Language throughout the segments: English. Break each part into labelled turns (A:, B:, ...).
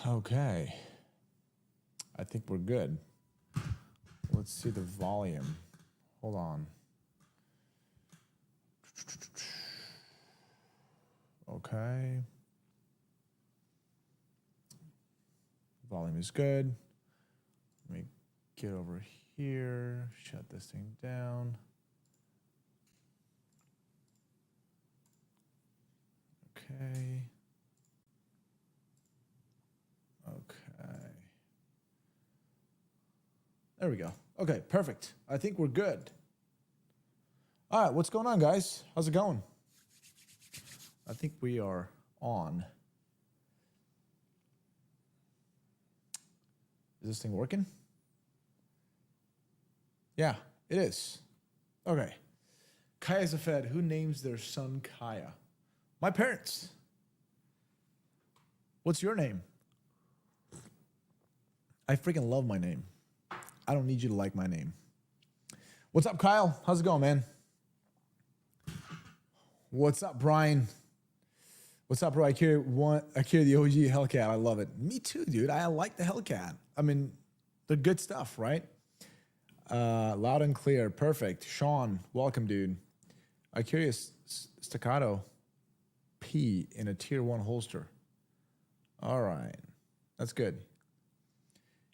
A: Okay. I think we're good. Let's see the volume. Hold on. Okay. Volume is good. Let me get over here. Shut this thing down. Okay. Okay. There we go. Okay, perfect. I think we're good. All right, what's going on, guys? How's it going? I think we are on. Is this thing working? Yeah, it is. Okay. Kaya Zafed, who names their son Kaya? My parents. What's your name? I freaking love my name. I don't need you to like my name. What's up, Kyle? How's it going, man? What's up, Brian? What's up, bro? I carry the OG Hellcat. I love it. Me too, dude. I like the Hellcat. I mean, they're good stuff, right? Loud and clear. Perfect. Sean, welcome, dude. I carry a Staccato P in a tier 1 holster. All right. That's good.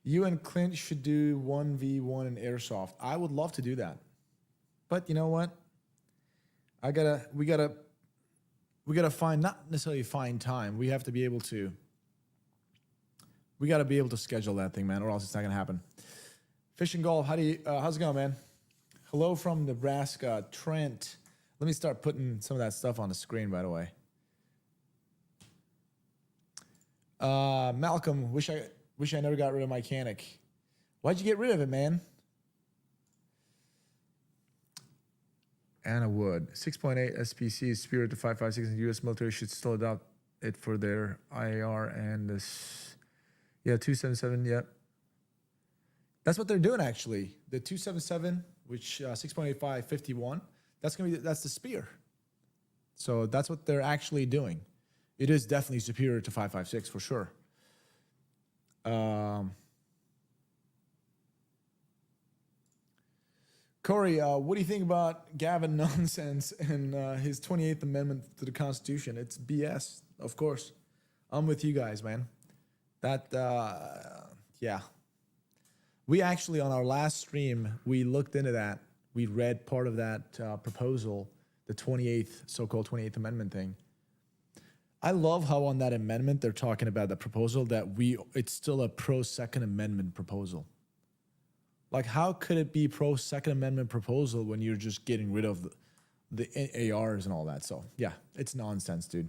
A: You and Clint should do 1v1 in airsoft. I would love to do that. But you know what? We gotta find, not necessarily find time. We have to be able to, we gotta be able to schedule that thing, man, or else it's not gonna happen. Fishing Golf, how's it going, man? Hello from Nebraska, Trent. Let me start putting some of that stuff on the screen, by the way. Malcolm, wish I never got rid of my Canic. Why'd you get rid of it, man? Anna Wood, 6.8 SPC Spirit to 5.56, and the U.S. military should still adopt it for their IAR and this. Yeah, 277. Yep. That's what they're doing, actually. The 277, which 6.85 51. That's the Spear. So that's what they're actually doing. It is definitely superior to 5.56 for sure. Corey, what do you think about Gavin nonsense and his 28th Amendment to the Constitution? It's BS, of course. I'm with you guys, man. Yeah. We actually, on our last stream, we looked into that. We read part of that proposal, the 28th, so-called 28th Amendment thing. I love how on that amendment they're talking about the proposal that it's still a pro-Second Amendment proposal. Like, how could it be pro-Second Amendment proposal when you're just getting rid of the ARs and all that? So, yeah, it's nonsense, dude.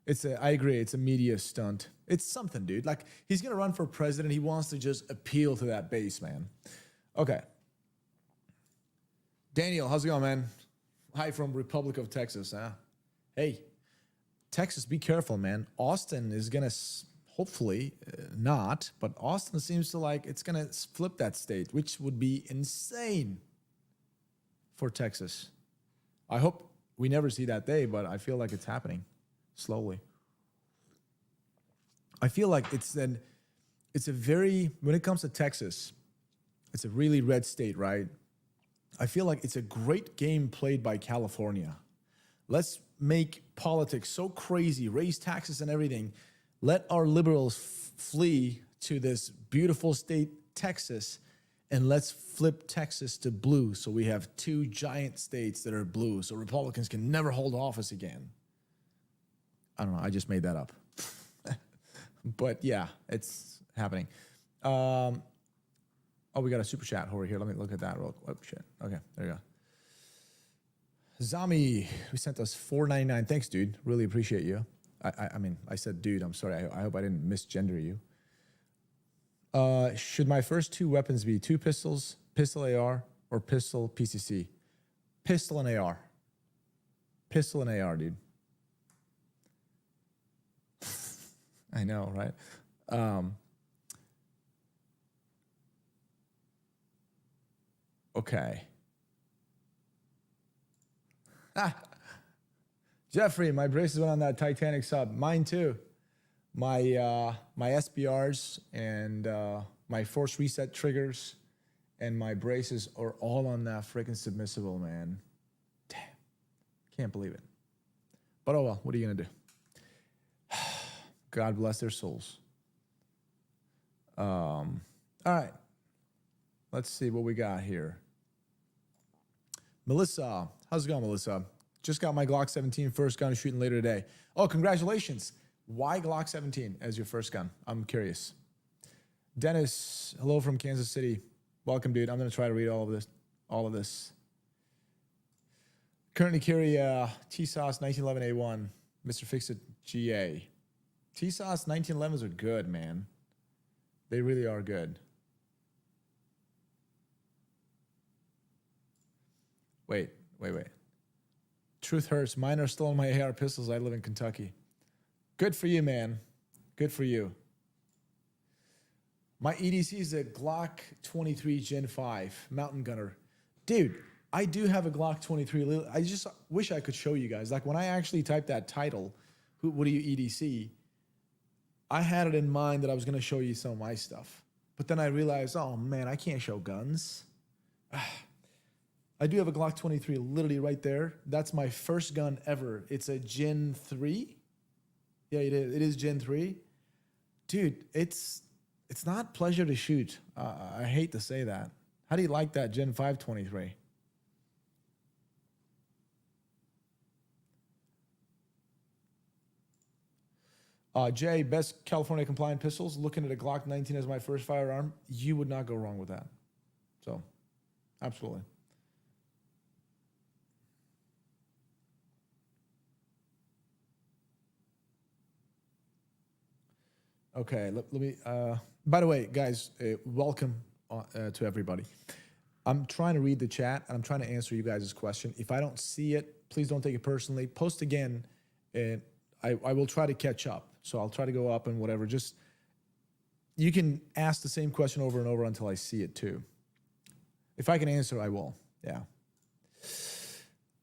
A: I agree, it's a media stunt. It's something, dude. Like, he's going to run for president. He wants to just appeal to that base, man. Okay. Daniel, how's it going, man? Hi from Republic of Texas, huh? Hey, Texas, be careful, man. Austin is going to... Hopefully not, but Austin seems to like it's going to flip that state, which would be insane for Texas. I hope we never see that day, but I feel like it's happening slowly. I feel like when it comes to Texas, it's a really red state, right? I feel like it's a great game played by California. Let's make politics so crazy, raise taxes and everything. Let our liberals flee to this beautiful state, Texas, and let's flip Texas to blue so we have 2 giant states that are blue so Republicans can never hold office again. I don't know. I just made that up. But, yeah, it's happening. Oh, we got a super chat over here. Let me look at that real quick. Oh, shit. Okay, there you go. Zami, who sent us $4.99. Thanks, dude. Really appreciate you. I mean, I said, dude, I'm sorry. I hope I didn't misgender you. Should my first 2 weapons be 2 pistols, pistol AR, or pistol PCC? Pistol and AR. Pistol and AR, dude. I know, right? Okay. Jeffrey, my braces went on that Titanic sub. Mine too. My SBRs and my force reset triggers and my braces are all on that freaking submissible, man. Damn, can't believe it. But oh well, what are you gonna do? God bless their souls. All right, let's see what we got here. Melissa, how's it going, Melissa? Just got my Glock 17 first gun shooting later today. Oh, congratulations. Why Glock 17 as your first gun? I'm curious. Dennis, hello from Kansas City. Welcome, dude. I'm going to try to read all of this. Currently carry TSOS 1911A1, Mr. Fix-It GA. TSOS 1911s are good, man. They really are good. Wait. Truth hurts. Mine are still on my AR pistols. I live in Kentucky. Good for you, man. Good for you. My EDC is a Glock 23 Gen 5 Mountain Gunner. Dude, I do have a Glock 23. I just wish I could show you guys. Like when I actually typed that title, what do you EDC? I had it in mind that I was going to show you some of my stuff. But then I realized, oh man, I can't show guns. I do have a Glock 23 literally right there. That's my first gun ever. It's a Gen 3. Yeah, it is Gen 3. Dude, it's not pleasure to shoot. I hate to say that. How do you like that Gen 5 23? Jay, best California compliant pistols. Looking at a Glock 19 as my first firearm. You would not go wrong with that. So, absolutely. Okay, let me, by the way, guys, welcome to everybody. I'm trying to read the chat, and I'm trying to answer you guys' question. If I don't see it, please don't take it personally. Post again, and I will try to catch up. So I'll try to go up and whatever. Just, you can ask the same question over and over until I see it too. If I can answer, I will, yeah.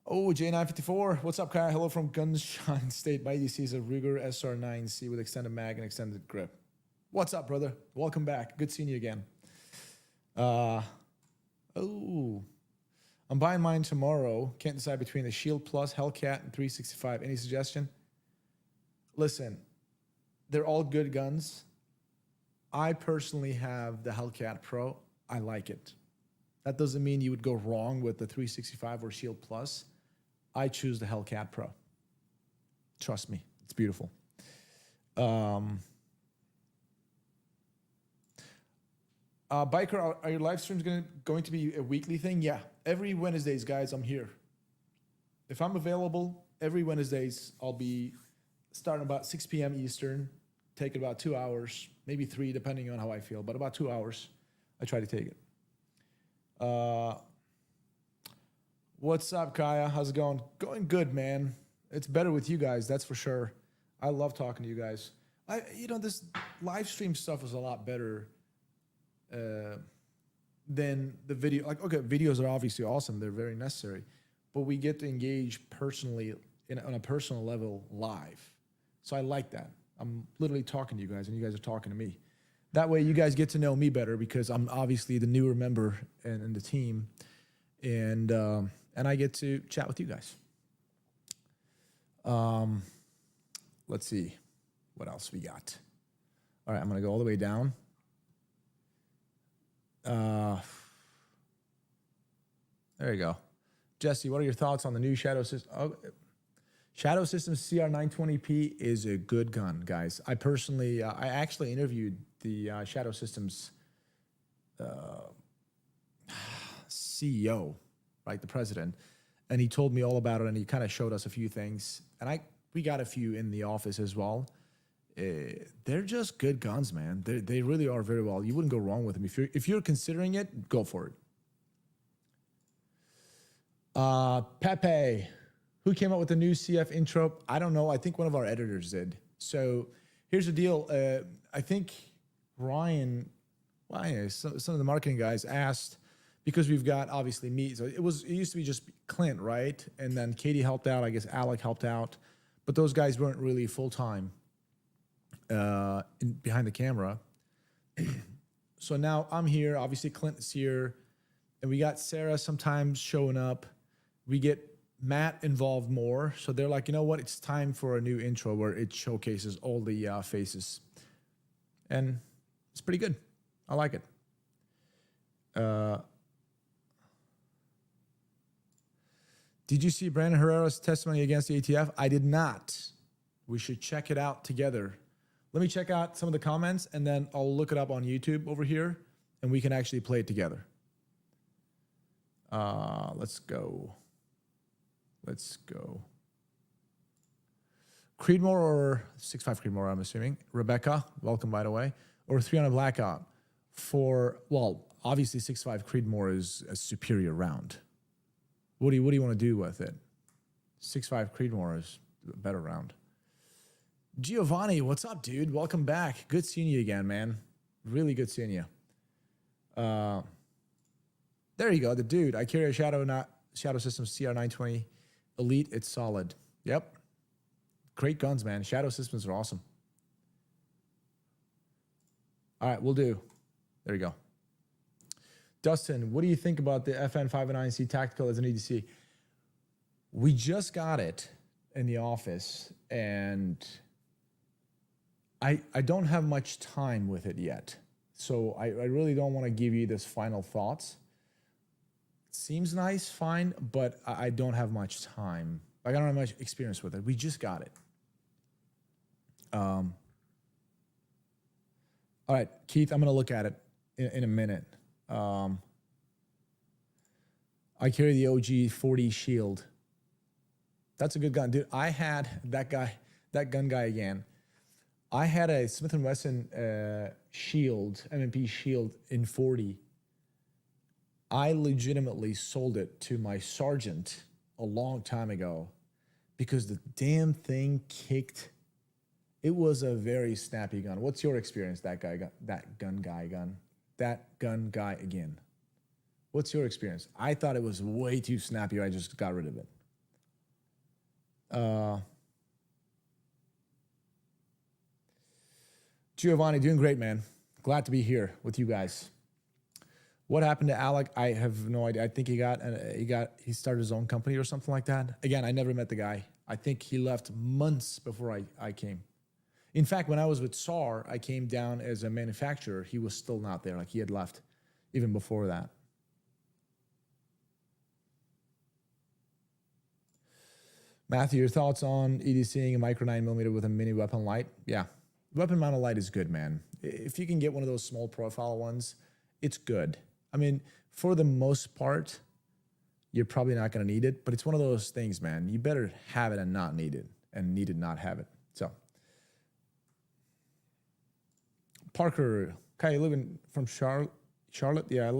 A: Oh, J954, what's up, Kai? Hello from Gunshine State. My EDC is a Ruger SR9C with extended mag and extended grip. What's up, brother? Welcome back. Good seeing you again. I'm buying mine tomorrow. Can't decide between the Shield Plus, Hellcat, and 365. Any suggestion? Listen, they're all good guns. I personally have the Hellcat Pro. I like it. That doesn't mean you would go wrong with the 365 or Shield Plus. I choose the Hellcat Pro. Trust me, it's beautiful. Biker, are your live streams going to be a weekly thing? Yeah, every Wednesdays, guys, I'm here. If I'm available, every Wednesdays, I'll be starting about 6 p.m. Eastern, take about 2 hours, maybe 3, depending on how I feel, but about 2 hours, I try to take it. What's up, Kaya? How's it going? Going good, man. It's better with you guys, that's for sure. I love talking to you guys. This live stream stuff is a lot better than the video. Like, okay, videos are obviously awesome. They're very necessary. But we get to engage personally on a personal level live. So I like that. I'm literally talking to you guys, and you guys are talking to me. That way you guys get to know me better because I'm obviously the newer member in the team. And I get to chat with you guys. Let's see what else we got. All right, I'm going to go all the way down. There you go. Jesse, what are your thoughts on the new Shadow System? Oh, Shadow Systems CR920P is a good gun, guys. I personally, I actually interviewed the Shadow Systems CEO, right, the president, and he told me all about it, and he kind of showed us a few things, and we got a few in the office as well. They're just good guns, man. They really are very well. You wouldn't go wrong with them. If you're considering it, go for it. Pepe, who came up with the new CF intro? I don't know. I think one of our editors did. So here's the deal. I think Ryan, some of the marketing guys asked, because we've got obviously me. So it used to be just Clint, right? And then Katie helped out. I guess Alec helped out, but those guys weren't really full time. behind the camera. So now I'm here. Obviously, Clint's here. And we got Sarah sometimes showing up. We get Matt involved more. So they're like, you know what? It's time for a new intro where it showcases all the faces. And it's pretty good. I like it. Did you see Brandon Herrera's testimony against the ATF? I did not. We should check it out together. Let me check out some of the comments, and then I'll look it up on YouTube over here, and we can actually play it together. Let's go. Let's go. Creedmoor or 6'5" Creedmoor, I'm assuming. Rebecca, welcome, by the way. Or 300 Blackout. Well, obviously 6'5" Creedmoor is a superior round. What do you want to do with it? 6'5" Creedmoor is a better round. Giovanni, what's up, dude? Welcome back. Good seeing you again, man. Really good seeing you. There you go, the dude. I carry a Shadow Systems CR920 Elite. It's solid. Yep. Great guns, man. Shadow Systems are awesome. All right, we'll do. There you go. Dustin, what do you think about the FN509C Tactical as an EDC? We just got it in the office, and I don't have much time with it yet. So I really don't want to give you this final thoughts. Seems nice, fine, but I don't have much time. Like, I don't have much experience with it. We just got it. All right, Keith, I'm going to look at it in a minute. I carry the OG 40 Shield. That's a good gun. Dude, I had that gun guy again. I had a Smith & Wesson Shield, M&P Shield in 40. I legitimately sold it to my sergeant a long time ago because the damn thing kicked. It was a very snappy gun. What's your experience, that gun guy again? What's your experience? I thought it was way too snappy. I just got rid of it. Giovanni, doing great, man. Glad to be here with you guys. What happened to Alec? I have no idea. I think he started his own company or something like that. Again, I never met the guy. I think he left months before I came. In fact, when I was with SAR, I came down as a manufacturer. He was still not there. Like, he had left even before that. Matthew, your thoughts on EDCing a micro 9mm with a mini weapon light? Yeah, weapon mounted light is good, man. If you can get one of those small profile ones, it's good. I mean, for the most part, you're probably not going to need it, but it's one of those things, man. You better have it and not need it, and need it, not have it. So, Parker, okay, you live from Charlotte? Yeah,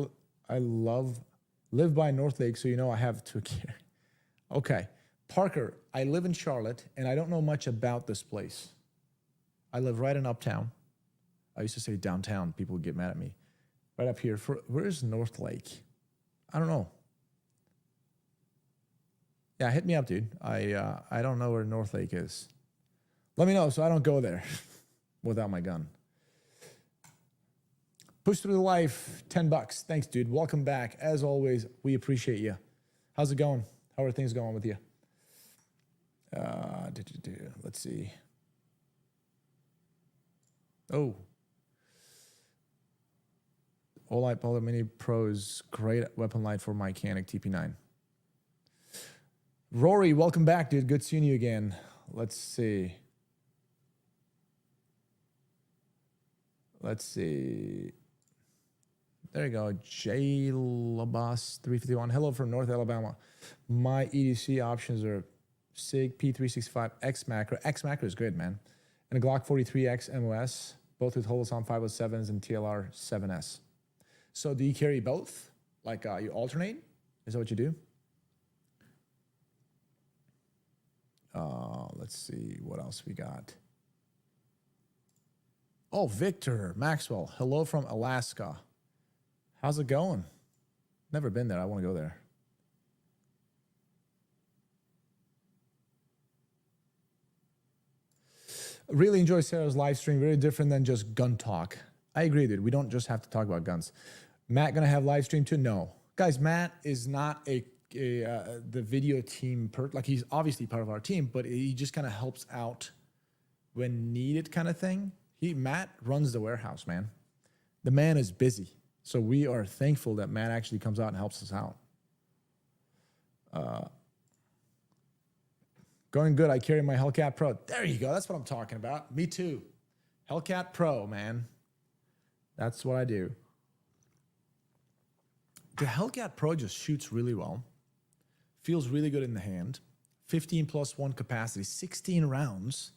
A: I live by North Lake, so you know I have to care. Okay, Parker, I live in Charlotte, and I don't know much about this place. I live right in Uptown. I used to say downtown. People would get mad at me. Right up here. Where's North Lake? I don't know. Yeah, hit me up, dude. I don't know where North Lake is. Let me know so I don't go there without my gun. Push Through the Life, $10. Thanks, dude. Welcome back. As always, we appreciate you. How's it going? How are things going with you? Let's see. Oh. All Light Polar Mini Pros, great weapon light for my Canic TP9. Rory, welcome back, dude. Good seeing you again. Let's see. There you go. J Labas 351. Hello from North Alabama. My EDC options are SIG P365 X Macro. X Macro is good, man. And a Glock 43X MOS, both with Holoson 507s and TLR 7S. So do you carry both? Like you alternate? Is that what you do? Let's see what else we got. Oh, Victor Maxwell. Hello from Alaska. How's it going? Never been there. I want to go there. Really enjoy Sarah's live stream. Very different than just gun talk. I agree, dude. We don't just have to talk about guns. Matt gonna have live stream too? No, guys. Matt is not the video team like he's obviously part of our team, but he just kind of helps out when needed, kind of thing. Matt runs the warehouse, man. The man is busy, so we are thankful that Matt actually comes out and helps us out. Going good. I carry my Hellcat Pro. There you go. That's what I'm talking about. Me too. Hellcat Pro, man. That's what I do. The Hellcat Pro just shoots really well. Feels really good in the hand. 15+1 capacity. 16 rounds.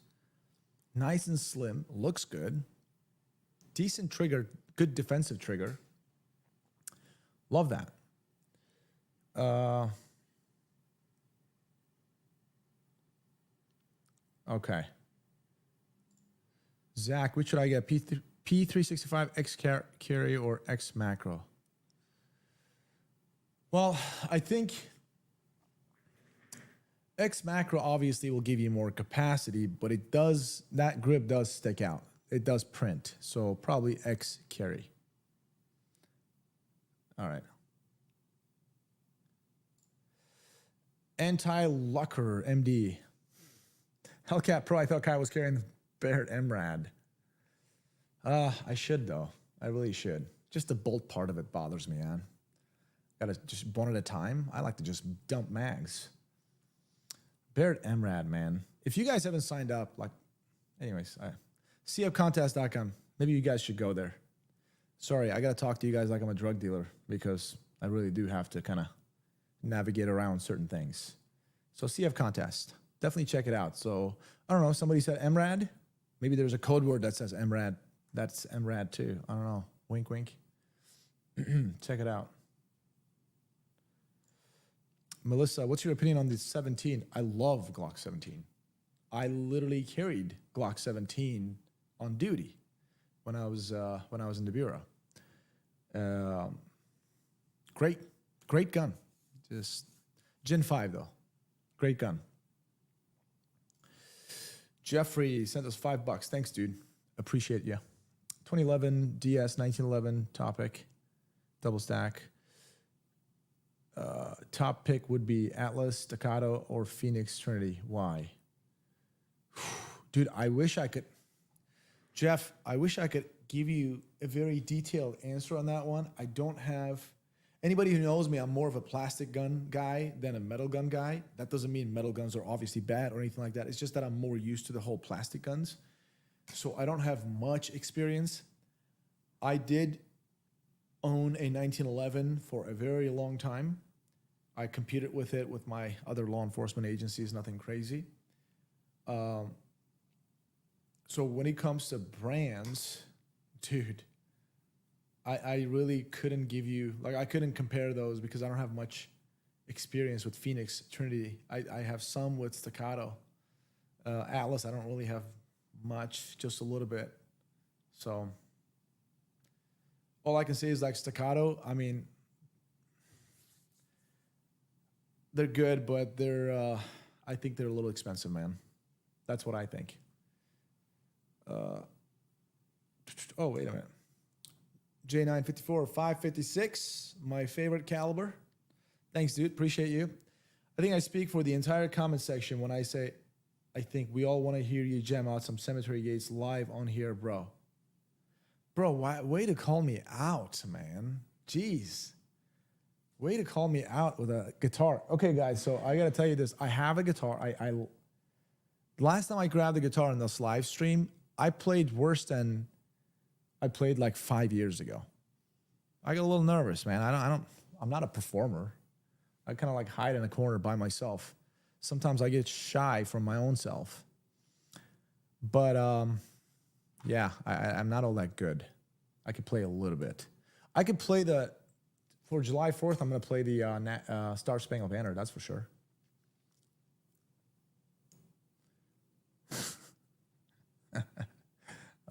A: Nice and slim. Looks good. Decent trigger. Good defensive trigger. Love that. Okay. Zach, which should I get? P365, X carry, or X macro? Well, I think X macro obviously will give you more capacity, but that grip does stick out. It does print. So probably X carry. All right. Anti-Lucker MD. Hellcat Pro, I thought Kai was carrying the Barrett MRAD. I should, though. I really should. Just the bolt part of it bothers me, man. Gotta just one at a time. I like to just dump mags. Barrett MRAD, man. If you guys haven't signed up, anyways, cfcontest.com. Maybe you guys should go there. Sorry, I gotta talk to you guys like I'm a drug dealer because I really do have to kind of navigate around certain things. So CF Contest. Definitely check it out. So, I don't know, somebody said MRAD. Maybe there's a code word that says MRAD. That's MRAD too. I don't know. Wink, wink. Check it out. Melissa, what's your opinion on the 17? I love Glock 17. I literally carried Glock 17 on duty when I was in the bureau. Great gun. Just Gen 5 though. Great gun. Jeffrey sent us $5. Thanks, dude. Appreciate you. 2011 DS 1911 topic, double stack. Top pick would be Atlas, Staccato, or Phoenix Trinity. Why? Dude, I wish I could. Jeff, I wish I could give you a very detailed answer on that one. I don't have. Anybody who knows me, I'm more of a plastic gun guy than a metal gun guy. That doesn't mean metal guns are obviously bad or anything like that. It's just that I'm more used to the whole plastic guns. So I don't have much experience. I did own a 1911 for a very long time. I competed with it with my other law enforcement agencies, nothing crazy. So when it comes to brands, dude, I really couldn't give you, I couldn't compare those because I don't have much experience with Phoenix Trinity. I have some with Staccato. Atlas, I don't really have much, just a little bit. So all I can say is Staccato, I mean, they're good, but I think they're a little expensive, man. That's what I think. Oh, wait a minute. J954, 556, my favorite caliber. Thanks, dude. Appreciate you. I think I speak for the entire comment section when I say I think we all want to hear you jam out some Cemetery Gates live on here, bro. Bro, way to call me out, man. Jeez. Way to call me out with a guitar. Okay, guys, so I got to tell you this. I have a guitar. Last time I grabbed the guitar in this live stream, I played worse than I played 5 years ago. I got a little nervous, man. I'm not a performer. I kind of hide in a corner by myself. Sometimes I get shy from my own self. But yeah, I'm not all that good. I could play a little bit. I could play for July 4th, I'm going to play the Star Spangled Banner, that's for sure.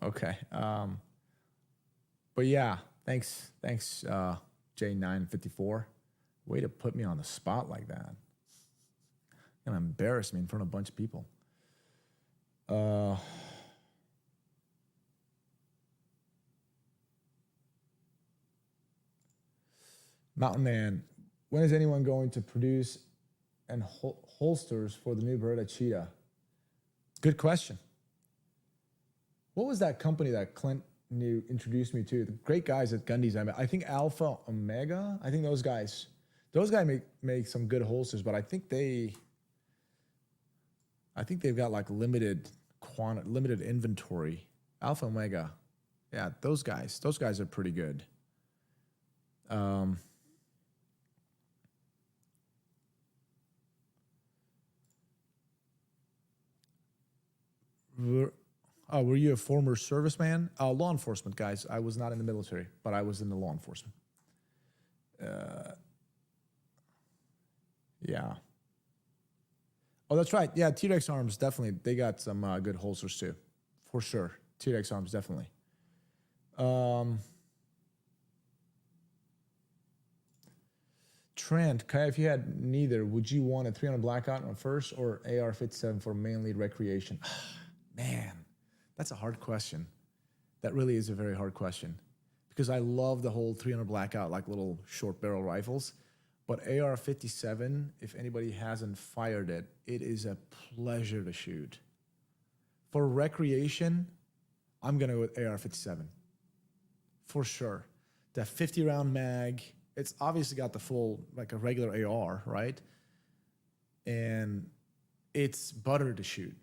A: Okay. But yeah, thanks, J954. Way to put me on the spot like that. Gonna embarrass me in front of a bunch of people. Mountain Man, when is anyone going to produce and holsters for the new Beretta Cheetah? Good question. What was that company that Clint introduced me to? The great guys at Gundy's. I think Alpha Omega. I think those guys make some good holsters, but I think they've got like limited inventory. Alpha Omega, yeah, those guys are pretty good. Were you a former serviceman? Law enforcement, guys. I was not in the military, but I was in the law enforcement. Yeah. Oh, that's right. Yeah, T-Rex Arms, definitely. They got some good holsters too, for sure. T-Rex Arms, definitely. Trent, Kai, if you had neither, would you want a 300 Blackout on first or AR-57 for mainly recreation? Man, that's a hard question. That really is a very hard question because I love the whole 300 Blackout, like little short barrel rifles. But AR-57, if anybody hasn't fired it, it is a pleasure to shoot. For recreation, I'm going to go with AR-57. For sure. That 50-round mag, it's obviously got the full, like a regular AR, right? And it's butter to shoot.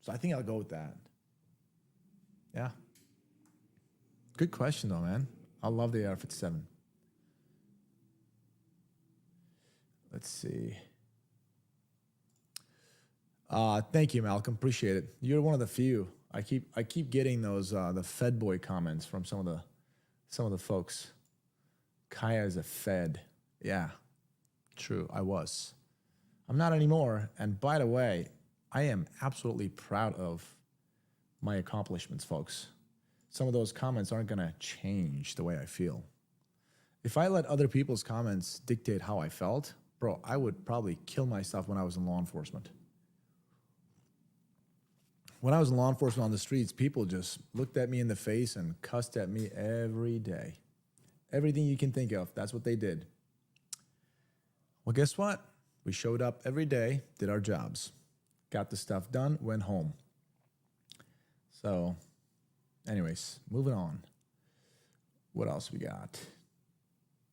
A: So I think I'll go with that. Yeah. Good question, though, man. I love the AR-57. Let's see. Thank you, Malcolm. Appreciate it. You're one of the few. I keep getting those the Fed boy comments from some of the folks. Kaya is a Fed. Yeah, true. I was. I'm not anymore. And by the way, I am absolutely proud of my accomplishments, folks. Some of those comments aren't gonna change the way I feel. If I let other people's comments dictate how I felt, bro, I would probably kill myself when I was in law enforcement. When I was in law enforcement on the streets, people just looked at me in the face and cussed at me every day. Everything you can think of, that's what they did. Well, guess what? We showed up every day, did our jobs, got the stuff done, went home. So, anyways, moving on. What else we got?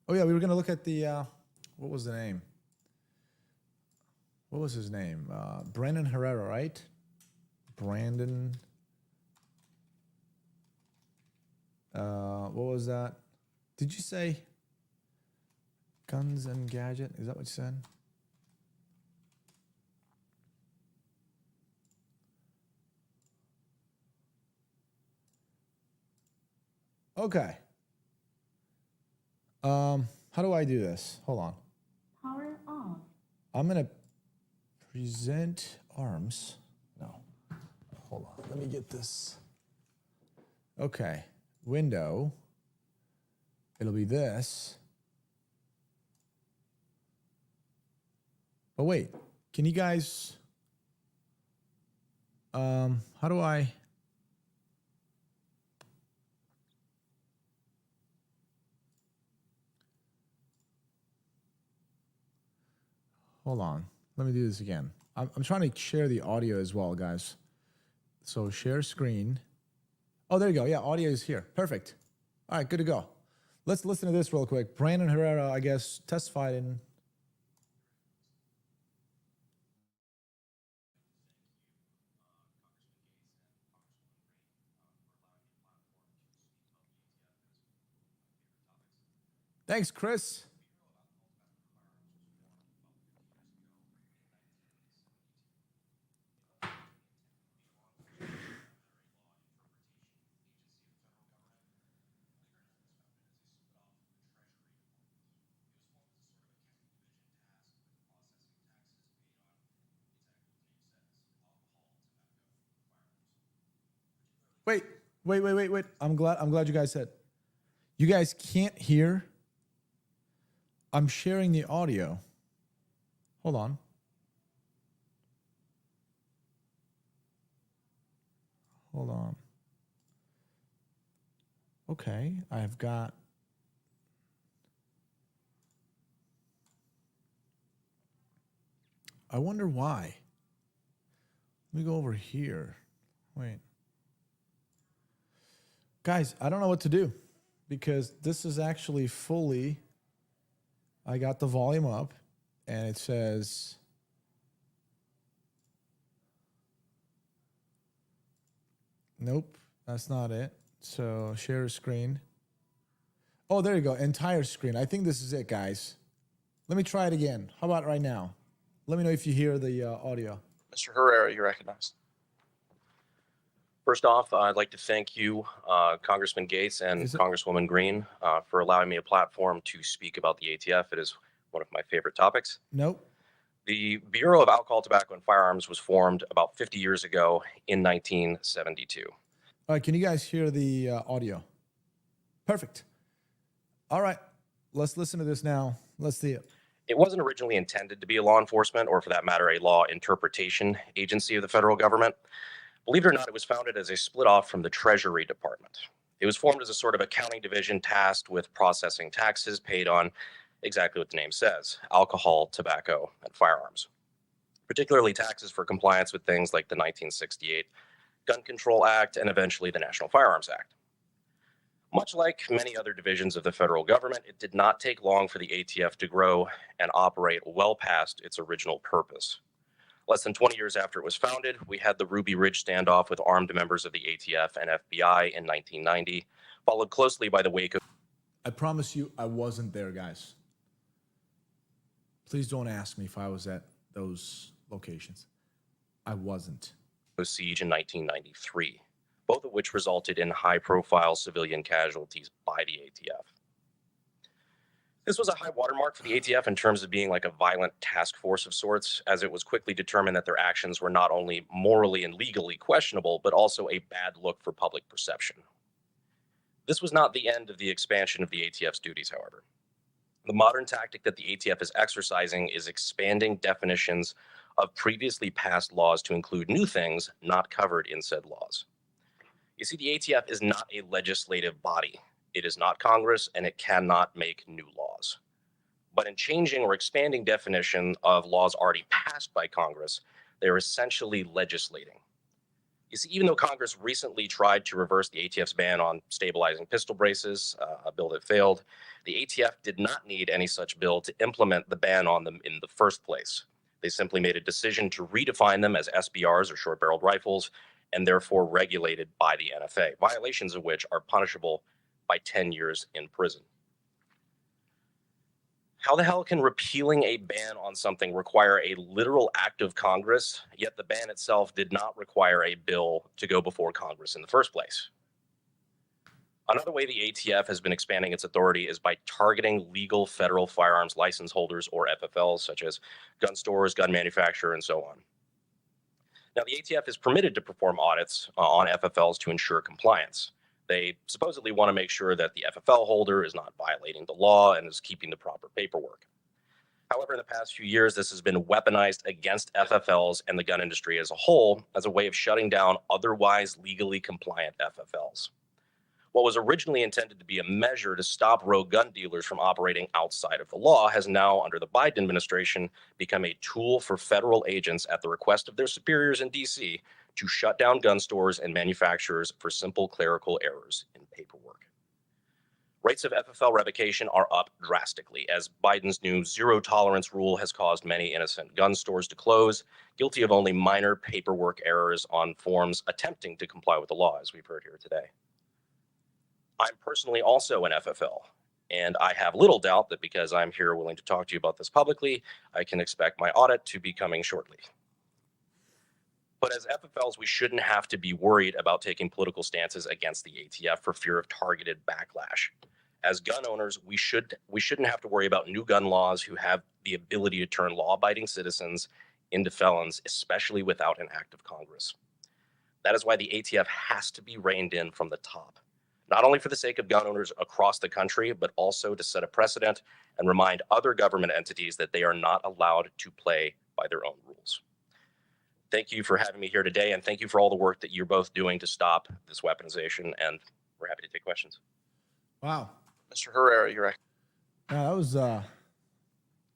A: Oh, yeah, we were going to look at the, what was the name? What was his name? Brandon Herrera, right? Brandon. What was that? Did you say Guns and Gadget? Is that what you said? Okay. How do I do this? Hold on.
B: Power off.
A: I'm going to present arms. No. Hold on. Let me get this. Okay. Window. It'll be this. But wait, can you guys, how do I, hold on, let me do this again. I'm trying to share the audio as well, guys. So share screen. Oh, there you go. Yeah, audio is here. Perfect. All right, good to go. Let's listen to this real quick. Brandon Herrera, I guess, testified in. Thanks, Chris. Wait. I'm glad you guys said. You guys can't hear. I'm sharing the audio. Hold on. Hold on. Okay, I've got. I wonder why. Let me go over here. Wait. Guys, I don't know what to do because this is actually fully, I got the volume up and it says, nope, that's not it. So share screen. Oh, there you go. Entire screen. I think this is it, guys. Let me try it again. How about right now? Let me know if you hear the audio.
B: Mr. Herrera, you're recognized. First off, I'd like to thank you, Congressman Gates and Congresswoman Green, for allowing me a platform to speak about the ATF. It is one of my favorite topics.
A: Nope.
B: The Bureau of Alcohol, Tobacco, and Firearms was formed about 50 years ago in 1972.
A: All right, can you guys hear the audio? Perfect. All right, let's listen to this now. Let's see it.
B: It wasn't originally intended to be a law enforcement or, for that matter, a law interpretation agency of the federal government. Believe it or not, it was founded as a split off from the Treasury Department. It was formed as a sort of accounting division tasked with processing taxes paid on exactly what the name says, alcohol, tobacco, and firearms, particularly taxes for compliance with things like the 1968 Gun Control Act and eventually the National Firearms Act. Much like many other divisions of the federal government, it did not take long for the ATF to grow and operate well past its original purpose. Less than 20 years after it was founded, we had the Ruby Ridge standoff with armed members of the ATF and FBI in 1990, followed closely by the wake of...
A: I promise you I wasn't there, guys. Please don't ask me if I was at those locations. I wasn't.
B: ...siege in 1993, both of which resulted in high-profile civilian casualties by the ATF. This was a high watermark for the ATF in terms of being like a violent task force of sorts, as it was quickly determined that their actions were not only morally and legally questionable, but also a bad look for public perception. This was not the end of the expansion of the ATF's duties, however. The modern tactic that the ATF is exercising is expanding definitions of previously passed laws to include new things not covered in said laws. You see, the ATF is not a legislative body. It is not Congress, and it cannot make new laws. But in changing or expanding definition of laws already passed by Congress, they're essentially legislating. You see, even though Congress recently tried to reverse the ATF's ban on stabilizing pistol braces, a bill that failed, the ATF did not need any such bill to implement the ban on them in the first place. They simply made a decision to redefine them as SBRs, or short-barreled rifles, and therefore regulated by the NFA, violations of which are punishable by 10 years in prison. How the hell can repealing a ban on something require a literal act of Congress, yet the ban itself did not require a bill to go before Congress in the first place? Another way the ATF has been expanding its authority is by targeting legal federal firearms license holders, or FFLs, such as gun stores, gun manufacturers, and so on. Now, the ATF is permitted to perform audits on FFLs to ensure compliance. They supposedly want to make sure that the FFL holder is not violating the law and is keeping the proper paperwork. However, in the past few years, this has been weaponized against FFLs and the gun industry as a whole as a way of shutting down otherwise legally compliant FFLs. What was originally intended to be a measure to stop rogue gun dealers from operating outside of the law has now, under the Biden administration, become a tool for federal agents at the request of their superiors in D.C. to shut down gun stores and manufacturers for simple clerical errors in paperwork. Rates of FFL revocation are up drastically, as Biden's new zero-tolerance rule has caused many innocent gun stores to close, guilty of only minor paperwork errors on forms attempting to comply with the law, as we've heard here today. I'm personally also an FFL, and I have little doubt that because I'm here willing to talk to you about this publicly, I can expect my audit to be coming shortly. But as FFLs, we shouldn't have to be worried about taking political stances against the ATF for fear of targeted backlash. As gun owners, we shouldn't have to worry about new gun laws who have the ability to turn law-abiding citizens into felons, especially without an act of Congress. That is why the ATF has to be reined in from the top, not only for the sake of gun owners across the country, but also to set a precedent and remind other government entities that they are not allowed to play by their own rules. Thank you for having me here today, and thank you for all the work that you're both doing to stop this weaponization, and we're happy to take questions.
A: Wow.
B: Mr. Herrera, you're right.
A: Yeah,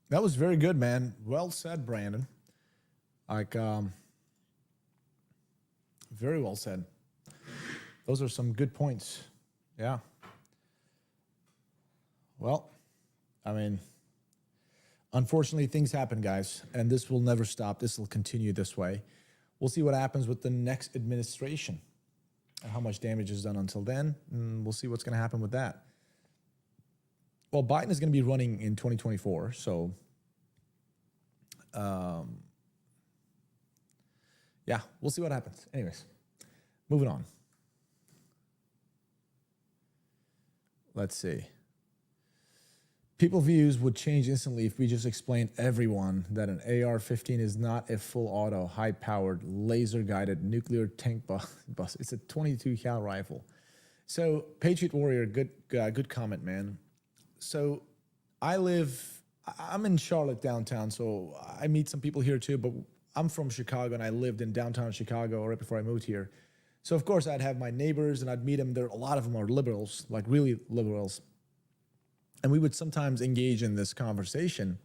A: that was very good, man. Well said, Brandon. Like, very well said. Those are some good points. Yeah. Well, I mean, unfortunately, things happen, guys, and this will never stop. This will continue this way. We'll see what happens with the next administration and how much damage is done until then. And we'll see what's going to happen with that. Well, Biden is going to be running in 2024, so yeah, we'll see what happens. Anyways, moving on. Let's see. People views would change instantly if we just explained everyone that an AR-15 is not a full auto, high-powered, laser-guided nuclear tank bus. It's a 22 cal rifle. So, Patriot Warrior, good comment, man. So, I'm in Charlotte downtown, so I meet some people here too, but I'm from Chicago and I lived in downtown Chicago right before I moved here. So, of course, I'd have my neighbors and I'd meet them. A lot of them are liberals, like really liberals. And we would sometimes engage in this conversation.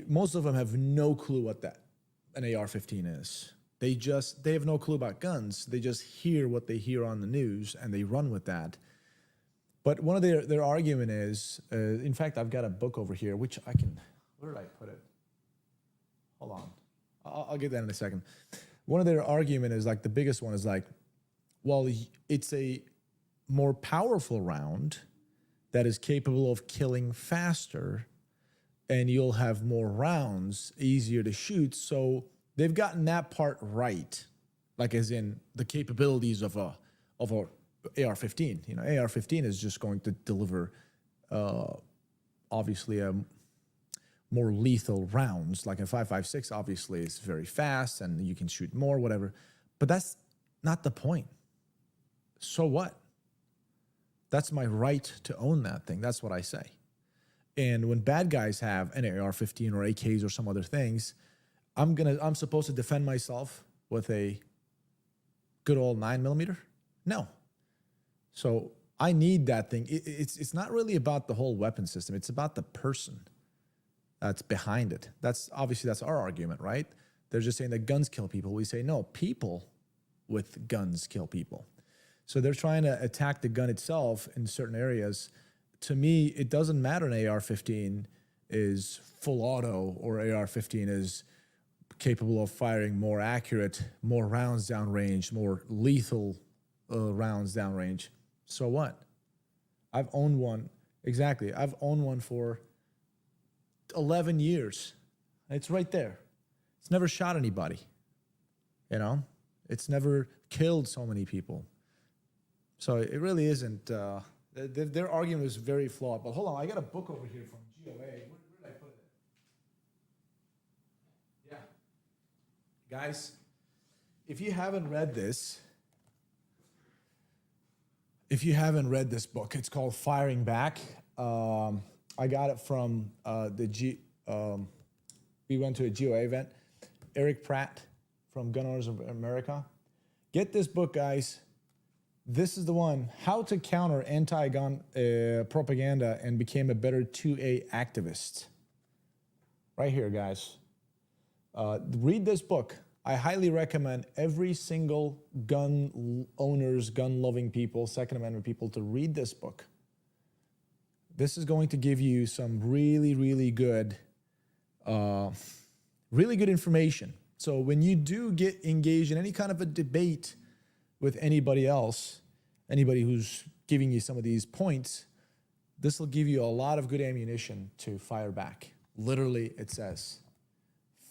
A: Most of them have no clue what an AR-15 is. They have no clue about guns. They just hear what they hear on the news and they run with that. But one of their argument is, in fact, I've got a book over here, which where did I put it? Hold on. I'll get that in a second. One of their argument is like, the biggest one is like, well, it's a more powerful round that is capable of killing faster, and you'll have more rounds, easier to shoot. So they've gotten that part right, like as in the capabilities of a AR-15. You know, AR-15 is just going to deliver, obviously, a more lethal rounds. Like a 5.56, obviously, is very fast and you can shoot more, whatever. But that's not the point. So what? That's my right to own that thing. That's what I say. And when bad guys have an AR-15 or AKs or some other things, I'm supposed to defend myself with a good old 9mm? No. So I need that thing. It's not really about the whole weapon system. It's about the person that's behind it. That's our argument, right? They're just saying that guns kill people. We say, no, people with guns kill people. So they're trying to attack the gun itself in certain areas. To me, it doesn't matter an AR-15 is full auto or AR-15 is capable of firing more accurate, more rounds downrange, more lethal rounds downrange. So what? I've owned one. Exactly. I've owned one for 11 years. It's right there. It's never shot anybody. You know? It's never killed so many people. So it really isn't. Their argument is very flawed. But hold on, I got a book over here from GOA. Where did I put it? Yeah. Guys, if you haven't read this book, it's called Firing Back. I got it from we went to a GOA event. Eric Pratt from Gun Owners of America. Get this book, guys. This is the one, How to Counter Anti-Gun Propaganda and Became a Better 2A Activist. Right here, guys. Read this book. I highly recommend every single gun owners, gun-loving people, Second Amendment people to read this book. This is going to give you some really, really good information. So when you do get engaged in any kind of a debate with anybody else, anybody who's giving you some of these points, this will give you a lot of good ammunition to fire back. Literally, it says,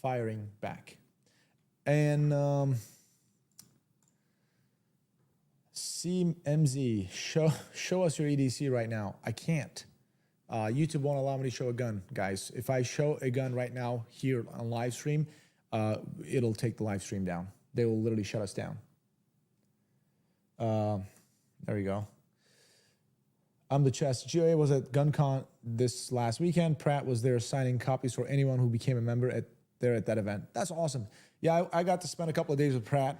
A: firing back. And CMZ, show us your EDC right now. I can't. YouTube won't allow me to show a gun, guys. If I show a gun right now here on live stream, it'll take the live stream down. They will literally shut us down. There we go. I'm the chest. GOA was at GunCon this last weekend. Pratt was there signing copies for anyone who became a member at that event. That's awesome. Yeah, I got to spend a couple of days with Pratt,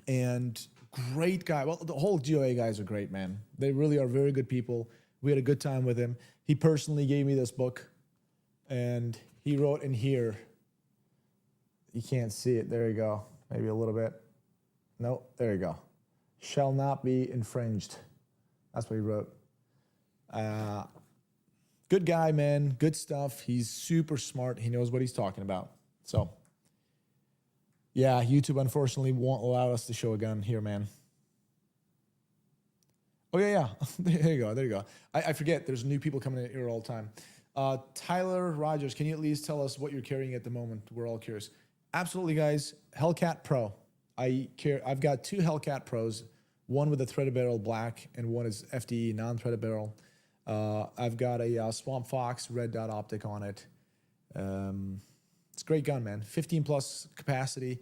A: and great guy. Well, the whole GOA guys are great, man. They really are very good people. We had a good time with him. He personally gave me this book, and he wrote in here, You can't see it. There you go. Maybe a little bit. No, there you go. Shall not be infringed. That's what he wrote. Good guy, man. Good stuff. He's super smart. He knows what he's talking about. So, yeah, YouTube unfortunately won't allow us to show a gun here, man. Oh, yeah. There you go. There you go. I forget. There's new people coming in here all the time. Tyler Rogers, can you at least tell us what you're carrying at the moment? We're all curious. Absolutely, guys. Hellcat Pro. I've got 2 Hellcat Pros, one with a threaded barrel black and one is FDE non-threaded barrel. I've got a Swamp Fox red dot optic on it. It's a great gun, man. 15 plus capacity.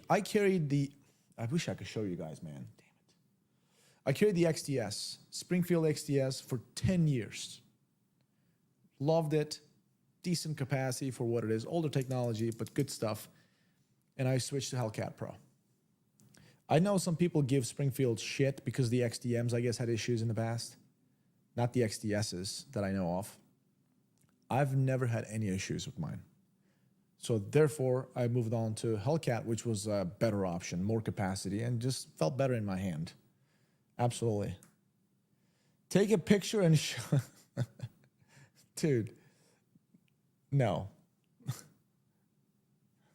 A: I carried the, I wish I could show you guys, man. Damn it. I carried the XDS, Springfield XDS for 10 years. Loved it. Decent capacity for what it is. Older technology, but good stuff. And I switched to Hellcat Pro. I know some people give Springfield shit because the XDMs, I guess, had issues in the past. Not the XDSs that I know of. I've never had any issues with mine. So therefore, I moved on to Hellcat, which was a better option, more capacity, and just felt better in my hand. Absolutely. Take a picture and show... Dude, no.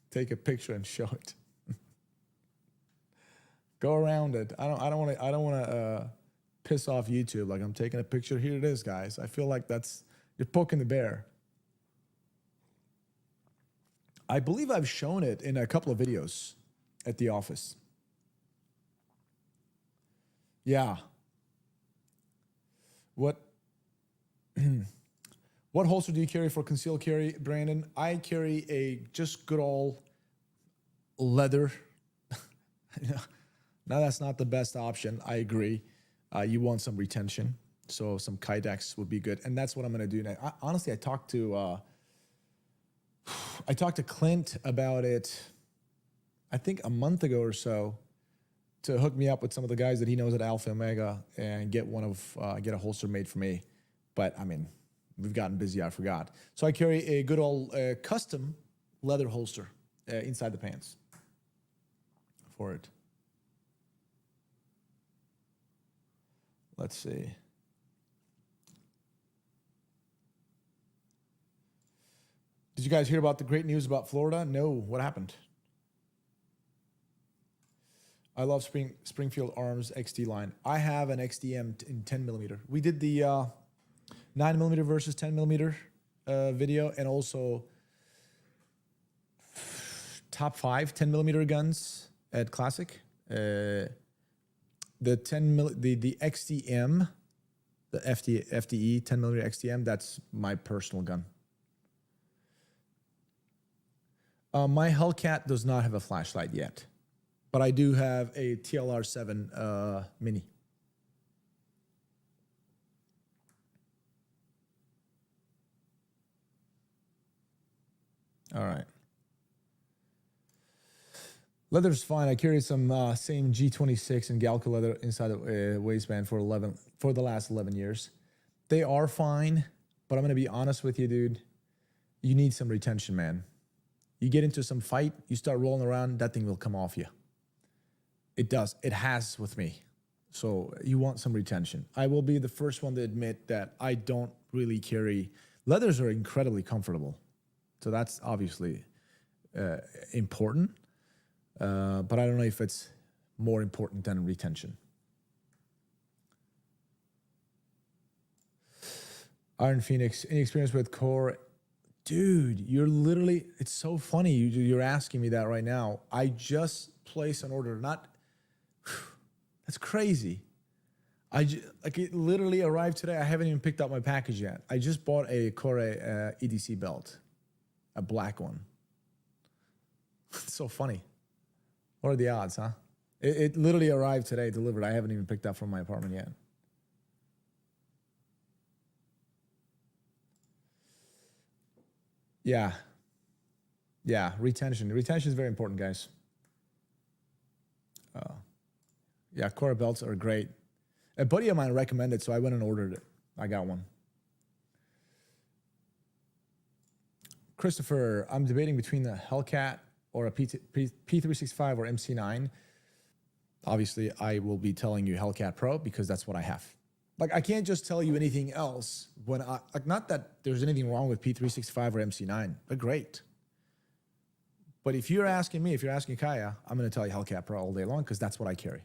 A: Take a picture and show it. Go around it. I don't want to piss off YouTube. Like, I'm taking a picture. Here it is, guys. I feel like you're poking the bear. I believe I've shown it in a couple of videos at the office. Yeah. What holster do you carry for concealed carry, Brandon? I carry a just good old leather. Now, that's not the best option. I agree. You want some retention, so some Kydex would be good, and that's what I'm going to do now. Honestly, I talked to Clint about it, I think a month ago or so, to hook me up with some of the guys that he knows at Alpha Omega and get a holster made for me. But I mean, we've gotten busy. I forgot. So I carry a good old custom leather holster inside the pants for it. Let's see. Did you guys hear about the great news about Florida? No. What happened? I love Springfield Arms XD line. I have an XDM in 10 millimeter. We did the 9 millimeter versus 10 millimeter video, and also top 5 10 millimeter guns at Classic. The XDM, the FDE 10 millimeter XDM, that's my personal gun. My Hellcat does not have a flashlight yet, but I do have a TLR7 Mini. All right. Leather's fine. I carry some same G26 and Galco leather inside the waistband for the last 11 years. They are fine, but I'm going to be honest with you, dude. You need some retention, man. You get into some fight, you start rolling around, that thing will come off you. It does. It has with me. So you want some retention. I will be the first one to admit that I don't really carry... Leathers are incredibly comfortable. So that's obviously important. But I don't know if it's more important than retention. Iron Phoenix, any experience with core? Dude, you're literally, it's so funny you're asking me that right now. I just placed an order, that's crazy. It literally arrived today. I haven't even picked up my package yet. I just bought a Core EDC belt, a black one. It's so funny. What are the odds, huh? It literally arrived today, delivered. I haven't even picked up from my apartment yet. Yeah. Yeah, retention. Retention is very important, guys. Yeah, Core belts are great. A buddy of mine recommended, so I went and ordered it. I got one. Christopher, I'm debating between the Hellcat or a P365 or MC9, obviously I will be telling you Hellcat Pro because that's what I have. Like, I can't just tell you anything else when not that there's anything wrong with P365 or MC9. They're great. But if you're asking me, if you're asking Kaya, I'm going to tell you Hellcat Pro all day long because that's what I carry.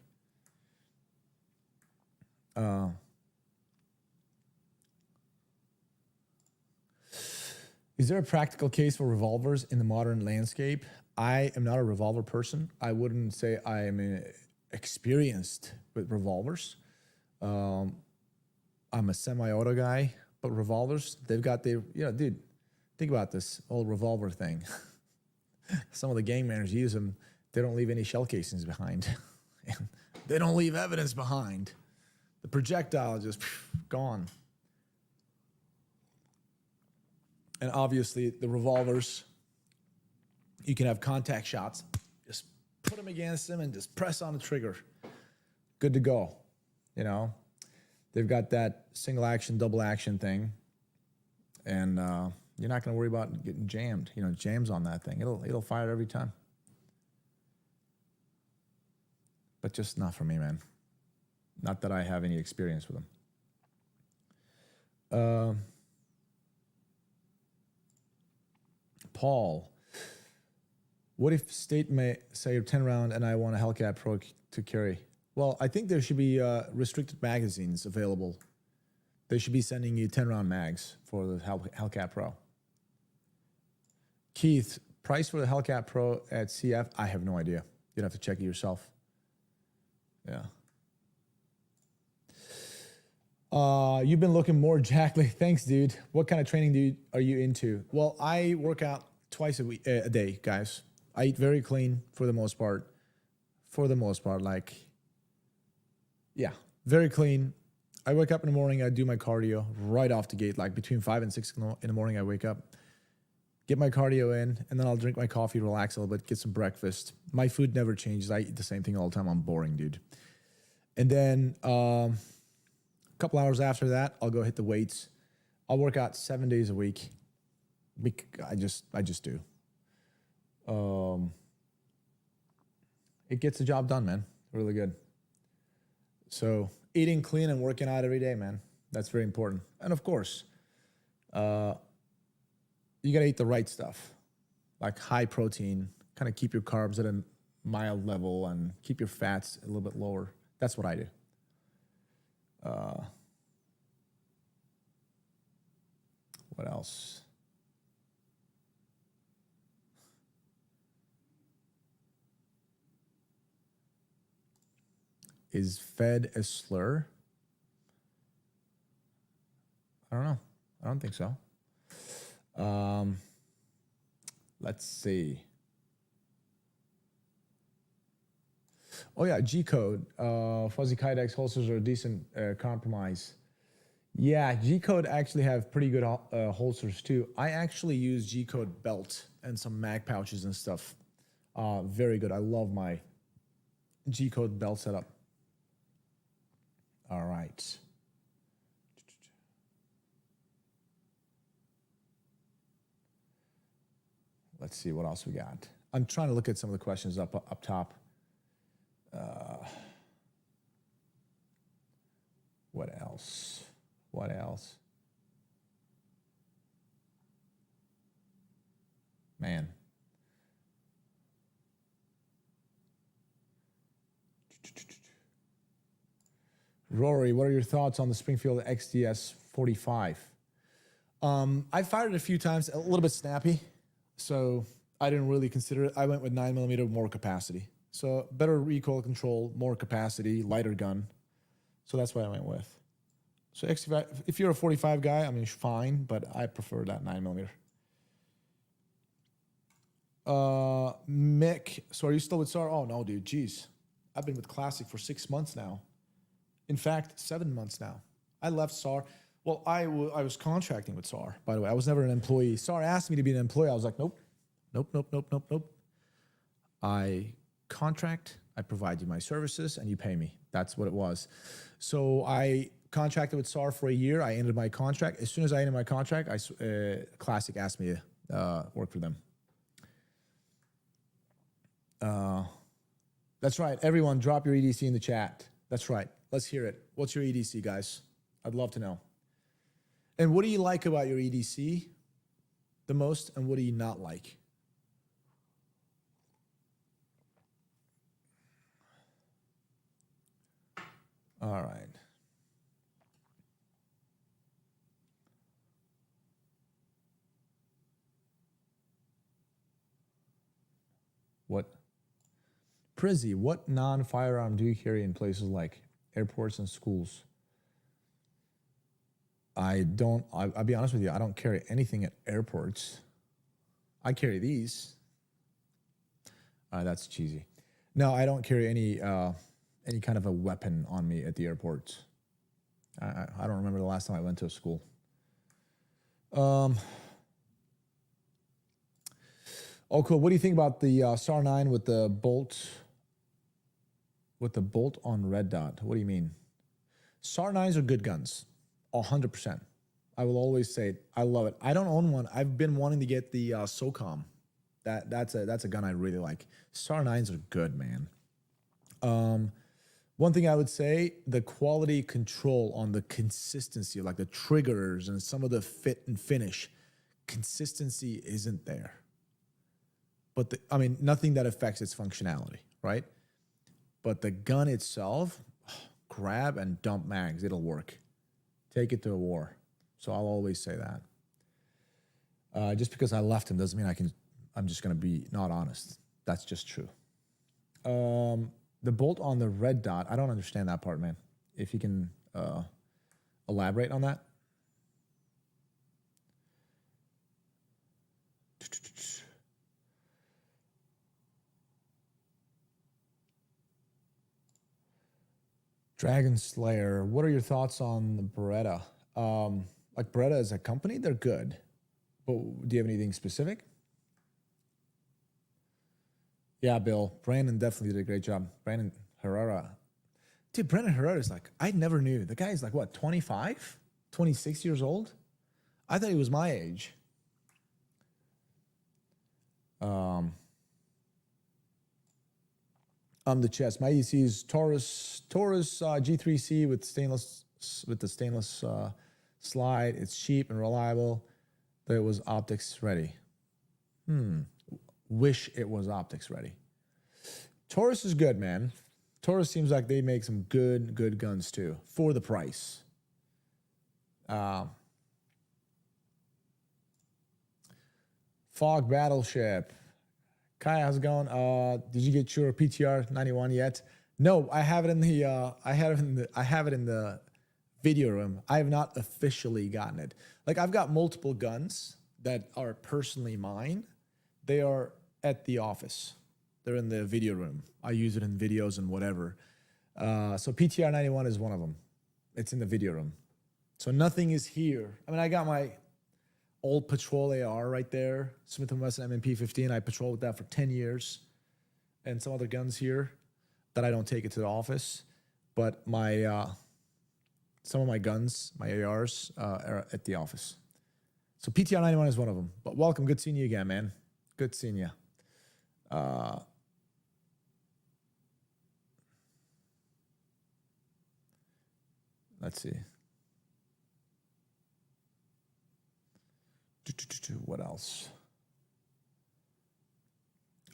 A: Is there a practical case for revolvers in the modern landscape? I am not a revolver person. I wouldn't say I am experienced with revolvers. I'm a semi-auto guy, but revolvers, they've got their, dude, think about this old revolver thing. Some of the gangmasters use them. They don't leave any shell casings behind. They don't leave evidence behind. The projectile is just gone. And obviously the revolvers, you can have contact shots. Just put them against them and just press on the trigger. Good to go. They've got that single action, double action thing. And you're not going to worry about getting jammed. Jams on that thing. It'll fire every time. But just not for me, man. Not that I have any experience with them. Paul, what if state may say you're 10 round and I want a Hellcat Pro to carry? Well, I think there should be restricted magazines available. They should be sending you 10 round mags for the Hellcat Pro. Keith, price for the Hellcat Pro at CF? I have no idea. You'd have to check it yourself. Yeah. You've been looking more jackly. Thanks, dude. What kind of training are you into? Well, I work out twice a day, guys. I eat very clean for the most part. Very clean. I wake up in the morning, I do my cardio right off the gate, like between 5 and 6 in the morning I wake up, get my cardio in, and then I'll drink my coffee, relax a little bit, get some breakfast. My food never changes. I eat the same thing all the time. I'm boring, dude. And then a couple hours after that, I'll go hit the weights. I'll work out 7 days a week. I just do. It gets the job done, man. Really good. So eating clean and working out every day, man. That's very important. And of course, you got to eat the right stuff, like high protein, kind of keep your carbs at a mild level and keep your fats a little bit lower. That's what I do. What else? Is fed a slur? I don't know. I don't think so. Let's see. Oh yeah, G-code. Fuzzy Kydex holsters are a decent compromise. Yeah, G-code actually have pretty good holsters too. I actually use G-code belt and some mag pouches and stuff. Very good. I love my G-code belt setup. All right. Let's see what else we got. I'm trying to look at some of the questions up top. What else? What else? Man. Rory, what are your thoughts on the Springfield XDS 45? I fired it a few times, a little bit snappy, so I didn't really consider it. I went with 9mm, more capacity. So better recoil control, more capacity, lighter gun. So that's what I went with. So XD5, if you're a 45 guy, I mean, fine, but I prefer that 9mm. Mick, so are you still with SAR? Oh, no, dude, geez. I've been with Classic for 6 months now. In fact, 7 months now. I left SAR. Well, I was contracting with SAR, by the way. I was never an employee. SAR asked me to be an employee. I was like, nope. I contract, I provide you my services, and you pay me. That's what it was. So I contracted with SAR for a year. I ended my contract. As soon as I ended my contract, Classic asked me to work for them. That's right. Everyone, drop your EDC in the chat. That's right. Let's hear it. What's your EDC, guys? I'd love to know. And what do you like about your EDC the most, and what do you not like? All right. What? Prizzy, what non-firearm do you carry in places like airports and schools? I'll be honest with you, I don't carry anything at airports. I carry these. That's cheesy. No, I don't carry any kind of a weapon on me at the airports. I don't remember the last time I went to a school. Oh, cool. What do you think about the SAR 9 with the bolt on red dot? What do you mean? SAR 9s are good guns, 100%. I will always say it. I love it. I don't own one. I've been wanting to get the SOCOM. That's a gun I really like. SAR 9s are good, man. One thing I would say, the quality control on the consistency, like the triggers and some of the fit and finish, consistency isn't there. But nothing that affects its functionality, right? But the gun itself, grab and dump mags, it'll work. Take it to a war. So I'll always say that. Just because I left him doesn't mean I'm just gonna be not honest. That's just true. The bolt on the red dot, I don't understand that part, man. If you can elaborate on that. Dragon Slayer, what are your thoughts on the Beretta? Like Beretta as a company, they're good. But do you have anything specific? Yeah, Bill. Brandon definitely did a great job. Brandon Herrera. Dude, Brandon Herrera is like, I never knew. The guy is like, what, 25? 26 years old? I thought he was my age. The chest. My EDC is Taurus G3C with the stainless slide. It's cheap and reliable. But it was optics ready. Wish it was optics ready. Taurus is good, man. Taurus seems like they make some good guns too for the price. Fog Battleship. Kai, how's it going? Did you get your PTR 91 yet? No, I have it in the I have it in the video room. I have not officially gotten it. Like, I've got multiple guns that are personally mine. They are at the office. They're in the video room. I use it in videos and whatever. So PTR 91 is one of them. It's in the video room. So nothing is here. I mean, I got my old patrol AR right there, Smith & Wesson M&P 15. I patrolled with that for 10 years. And some other guns here that I don't take it to the office. But my some of my guns, my ARs, are at the office. So PTR 91 is one of them. But welcome. Good seeing you again, man. Good seeing you. Let's see. What else?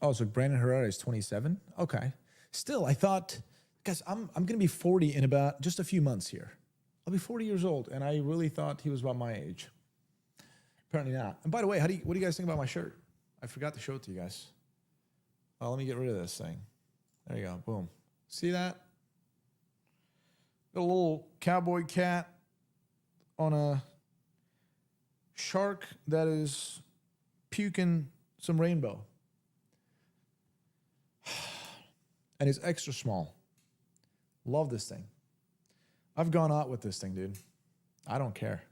A: Oh, so Brandon Herrera is 27? Okay. Still, I thought, guys, I'm going to be 40 in about just a few months here. I'll be 40 years old, and I really thought he was about my age. Apparently not. And by the way, what do you guys think about my shirt? I forgot to show it to you guys. Oh, let me get rid of this thing. There you go. Boom. See that? Got a little cowboy cat on a shark that is puking some rainbow. And it's extra small. Love this thing. I've gone out with this thing, dude. I don't care.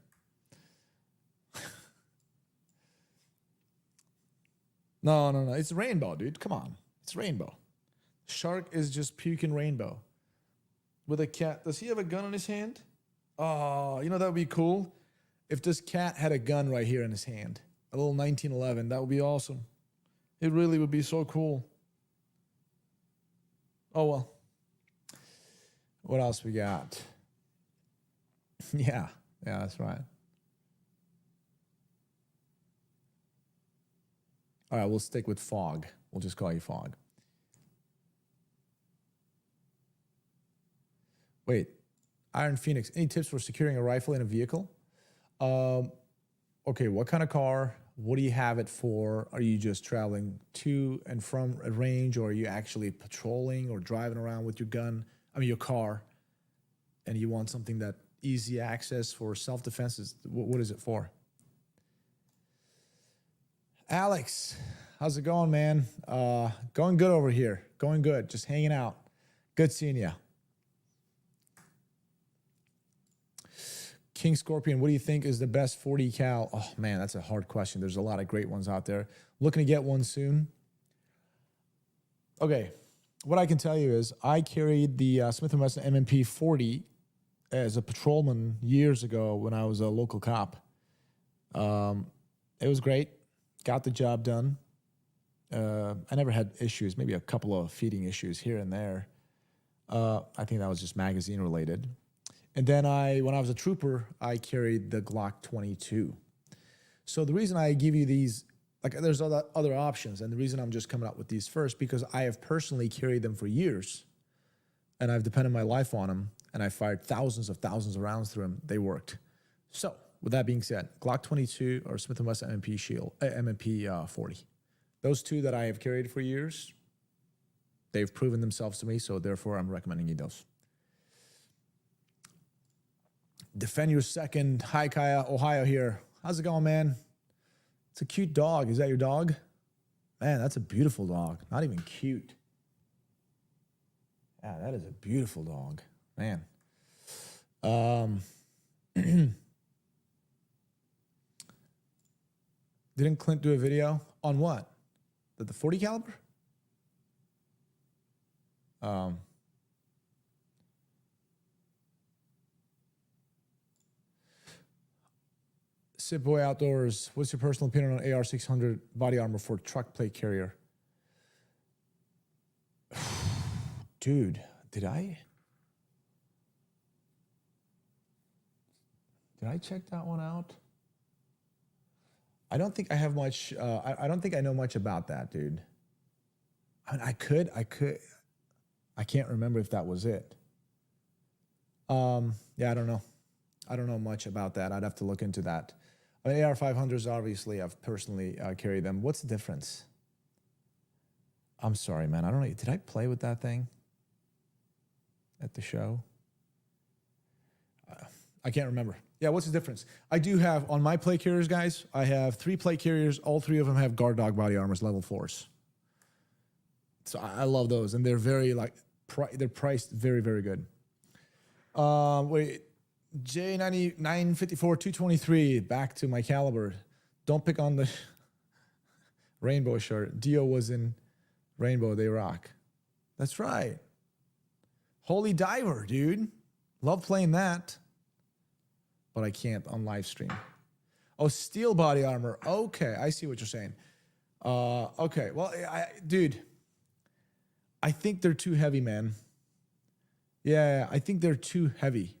A: No. It's rainbow, dude. Come on. It's rainbow. Shark is just puking rainbow. With a cat. Does he have a gun in his hand? Oh, you know, that would be cool. If this cat had a gun right here in his hand. A little 1911. That would be awesome. It really would be so cool. Oh, well. What else we got? Yeah, that's right. All right, we'll stick with Fog. We'll just call you Fog. Wait, Iron Phoenix, any tips for securing a rifle in a vehicle? Okay, what kind of car? What do you have it for? Are you just traveling to and from a range, or are you actually patrolling or driving around with your gun? I mean, your car, and you want something that easy access for self-defense? What is it for? Alex, how's it going, man? Going good over here. Going good. Just hanging out. Good seeing you. King Scorpion, what do you think is the best 40 cal? Oh, man, that's a hard question. There's a lot of great ones out there. Looking to get one soon. Okay, what I can tell you is I carried the Smith & Wesson M&P 40 as a patrolman years ago when I was a local cop. It was great. Got the job done. I never had issues, maybe a couple of feeding issues here and there. I think that was just magazine related. And then when I was a trooper, I carried the Glock 22. So the reason I give you these, like there's other options, and the reason I'm just coming up with these first, because I have personally carried them for years, and I've depended my life on them, and I fired thousands of rounds through them. They worked. So with that being said, Glock 22 or Smith & Wesson M&P 40. Those two that I have carried for years, they've proven themselves to me, so therefore I'm recommending you those. Defend Your Second. Hi, Kaya, Ohio here. How's it going, man? It's a cute dog. Is that your dog? Man, that's a beautiful dog. Not even cute. Yeah, that is a beautiful dog. Man. Didn't Clint do a video on what? The 40 caliber? Sip Boy Outdoors, what's your personal opinion on AR-600 body armor for truck plate carrier? Dude, did I check that one out? I don't think I have much, I don't think I know much about that, dude. I mean, I can't remember if that was it. Yeah, I don't know. I don't know much about that. I'd have to look into that. I mean, AR-500s, obviously, I've personally carried them. What's the difference? I'm sorry, man. I don't know. Did I play with that thing at the show? I can't remember. Yeah, what's the difference? I do have, on my plate carriers, guys, I have 3 plate carriers. All 3 of them have guard dog body armors, level 4s. So I love those. And they're very, like, they're priced very, very good. Wait. J90 954 223, back to my caliber. Don't pick on the rainbow shirt. Dio was in rainbow, they rock. That's right. Holy Diver, dude. Love playing that. But I can't on live stream. Oh, steel body armor. Okay, I see what you're saying. Okay, well, dude, I think they're too heavy, man. Yeah, I think they're too heavy.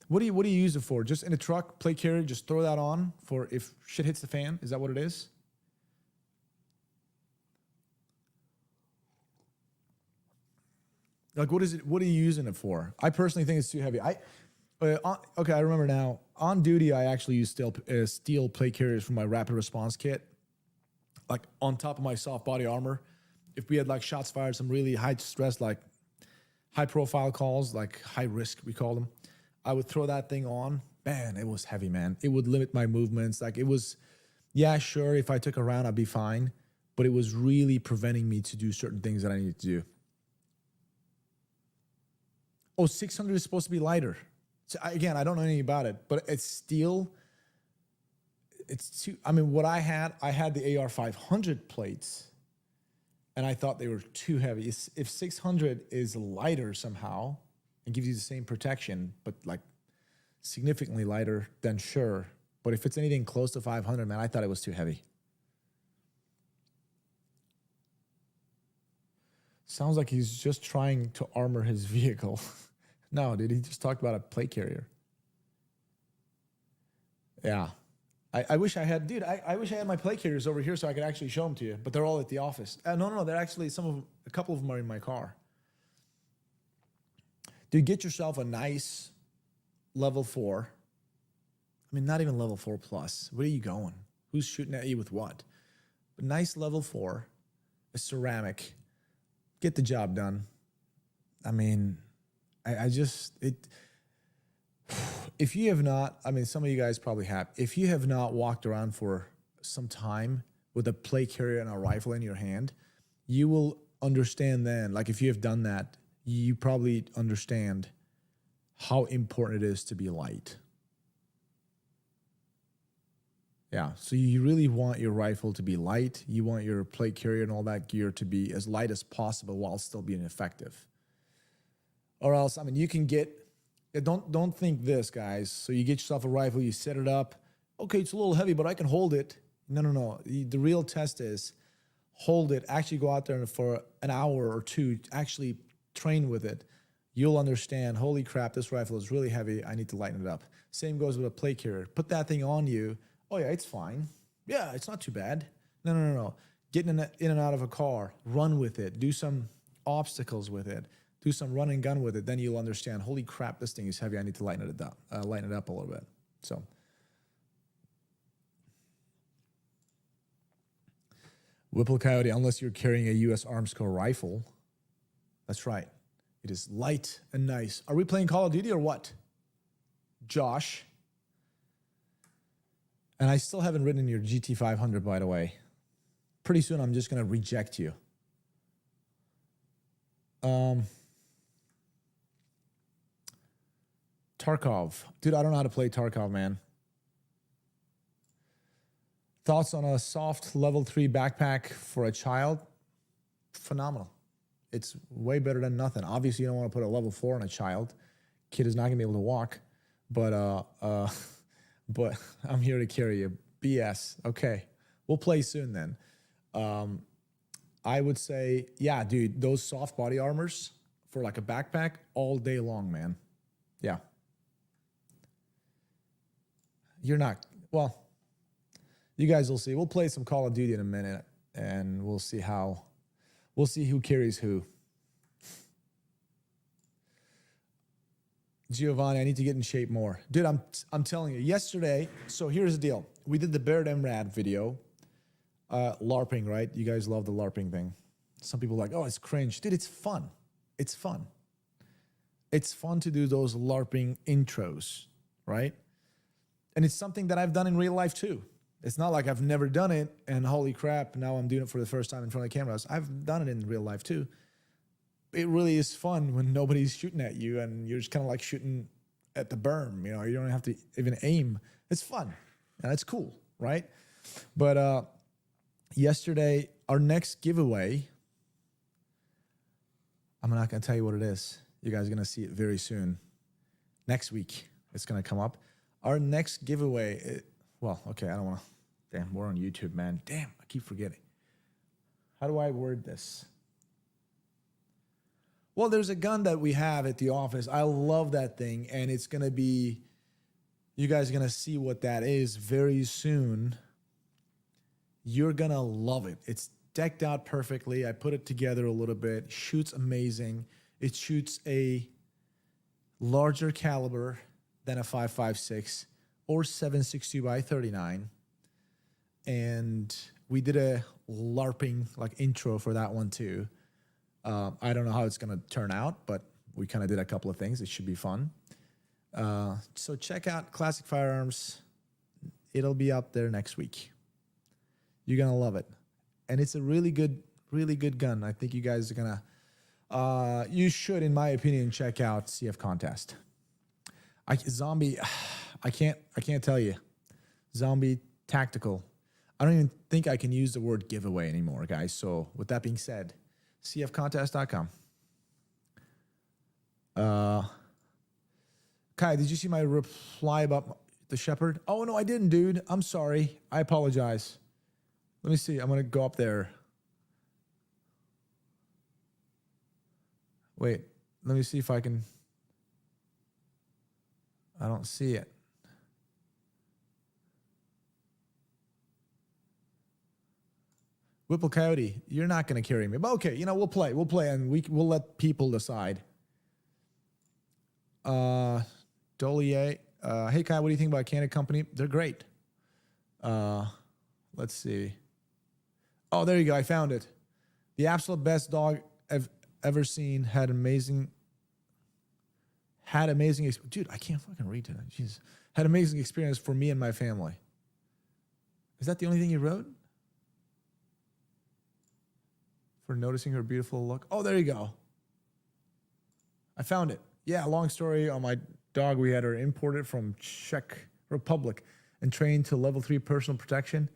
A: What do you use it for? Just in a truck, plate carrier, just throw that on for if shit hits the fan? Is that what it is? Like, what is it? What are you using it for? I personally think it's too heavy. Okay, I remember now. On duty, I actually use steel plate carriers for my rapid response kit. Like on top of my soft body armor, if we had like shots fired, some really high stress, like high profile calls, like high risk, we call them, I would throw that thing on. Man, it was heavy, man. It would limit my movements. Like it was, yeah, sure, if I took a round, I'd be fine. But it was really preventing me to do certain things that I needed to do. Oh, 600 is supposed to be lighter. So again, I don't know anything about it, but it's steel. It's too, I mean, what I had the AR-500 plates, and I thought they were too heavy. If 600 is lighter somehow and gives you the same protection, but like significantly lighter, then sure. But if it's anything close to 500, man, I thought it was too heavy. Sounds like he's just trying to armor his vehicle. No, dude, he just talked about a plate carrier. Yeah. I wish I had, dude, I wish I had my plate carriers over here so I could actually show them to you, but they're all at the office. No, they're actually, a couple of them are in my car. Dude, get yourself a nice level 4. I mean, not even level 4 plus. Where are you going? Who's shooting at you with what? But nice level 4, a ceramic. Get the job done. I mean, if you have not, I mean, some of you guys probably have. If you have not walked around for some time with a plate carrier and a rifle in your hand, you will understand then, like if you have done that, you probably understand how important it is to be light. Yeah, so you really want your rifle to be light. You want your plate carrier and all that gear to be as light as possible while still being effective. Or else, I mean, you can get, don't think this, guys. So you get yourself a rifle, you set it up. Okay, it's a little heavy, but I can hold it. No. The real test is hold it, actually go out there for an hour or two, actually train with it. You'll understand, holy crap, this rifle is really heavy. I need to lighten it up. Same goes with a plate carrier. Put that thing on you. Oh, yeah, it's fine. Yeah, it's not too bad. No. Getting in and out of a car, run with it. Do some obstacles with it. Do some run and gun with it. Then you'll understand, holy crap, this thing is heavy. I need to lighten it up a little bit. So, Whipple Coyote, unless you're carrying a U.S. Arms Corps rifle. That's right. It is light and nice. Are we playing Call of Duty or what? Josh. And I still haven't written your GT500, by the way. Pretty soon, I'm just going to reject you. Tarkov. Dude, I don't know how to play Tarkov, man. Thoughts on a soft level 3 backpack for a child? Phenomenal. It's way better than nothing. Obviously, you don't want to put a level 4 on a child. Kid is not going to be able to walk. But I'm here to carry you. BS. Okay. We'll play soon then. I would say, yeah, dude, those soft body armors for like a backpack all day long, man. Yeah. You're not, well, you guys will see. We'll play some Call of Duty in a minute and we'll see who carries who. Giovanni, I need to get in shape more. Dude, I'm telling you, yesterday, so here's the deal. We did the Baird MRAD video, LARPing, right? You guys love the LARPing thing. Some people are like, oh, it's cringe. Dude, it's fun. It's fun. It's fun to do those LARPing intros, right? And it's something that I've done in real life too. It's not like I've never done it and holy crap, now I'm doing it for the first time in front of the cameras. I've done it in real life too. It really is fun when nobody's shooting at you and you're just kind of like shooting at the berm. You know, you don't have to even aim. It's fun and it's cool, right? But yesterday, our next giveaway, I'm not going to tell you what it is. You guys are going to see it very soon. Next week, it's going to come up. Our next giveaway, well, okay, I don't want to. Damn, we're on YouTube, man. Damn, I keep forgetting. How do I word this? Well, there's a gun that we have at the office. I love that thing, and it's going to be, you guys are going to see what that is very soon. You're going to love it. It's decked out perfectly. I put it together a little bit. Shoots amazing. It shoots a larger caliber than a 5.56 or 7.62 by 39. And we did a LARPing like intro for that one too. I don't know how it's going to turn out, but we kind of did a couple of things. It should be fun. So check out Classic Firearms. It'll be up there next week. You're going to love it. And it's a really good gun. I think you guys are going to, you should, in my opinion, check out CF Contest. Zombie, I can't tell you. Zombie Tactical. I don't even think I can use the word giveaway anymore, guys. So with that being said, cfcontest.com. Kai, did you see my reply about the Shepherd? Oh, no, I didn't, dude. I'm sorry. I apologize. Let me see. I'm going to go up there. Wait, let me see if I can. I don't see it. Whipple Coyote, you're not going to carry me. But okay, we'll play, and we'll let people decide. Dolier, hey Kai, what do you think about Canada Company? They're great. Let's see. Oh, there you go. I found it. The absolute best dog I've ever seen. Had amazing. Dude, I can't fucking read today. Jesus. Had amazing experience for me and my family. Is that the only thing you wrote? For noticing her beautiful look. Oh, there you go. I found it. Yeah, long story on my dog. We had her imported from Czech Republic and trained to level 3 personal protection.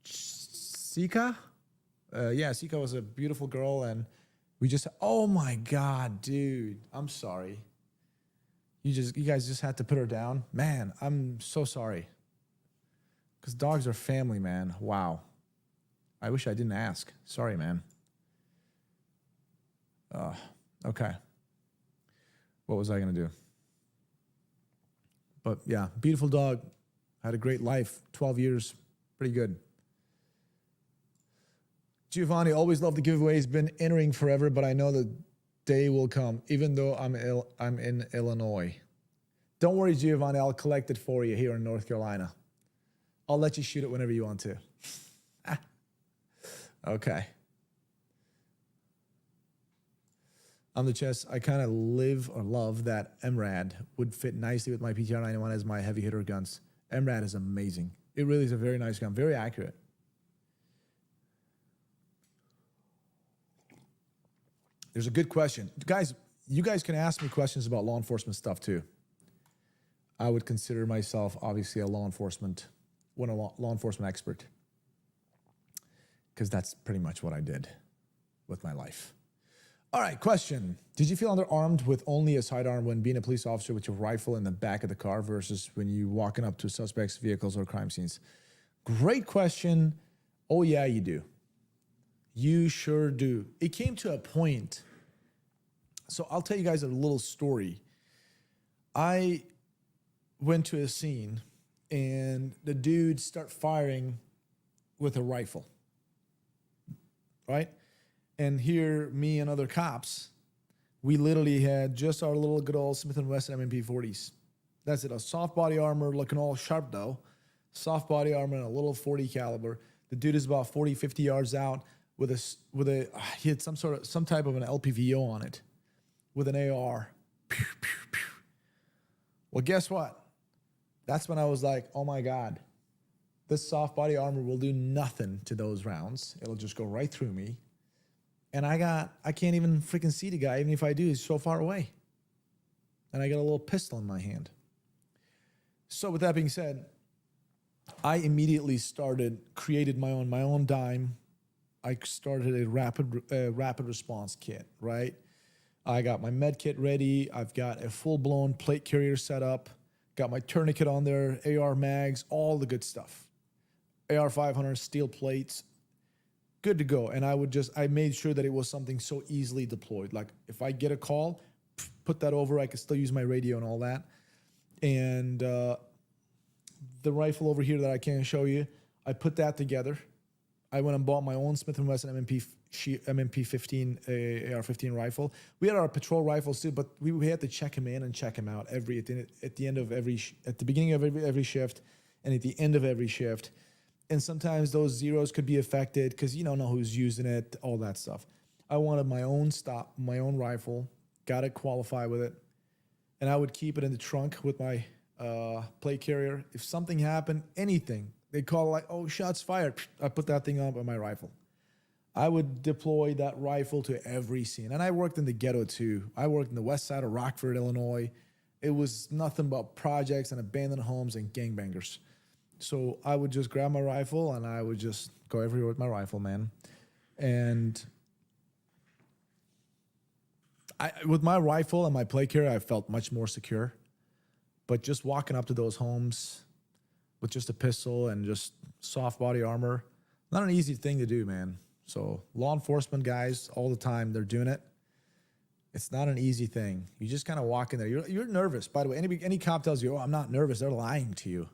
A: Sika? Yeah, Sika was a beautiful girl, and we just, oh my God, dude. I'm sorry. You guys just had to put her down. Man, I'm so sorry. Because dogs are family, man. Wow. I wish I didn't ask. Sorry, man. Okay. What was I going to do? But yeah, beautiful dog. Had a great life. 12 years. Pretty good. Giovanni, always loved the giveaways. Been entering forever, but I know the day will come, even though I'm in Illinois. Don't worry, Giovanni. I'll collect it for you here in North Carolina. I'll let you shoot it whenever you want to. Okay. On the chest, I kind of love that MRAD would fit nicely with my PTR 91 as my heavy hitter guns. MRAD is amazing. It really is a very nice gun, very accurate. There's a good question. Guys, you guys can ask me questions about law enforcement stuff too. I would consider myself obviously a law enforcement expert, because that's pretty much what I did with my life. All right, question. Did you feel underarmed with only a sidearm when being a police officer with your rifle in the back of the car versus when you walking up to suspects' vehicles or crime scenes? Great question. Oh, yeah, you do. You sure do. It came to a point. So I'll tell you guys a little story. I went to a scene and the dude start firing with a rifle, right? And here, me and other cops, we literally had just our little good old Smith & Wesson M&P40s. That's it, a soft body armor looking all sharp though. Soft body armor and a little 40 caliber. The dude is about 40, 50 yards out with he had some type of an LPVO on it with an AR. Pew, pew, pew. Well, guess what? That's when I was like, oh my God, this soft body armor will do nothing to those rounds. It'll just go right through me. And I can't even freaking see the guy, even if I do, he's so far away. And I got a little pistol in my hand. So with that being said, I immediately created my own dime. I started a rapid response kit, right? I got my med kit ready. I've got a full-blown plate carrier set up. Got my tourniquet on there, AR mags, all the good stuff. AR 500 steel plates, good to go. And I made sure that it was something so easily deployed. Like if I get a call, put that over, I can still use my radio and all that. And the rifle over here that I can't show you, I put that together. I went and bought my own Smith & Wesson MP15 AR-15 rifle. We had our patrol rifles too, but we had to check him in and check him out at the beginning of every shift and at the end of every shift. And sometimes those zeros could be affected because you don't know who's using it, all that stuff. I wanted my own rifle, got it qualified with it, and I would keep it in the trunk with my plate carrier. If something happened, anything, they call like, oh, shots fired. I put that thing up on my rifle. I would deploy that rifle to every scene. And I worked in the ghetto too. I worked in the west side of Rockford, Illinois. It was nothing but projects and abandoned homes and gangbangers. So I would just grab my rifle and I would just go everywhere with my rifle, man. And with my rifle and my plate carrier, I felt much more secure. But just walking up to those homes with just a pistol and just soft body armor, not an easy thing to do, man. So law enforcement guys all the time, they're doing it. It's not an easy thing. You just kind of walk in there. You're nervous. By the way, any cop tells you, "Oh, I'm not nervous," they're lying to you. You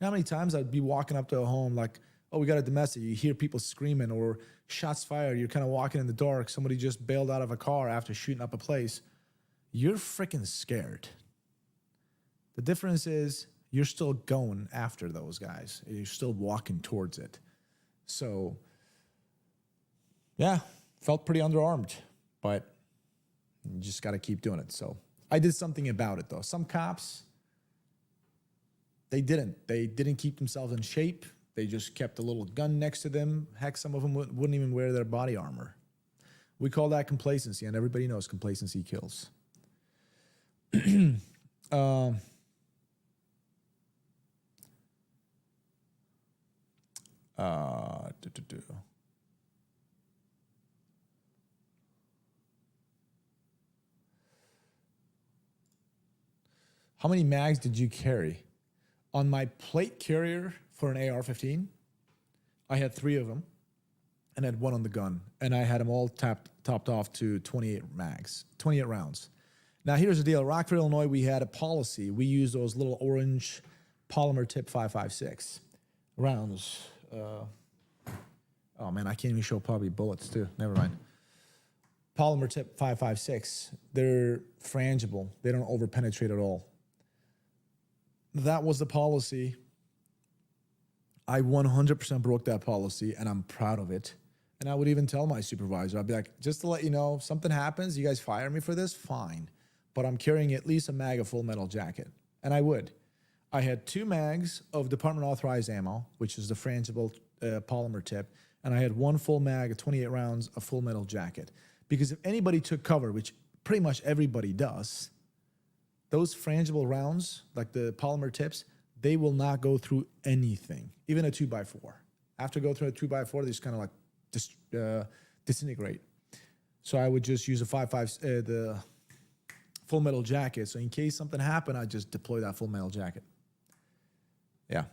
A: know how many times I'd be walking up to a home like, "Oh, we got a domestic." You hear people screaming or shots fired. You're kind of walking in the dark. Somebody just bailed out of a car after shooting up a place. You're freaking scared. The difference is you're still going after those guys. You're still walking towards it. So, yeah, felt pretty underarmed, but you just got to keep doing it. So I did something about it, though. Some cops, they didn't. They didn't keep themselves in shape. They just kept a little gun next to them. Heck, some of them wouldn't even wear their body armor. We call that complacency, and everybody knows complacency kills. How many mags did you carry? On my plate carrier for an AR-15, I had 3 of them and had 1 on the gun. And I had them all topped off to 28 mags, 28 rounds. Now, here's the deal. Rockford, Illinois, we had a policy. We used those little orange polymer tip 5.56 rounds. Oh, man, I can't even show probably bullets, too. Never mind. Polymer tip 5.56. They're frangible. They don't over-penetrate at all. That was the policy. I 100% broke that policy, and I'm proud of it. And I would even tell my supervisor, I'd be like, just to let you know, if something happens, you guys fire me for this, fine. But I'm carrying at least a mag of full metal jacket. And I would. I had 2 mags of department authorized ammo, which is the frangible polymer tip. And I had 1 full mag of 28 rounds of full metal jacket. Because if anybody took cover, which pretty much everybody does, those frangible rounds, like the polymer tips, they will not go through anything, even a 2x4. After go through a 2x4, they just kind of like disintegrate. So I would just use the full metal jacket. So in case something happened, I just deploy that full metal jacket. Yeah.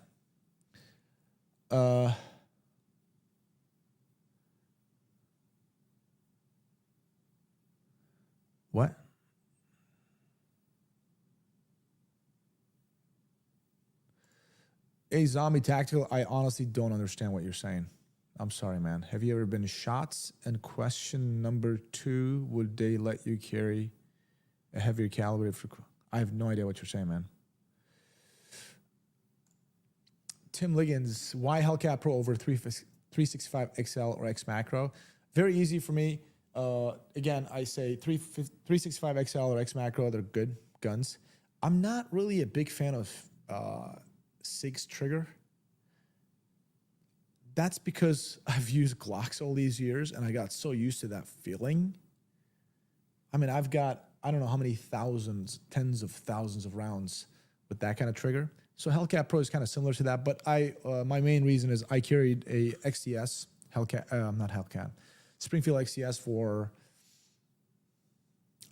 A: What? A zombie tactical, I honestly don't understand what you're saying. I'm sorry, man. Have you ever been shots? And question number 2, would they let you carry a heavier caliber? I have no idea what you're saying, man. Tim Liggins, why Hellcat Pro over 365 XL or X Macro? Very easy for me. Again, I say 365 XL or X Macro, they're good guns. I'm not really a big fan of SIG's trigger. That's because I've used Glocks all these years and I got so used to that feeling. I mean, I've got, I don't know how many thousands, tens of thousands of rounds with that kind of trigger. So Hellcat Pro is kind of similar to that, but my main reason is I carried a XTS, Springfield XTS for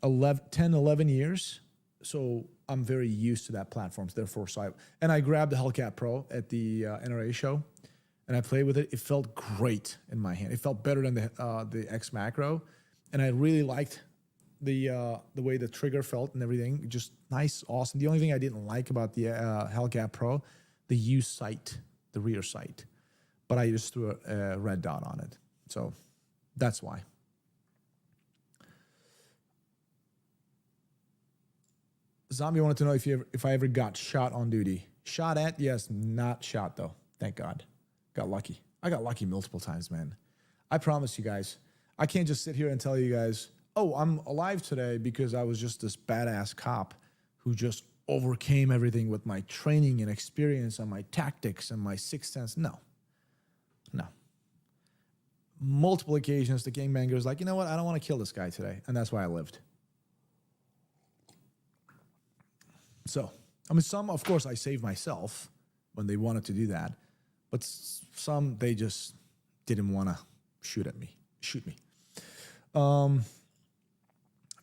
A: 10, 11 years. So I'm very used to that platform. Therefore, and I grabbed the Hellcat Pro at the NRA show, and I played with it. It felt great in my hand. It felt better than the X Macro, and I really liked the way the trigger felt and everything. Just nice, awesome. The only thing I didn't like about the Hellcat Pro, the U sight, the rear sight, but I just threw a red dot on it, so that's why. Zombie wanted to know if I ever got shot on duty. Shot at? Yes, not shot though. Thank God. Got lucky. I got lucky multiple times, man. I promise you guys, I can't just sit here and tell you guys, oh, I'm alive today because I was just this badass cop who just overcame everything with my training and experience and my tactics and my sixth sense. No. Multiple occasions, the gangbanger was like, you know what? I don't want to kill this guy today. And that's why I lived. So, I mean, some, of course, I saved myself when they wanted to do that. But some, they just didn't want to shoot me.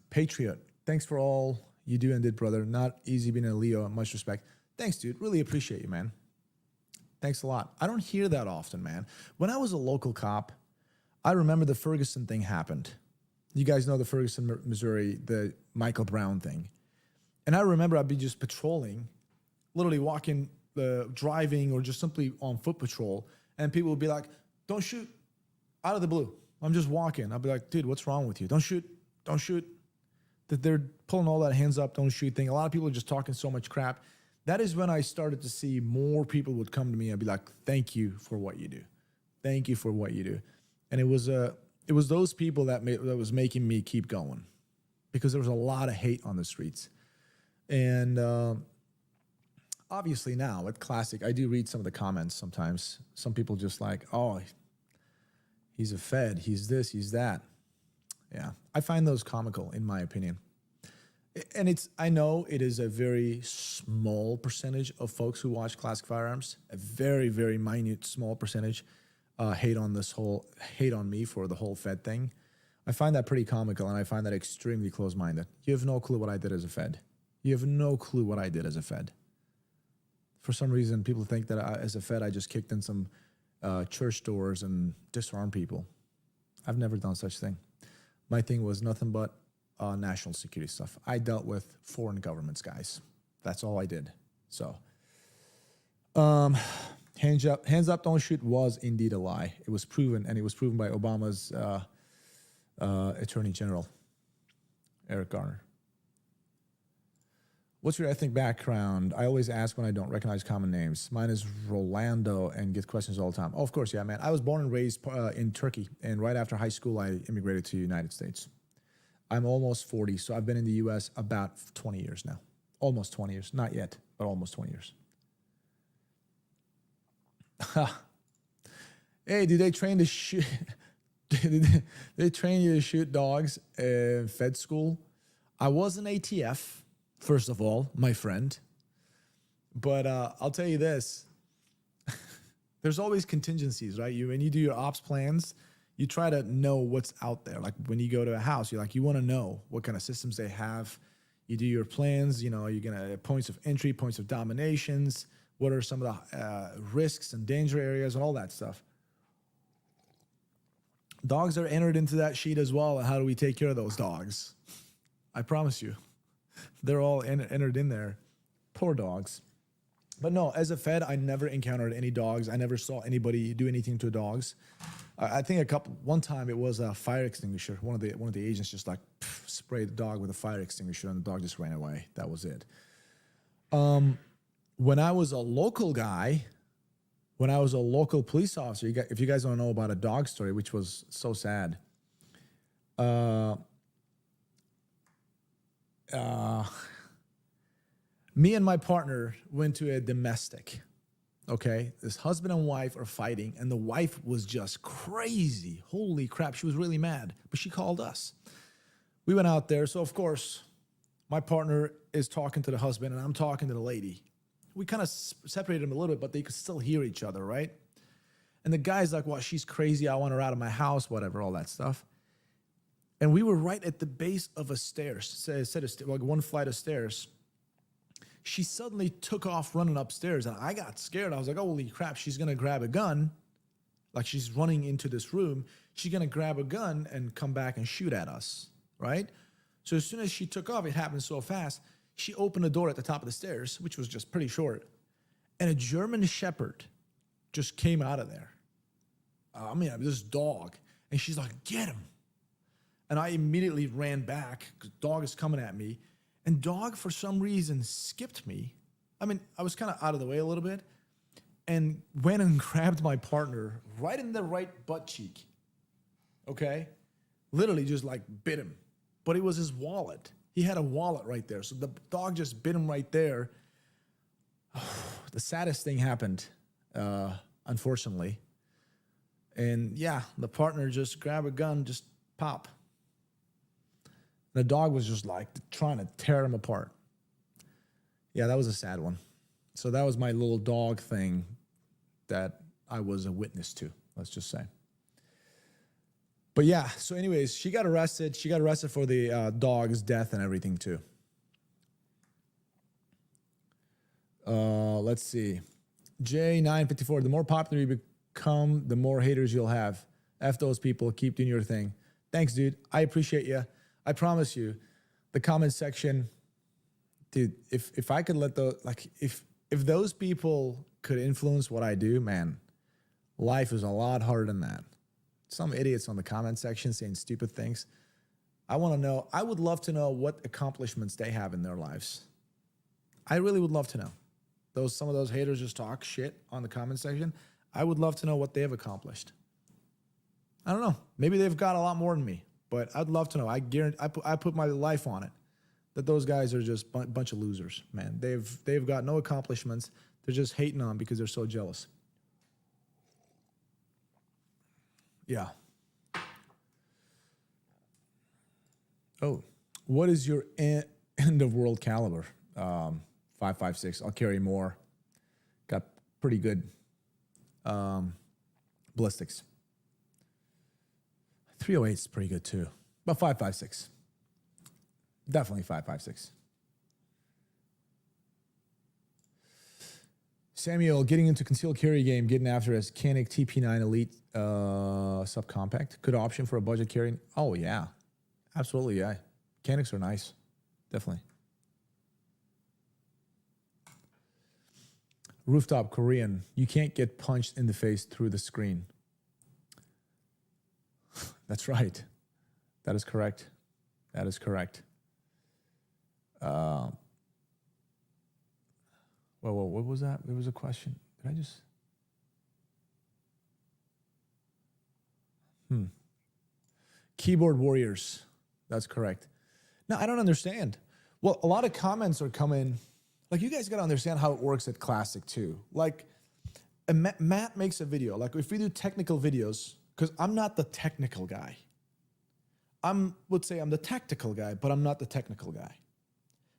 A: Patriot, thanks for all you do and did, brother. Not easy being a Leo. Much respect. Thanks, dude. Really appreciate you, man. Thanks a lot. I don't hear that often, man. When I was a local cop, I remember the Ferguson thing happened. You guys know the Ferguson, Missouri, the Michael Brown thing. And I remember I'd be just patrolling, literally walking, driving, or just simply on foot patrol. And people would be like, don't shoot, out of the blue. I'm just walking. I'd be like, dude, what's wrong with you? Don't shoot, don't shoot. That they're pulling all that hands up, don't shoot thing. A lot of people are just talking so much crap. That is when I started to see more people would come to me and be like, thank you for what you do. Thank you for what you do. And it was those people that was making me keep going, because there was a lot of hate on the streets. And obviously now at Classic, I do read some of the comments sometimes. Some people just like, oh, he's a Fed, he's this, he's that. Yeah, I find those comical, in my opinion. And I know it is a very small percentage of folks who watch Classic Firearms, a very, very minute, small percentage hate on me for the whole Fed thing. I find that pretty comical, and I find that extremely close-minded. You have no clue what I did as a Fed. You have no clue what I did as a Fed. For some reason, people think that as a Fed, I just kicked in some church doors and disarmed people. I've never done such thing. My thing was nothing but national security stuff. I dealt with foreign governments, guys. That's all I did. So, hands up, don't shoot was indeed a lie. It was proven, and it was proven by Obama's Attorney General, Eric Garner. What's your ethnic background? I always ask when I don't recognize common names. Mine is Rolando, and get questions all the time. Oh, of course, yeah, man. I was born and raised in Turkey, and right after high school, I immigrated to the United States. I'm almost 40, so I've been in the U.S. about 20 years now. Almost 20 years. Not yet, but almost 20 years. Hey, do they train to shoot? Did they train you to shoot dogs in Fed school? I was an ATF. First of all, my friend. But I'll tell you this. There's always contingencies, right? When you do your ops plans, you try to know what's out there. Like when you go to a house, you want to know what kind of systems they have. You do your plans, you're going to points of entry, points of dominations. What are some of the risks and danger areas and all that stuff. Dogs are entered into that sheet as well. And how do we take care of those dogs? I promise you. They're all entered in there. Poor dogs. But no, as a Fed, I never encountered any dogs. I never saw anybody do anything to dogs. I think one time it was a fire extinguisher. One of the agents just like sprayed the dog with a fire extinguisher, and the dog just ran away. That was it. When I was a local guy, when I was a local police officer, if you guys don't know about a dog story, which was so sad. Me and my partner went to a domestic. Okay, this husband and wife are fighting, and the wife was just crazy. Holy crap, she was really mad, but she called us. We went out there, so of course, my partner is talking to the husband, and I'm talking to the lady. We kind of separated them a little bit, but they could still hear each other, right? And the guy's like, well, she's crazy. I want her out of my house, whatever, all that stuff. And we were right at the base of a stairs, like one flight of stairs. She suddenly took off running upstairs, and I got scared. I was like, oh, holy crap, she's going to grab a gun. Like she's running into this room. She's going to grab a gun and come back and shoot at us, right? So as soon as she took off, it happened so fast, she opened the door at the top of the stairs, which was just pretty short, and a German Shepherd just came out of there. This dog. And she's like, get him. And I immediately ran back because dog is coming at me. And dog, for some reason, skipped me. I was kind of out of the way a little bit and went and grabbed my partner right in the right butt cheek. Okay? Literally just like bit him. But it was his wallet. He had a wallet right there. So the dog just bit him right there. The saddest thing happened, unfortunately. And yeah, the partner just grabbed a gun, just pop. The dog was just like trying to tear him apart. Yeah, that was a sad one. So that was my little dog thing that I was a witness to, let's just say. But yeah, so anyways, she got arrested. She got arrested for the dog's death and everything too. Let's see. J954, the more popular you become, the more haters you'll have. F those people, keep doing your thing. Thanks, dude. I appreciate you. I promise you, the comment section, dude, if I could let those, like, if those people could influence what I do, man, life is a lot harder than that. Some idiots on the comment section saying stupid things. I want to know, I would love to know what accomplishments they have in their lives. I really would love to know. Some of those haters just talk shit on the comment section. I would love to know what they have accomplished. I don't know. Maybe they've got a lot more than me, but I'd love to know. I guarantee, I put my life on it, that those guys are just a bunch of losers, man. They've got no accomplishments. They're just hating on because they're so jealous. Yeah. Oh, what is your end of world caliber? 5.56. I'll carry more. Got pretty good ballistics. 308 is pretty good too, but 5.56. Definitely 5.56. Samuel, getting into concealed carry game, getting after as Canik TP9 Elite subcompact. Good option for a budget carry. Oh yeah, absolutely, yeah. Canics are nice, definitely. Rooftop Korean, you can't get punched in the face through the screen. That's right. That is correct. That is correct. Whoa, what was that? There was a question. Did I just? Keyboard warriors. That's correct. No, I don't understand. Well, a lot of comments are coming. Like, you guys got to understand how it works at Classic too. Like, Matt makes a video. Like, if we do technical videos, because I'm not the technical guy. Would say I'm the tactical guy, but I'm not the technical guy.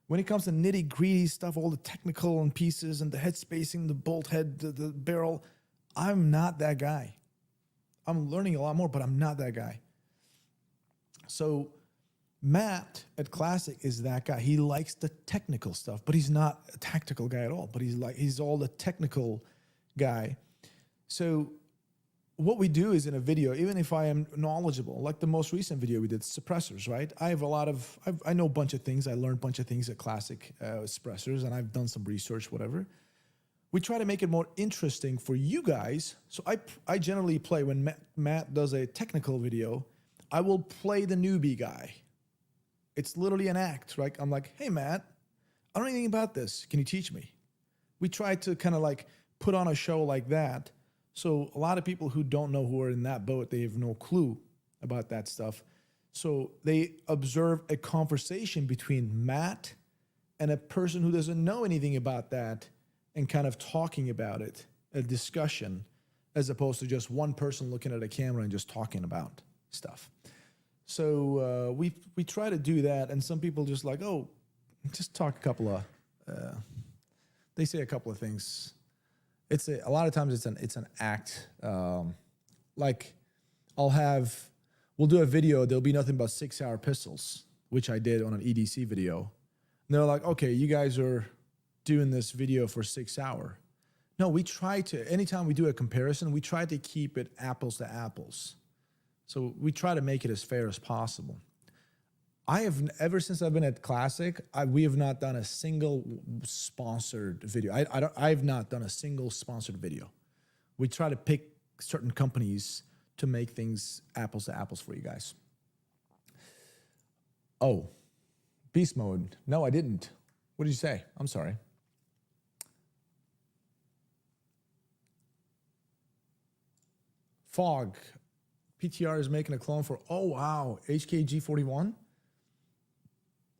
A: When it comes to nitty gritty stuff, all the technical and pieces and the head spacing, the bolt head, the barrel, I'm not that guy. I'm learning a lot more, but I'm not that guy. So Matt at Classic is that guy. He likes the technical stuff, but he's not a tactical guy at all. But he's all the technical guy. So what we do is in a video, even if I am knowledgeable, like the most recent video we did, suppressors, right? I know a bunch of things. I learned a bunch of things at Classic suppressors, and I've done some research, whatever. We try to make it more interesting for you guys. So I generally play, when Matt does a technical video, I will play the newbie guy. It's literally an act, right? I'm like, hey, Matt, I don't know anything about this. Can you teach me? We try to kind of like put on a show like that. So a lot of people who don't know, who are in that boat, they have no clue about that stuff. So they observe a conversation between Matt and a person who doesn't know anything about that and kind of talking about it, a discussion, as opposed to just one person looking at a camera and just talking about stuff. So we try to do that, and some people just like, oh, just talk a couple of, they say a couple of things. A lot of times it's an act. Like we'll do a video, there'll be nothing but 6-hour pistols, which I did on an EDC video. And they're like, okay, you guys are doing this video for 6 hours. No, we try to, anytime we do a comparison, we try to keep it apples to apples. So we try to make it as fair as possible. Ever since I've been at Classic, we have not done a single sponsored video. I've not done a single sponsored video. We try to pick certain companies to make things apples to apples for you guys. Oh, beast mode. No, I didn't. What did you say? I'm sorry. Fog. PTR is making a clone for, oh wow, HKG41?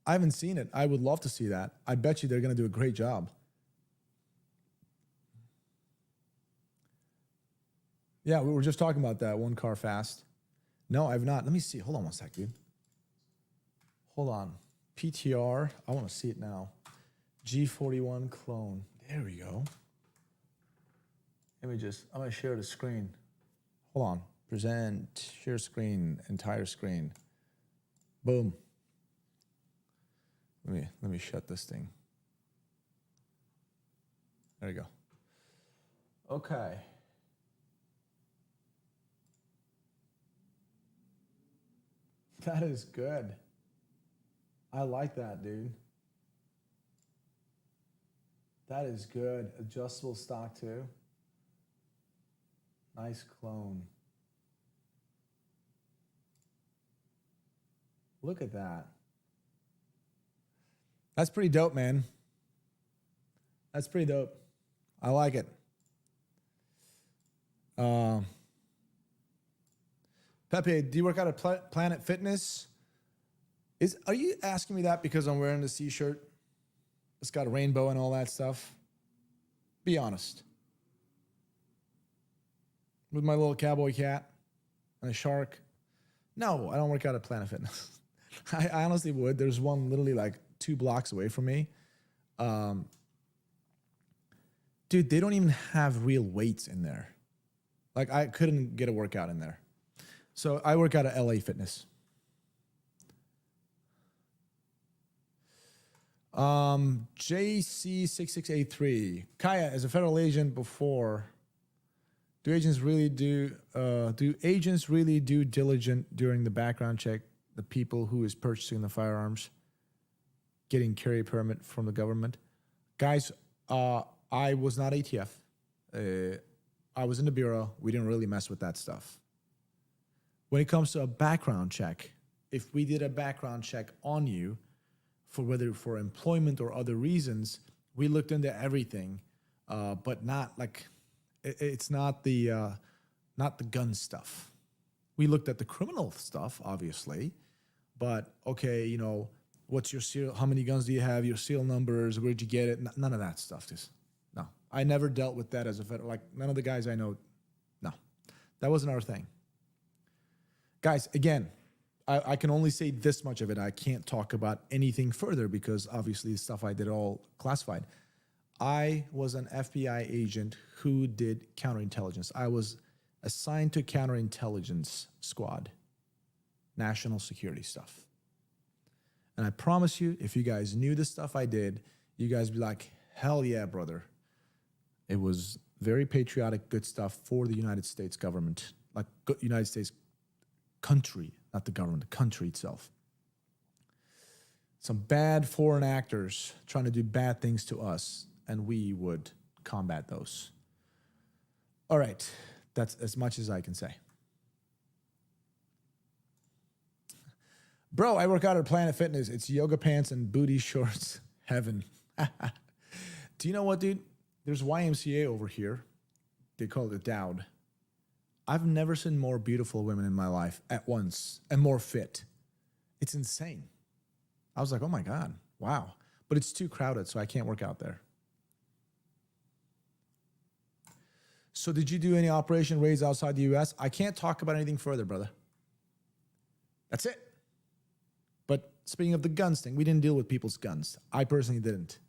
A: I haven't seen it. I would love to see that. I bet you they're going to do a great job. Yeah, we were just talking about that one car fast. No, I've not. Let me see. Hold on one sec, dude. Hold on. PTR. I want to see it now. G41 clone. There we go. I'm going to share the screen. Hold on. Present, share screen, entire screen. Boom. Let me shut this thing. There you go. Okay. That is good. I like that, dude. That is good. Adjustable stock too. Nice clone. Look at that. That's pretty dope, man. That's pretty dope. I like it. Pepe, do you work out at Planet Fitness? Are you asking me that because I'm wearing the C-shirt? It's got a rainbow and all that stuff. Be honest. With my little cowboy cat and a shark. No, I don't work out at Planet Fitness. I honestly would. There's one literally like 2 blocks away from me. Dude, they don't even have real weights in there. Like, I couldn't get a workout in there. So I work out at LA Fitness. JC6683. Kaya, as a federal agent before, do agents really do diligent during the background check the people who is purchasing the firearms, getting carry permit from the government? Guys, I was not ATF. I was in the bureau. We didn't really mess with that stuff. When it comes to a background check, if we did a background check on you, for whether for employment or other reasons, we looked into everything, but not like it's not the gun stuff. We looked at the criminal stuff, obviously, but okay, you know, what's your serial? How many guns do you have? Your serial numbers? Where'd you get it? None of that stuff. Just no. I never dealt with that as a federal. Like none of the guys I know. No, that wasn't our thing. Guys, again, I can only say this much of it. I can't talk about anything further because obviously the stuff I did all classified. I was an FBI agent who did counterintelligence. I was assigned to counterintelligence squad, national security stuff. And I promise you, if you guys knew the stuff I did, you guys would be like, hell yeah, brother. It was very patriotic, good stuff for the United States government, like United States country, not the government, the country itself. Some bad foreign actors trying to do bad things to us, and we would combat those. All right, that's as much as I can say. Bro, I work out at Planet Fitness. It's yoga pants and booty shorts. Heaven. Do you know what, dude? There's YMCA over here. They call it a Dowd. I've never seen more beautiful women in my life at once and more fit. It's insane. I was like, oh my God, wow. But it's too crowded, so I can't work out there. So did you do any operation raids outside the US? I can't talk about anything further, brother. That's it. But speaking of the guns thing, we didn't deal with people's guns. I personally didn't.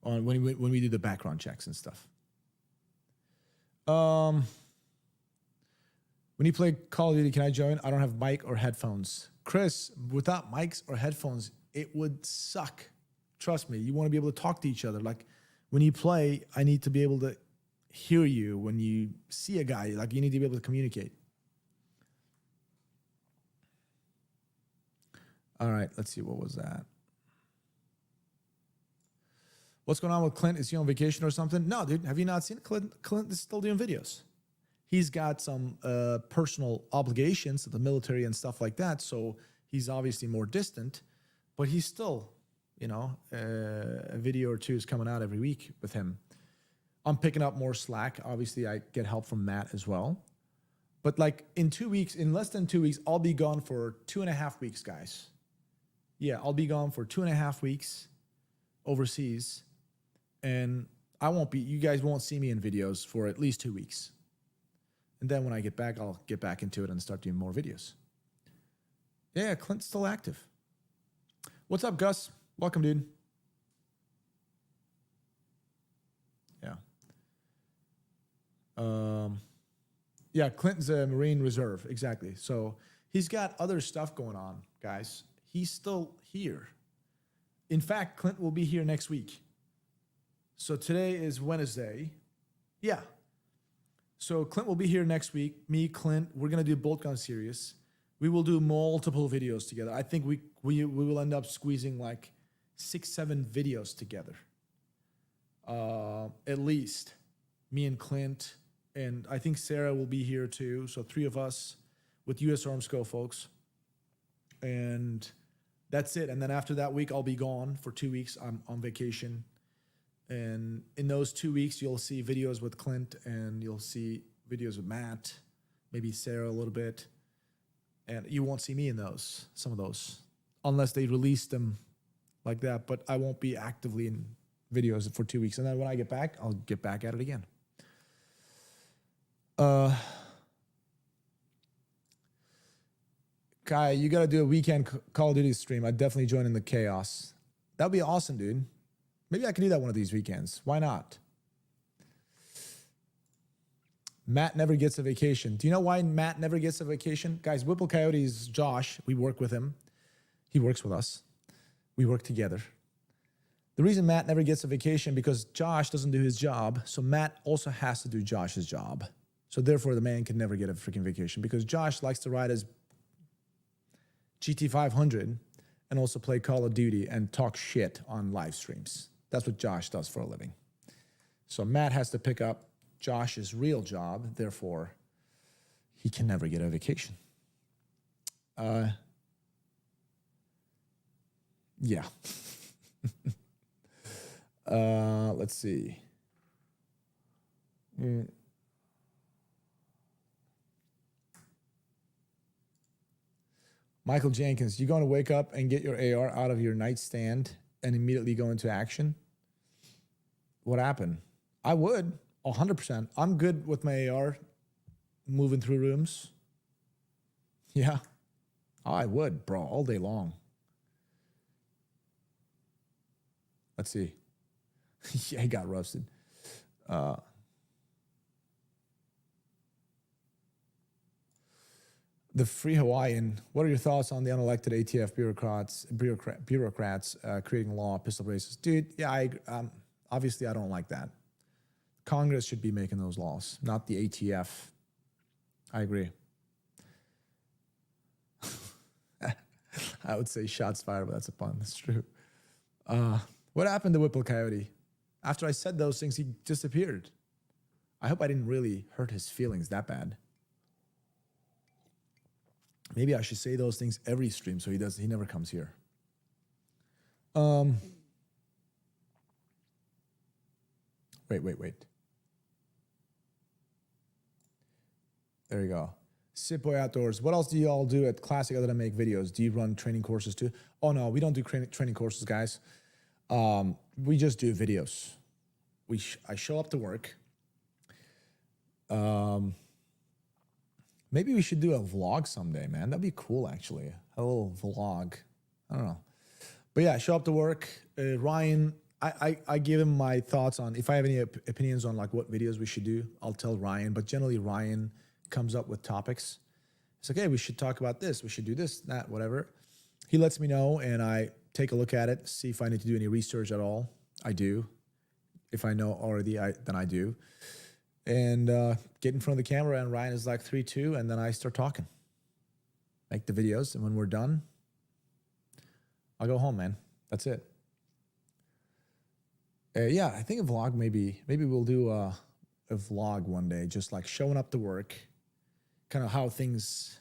A: When we do the background checks and stuff. When you play Call of Duty, can I join? I don't have mic or headphones. Chris, without mics or headphones, it would suck. Trust me, you want to be able to talk to each other. Like when you play, I need to be able to hear you. When you see a guy, like you need to be able to communicate. All right, let's see. What was that? What's going on with Clint? Is he on vacation or something? No, dude. Have you not seen Clint? Clint is still doing videos. He's got some personal obligations to the military and stuff like that. So he's obviously more distant, but he's still, you know, a video or two is coming out every week with him. I'm picking up more slack. Obviously, I get help from Matt as well. But like in 2 weeks, in less than 2 weeks, I'll be gone for 2.5 weeks, guys. Yeah, I'll be gone for 2.5 weeks overseas. And you guys won't see me in videos for at least 2 weeks. And then when I get back, I'll get back into it and start doing more videos. Yeah, Clint's still active. What's up, Gus? Welcome, dude. Yeah. Yeah, Clinton's a Marine Reserve, exactly. So he's got other stuff going on, guys. He's still here. In fact, Clint will be here next week. So today is Wednesday. Yeah. So Clint will be here next week. Me, Clint, we're going to do Bolt Gun Series. We will do multiple videos together. I think we will end up squeezing like 6-7 videos together. At least me and Clint, and I think Sarah will be here too. So 3 of us with US Arms Co, folks. And that's it. And then after that week, I'll be gone for 2 weeks. I'm on vacation. And in those 2 weeks, you'll see videos with Clint and you'll see videos with Matt, maybe Sarah a little bit. And you won't see me in those, some of those, unless they release them like that. But I won't be actively in videos for 2 weeks. And then when I get back, I'll get back at it again. Kai, you got to do a weekend Call of Duty stream. I'd definitely join in the chaos. That would be awesome, dude. Maybe I could do that one of these weekends. Why not? Matt never gets a vacation. Do you know why Matt never gets a vacation? Guys, Whipple Coyote's Josh. We work with him. He works with us. We work together. The reason Matt never gets a vacation because Josh doesn't do his job. So Matt also has to do Josh's job. So therefore, the man can never get a freaking vacation because Josh likes to ride his GT500 and also play Call of Duty and talk shit on live streams. That's what Josh does for a living. So Matt has to pick up Josh's real job. Therefore, he can never get a vacation. Yeah. Let's see. Michael Jenkins, you going to wake up and get your AR out of your nightstand and immediately go into action? What happened? I would, 100%. I'm good with my AR moving through rooms. Yeah. I would, bro, all day long. Let's see. Yeah, he got roasted. The Free Hawaiian, what are your thoughts on the unelected ATF bureaucrats creating law, pistol braces? Dude, yeah, obviously I don't like that. Congress should be making those laws, not the ATF. I agree. I would say shots fired, but that's a pun. That's true. What happened to Whipple Coyote? After I said those things, he disappeared. I hope I didn't really hurt his feelings that bad. Maybe I should say those things every stream so he never comes here. Wait. There you go. Sipboy Outdoors. What else do you all do at Classic other than make videos? Do you run training courses too? Oh no, we don't do training courses, guys. We just do videos. I show up to work. Maybe we should do a vlog someday, man. That'd be cool, actually. A little vlog. I don't know. But yeah, show up to work. Ryan, I give him my thoughts on, if I have any opinions on like what videos we should do, I'll tell Ryan. But generally, Ryan comes up with topics. It's like, hey, we should talk about this. We should do this, that, whatever. He lets me know, and I take a look at it, see if I need to do any research at all. I do. If I know already, then I do. And get in front of the camera, and Ryan is like 3-2, and then I start talking. Make the videos, and when we're done, I'll go home, man. That's it. Yeah, I think a vlog, maybe we'll do a vlog one day, just like showing up to work, kind of how things,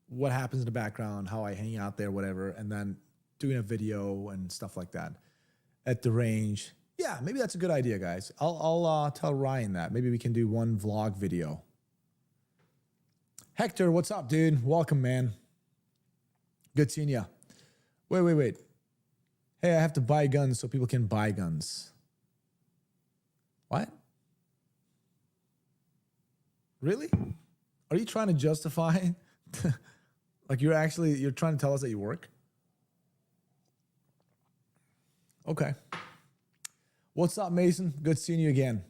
A: what happens in the background, how I hang out there, whatever, and then doing a video and stuff like that at the range. Yeah, maybe that's a good idea, guys. I'll tell Ryan that. Maybe we can do one vlog video. Hector, what's up, dude? Welcome, man. Good seeing ya. Wait. Hey, I have to buy guns so people can buy guns. What? Really? Are you trying to justify? Like you're trying to tell us that you work? Okay. What's up, Mason? Good seeing you again.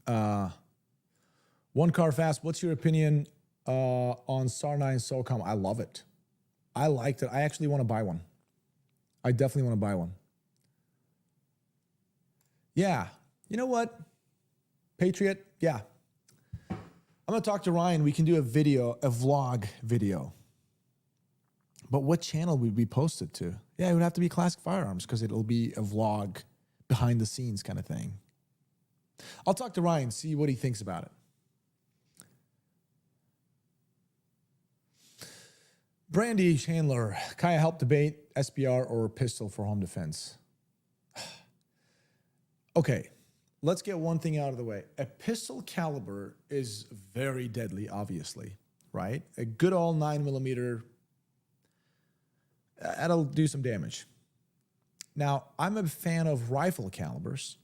A: One Car Fast, what's your opinion on SAR 9 SOCOM? I love it. I liked it. I actually want to buy one. I definitely want to buy one. Yeah. You know what? Patriot, yeah. I'm gonna talk to Ryan. We can do a vlog video. But what channel would we post it to? Yeah, it would have to be Classic Firearms because it'll be a vlog, behind the scenes kind of thing. I'll talk to Ryan, see what he thinks about it. Brandy Chandler, Kaya help debate SBR or pistol for home defense. Okay, let's get one thing out of the way. A pistol caliber is very deadly, obviously, right? A good old 9mm, that'll do some damage. Now, I'm a fan of rifle calibers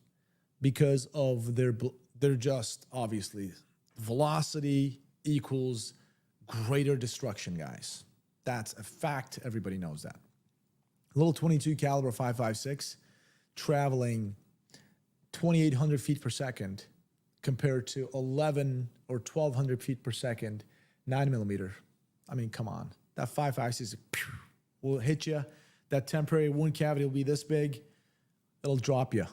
A: because of they're just obviously velocity equals greater destruction, guys. That's a fact. Everybody knows that. A little 22 caliber 5.56 traveling 2,800 feet per second compared to 11 or 1,200 feet per second 9mm. I mean, come on. That 5.56 will hit you. That temporary wound cavity will be this big. It'll drop you.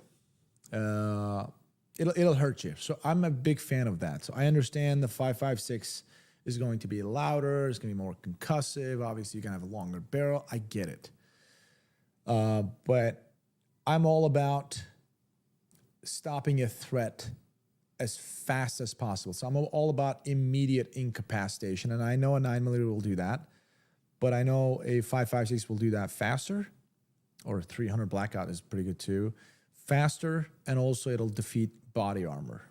A: It'll hurt you. So I'm a big fan of that. So I understand the 5.56 is going to be louder. It's going to be more concussive. Obviously, you can have a longer barrel. I get it. But I'm all about stopping a threat as fast as possible. So I'm all about immediate incapacitation. And I know a 9mm will do that. But I know a 5.56 will do that faster, or 300 blackout is pretty good too. Faster, and also it'll defeat body armor.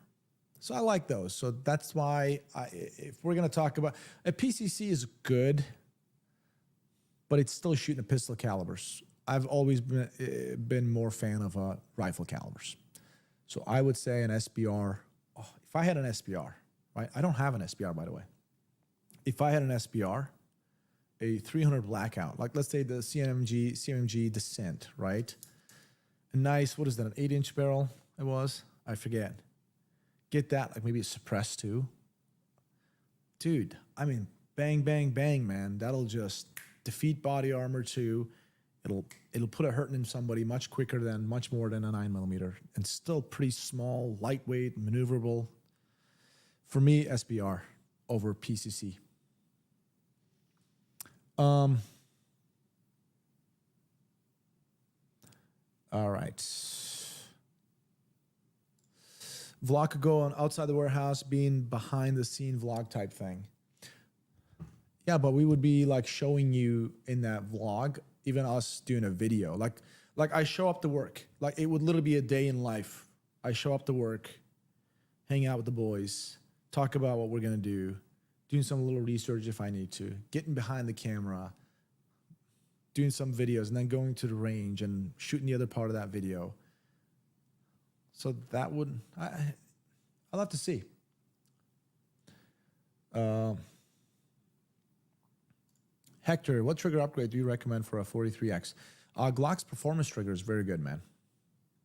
A: So I like those. So that's why if we're going to talk about a PCC is good, but it's still shooting at pistol calibers. I've always been more fan of rifle calibers. So I would say an SBR. Oh, if I had an SBR, right? I don't have an SBR, by the way. If I had an SBR, a 300 blackout, like let's say the CMG Descent, right? A nice, what is that, an 8-inch barrel it was? I forget. Get that, like maybe a suppressed too. Dude, I mean, bang, bang, bang, man. That'll just defeat body armor too. It'll put a hurting in somebody much more than a 9mm, and still pretty small, lightweight, maneuverable. For me, SBR over PCC. All right. Vlog could go on outside the warehouse, being behind the scene vlog type thing. Yeah, but we would be like showing you in that vlog, even us doing a video. Like I show up to work. Like it would literally be a day in life. I show up to work, hang out with the boys, talk about what we're gonna do, doing some little research if I need to, getting behind the camera, doing some videos, and then going to the range and shooting the other part of that video. So that would, I'll have to see. Hector, what trigger upgrade do you recommend for a 43X? Glock's performance trigger is very good, man.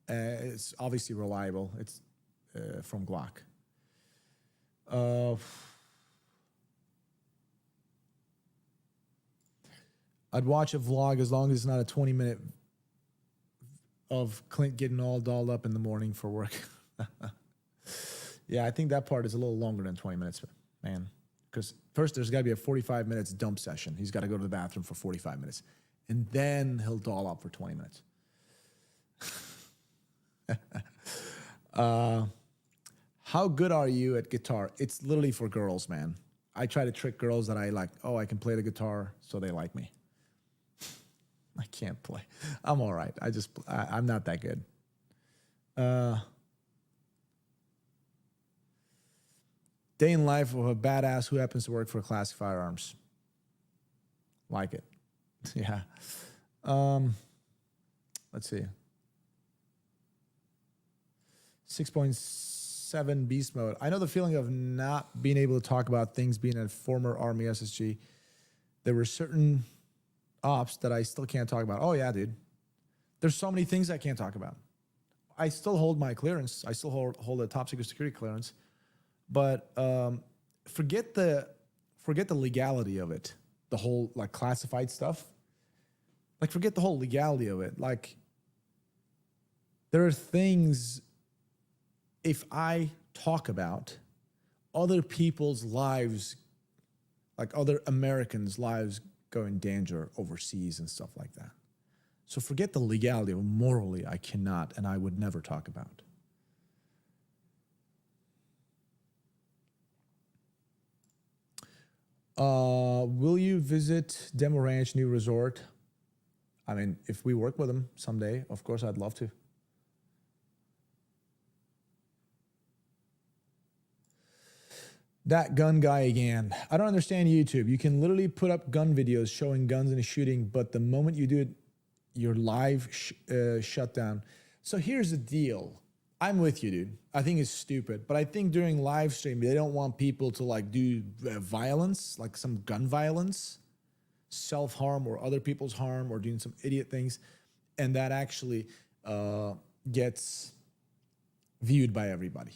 A: It's obviously reliable. It's from Glock. I'd watch a vlog as long as it's not a 20-minute of Clint getting all dolled up in the morning for work. Yeah, I think that part is a little longer than 20 minutes, man. Because first there's got to be a 45 minutes dump session. He's got to go to the bathroom for 45 minutes. And then he'll doll up for 20 minutes. How good are you at guitar? It's literally for girls, man. I try to trick girls that I like, oh, I can play the guitar, so they like me. I can't play. I'm all right. I'm not that good. Day in life of a badass who happens to work for Classic Firearms. Like it. Yeah. Let's see. 6.7 beast mode. I know the feeling of not being able to talk about things being a former Army SSG. There were certain ops that I still can't talk about. Oh, yeah, dude. There's so many things I can't talk about. I still hold my clearance. I still hold a top secret security clearance. But forget the legality of it. The whole, like, classified stuff. Like, forget the whole legality of it. Like, there are things, if I talk about other people's lives, like other Americans' lives, go in danger overseas and stuff like that. So forget the legality, or morally, I cannot and I would never talk about. Will you visit Demo Ranch new resort? I mean, if we work with them someday, of course I'd love to. That gun guy again. I don't understand YouTube. You can literally put up gun videos showing guns and a shooting, but the moment you do it, your live shut down. So here's the deal. I'm with you, dude. I think it's stupid, but I think during live stream, they don't want people to like do violence, like some gun violence, self-harm or other people's harm or doing some idiot things. And that actually gets viewed by everybody.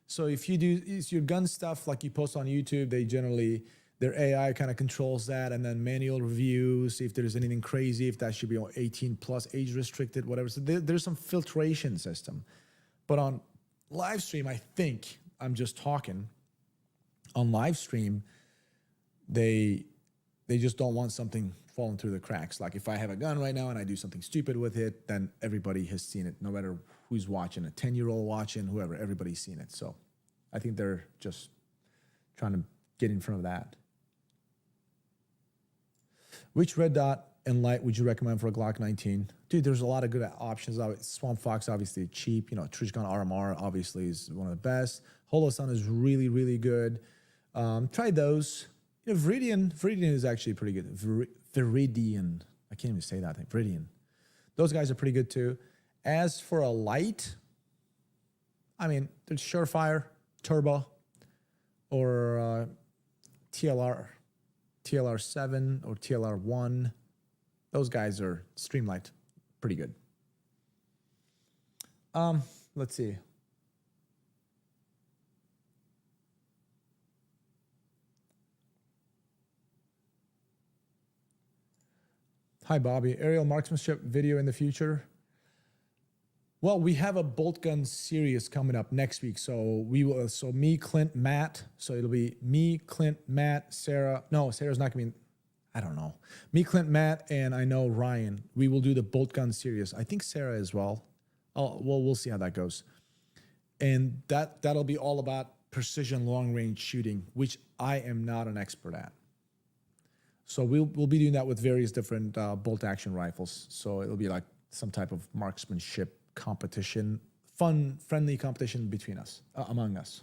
A: So if you do your gun stuff like you post on YouTube, they generally, their AI kind of controls that, and then manual reviews, see if there's anything crazy, if that should be 18 plus, age restricted, whatever. So there's some filtration system. But on live stream, I think, I'm just talking, on live stream, they just don't want something falling through the cracks. Like if I have a gun right now and I do something stupid with it, then everybody has seen it, no matter who's watching, a 10-year-old watching, whoever, everybody's seen it. So I think they're just trying to get in front of that. Which red dot and light would you recommend for a Glock 19? Dude, there's a lot of good options. Swamp Fox, obviously cheap. You know, Trijicon RMR obviously is one of the best. Holosun is really, really good. Try those. You know, Viridian is actually pretty good. Viridian. I can't even say that thing. Viridian. Those guys are pretty good too. As for a light, I mean, there's Surefire, Turbo, or TLR 7 or TLR 1. Those guys are Streamlight, pretty good. Let's see. Hi, Bobby. Aerial marksmanship video in the future. Well, we have a bolt gun series coming up next week. So we will, so me, Clint, Matt. So it'll be me, Clint, Matt, Sarah. No, Sarah's not going to be, I don't know. Me, Clint, Matt, and I know Ryan. We will do the bolt gun series. I think Sarah as well. Oh, well, we'll see how that goes. And that'll be all about precision long range shooting, which I am not an expert at. So we'll be doing that with various different bolt action rifles. So it'll be like some type of marksmanship competition, fun, friendly competition between us, among us.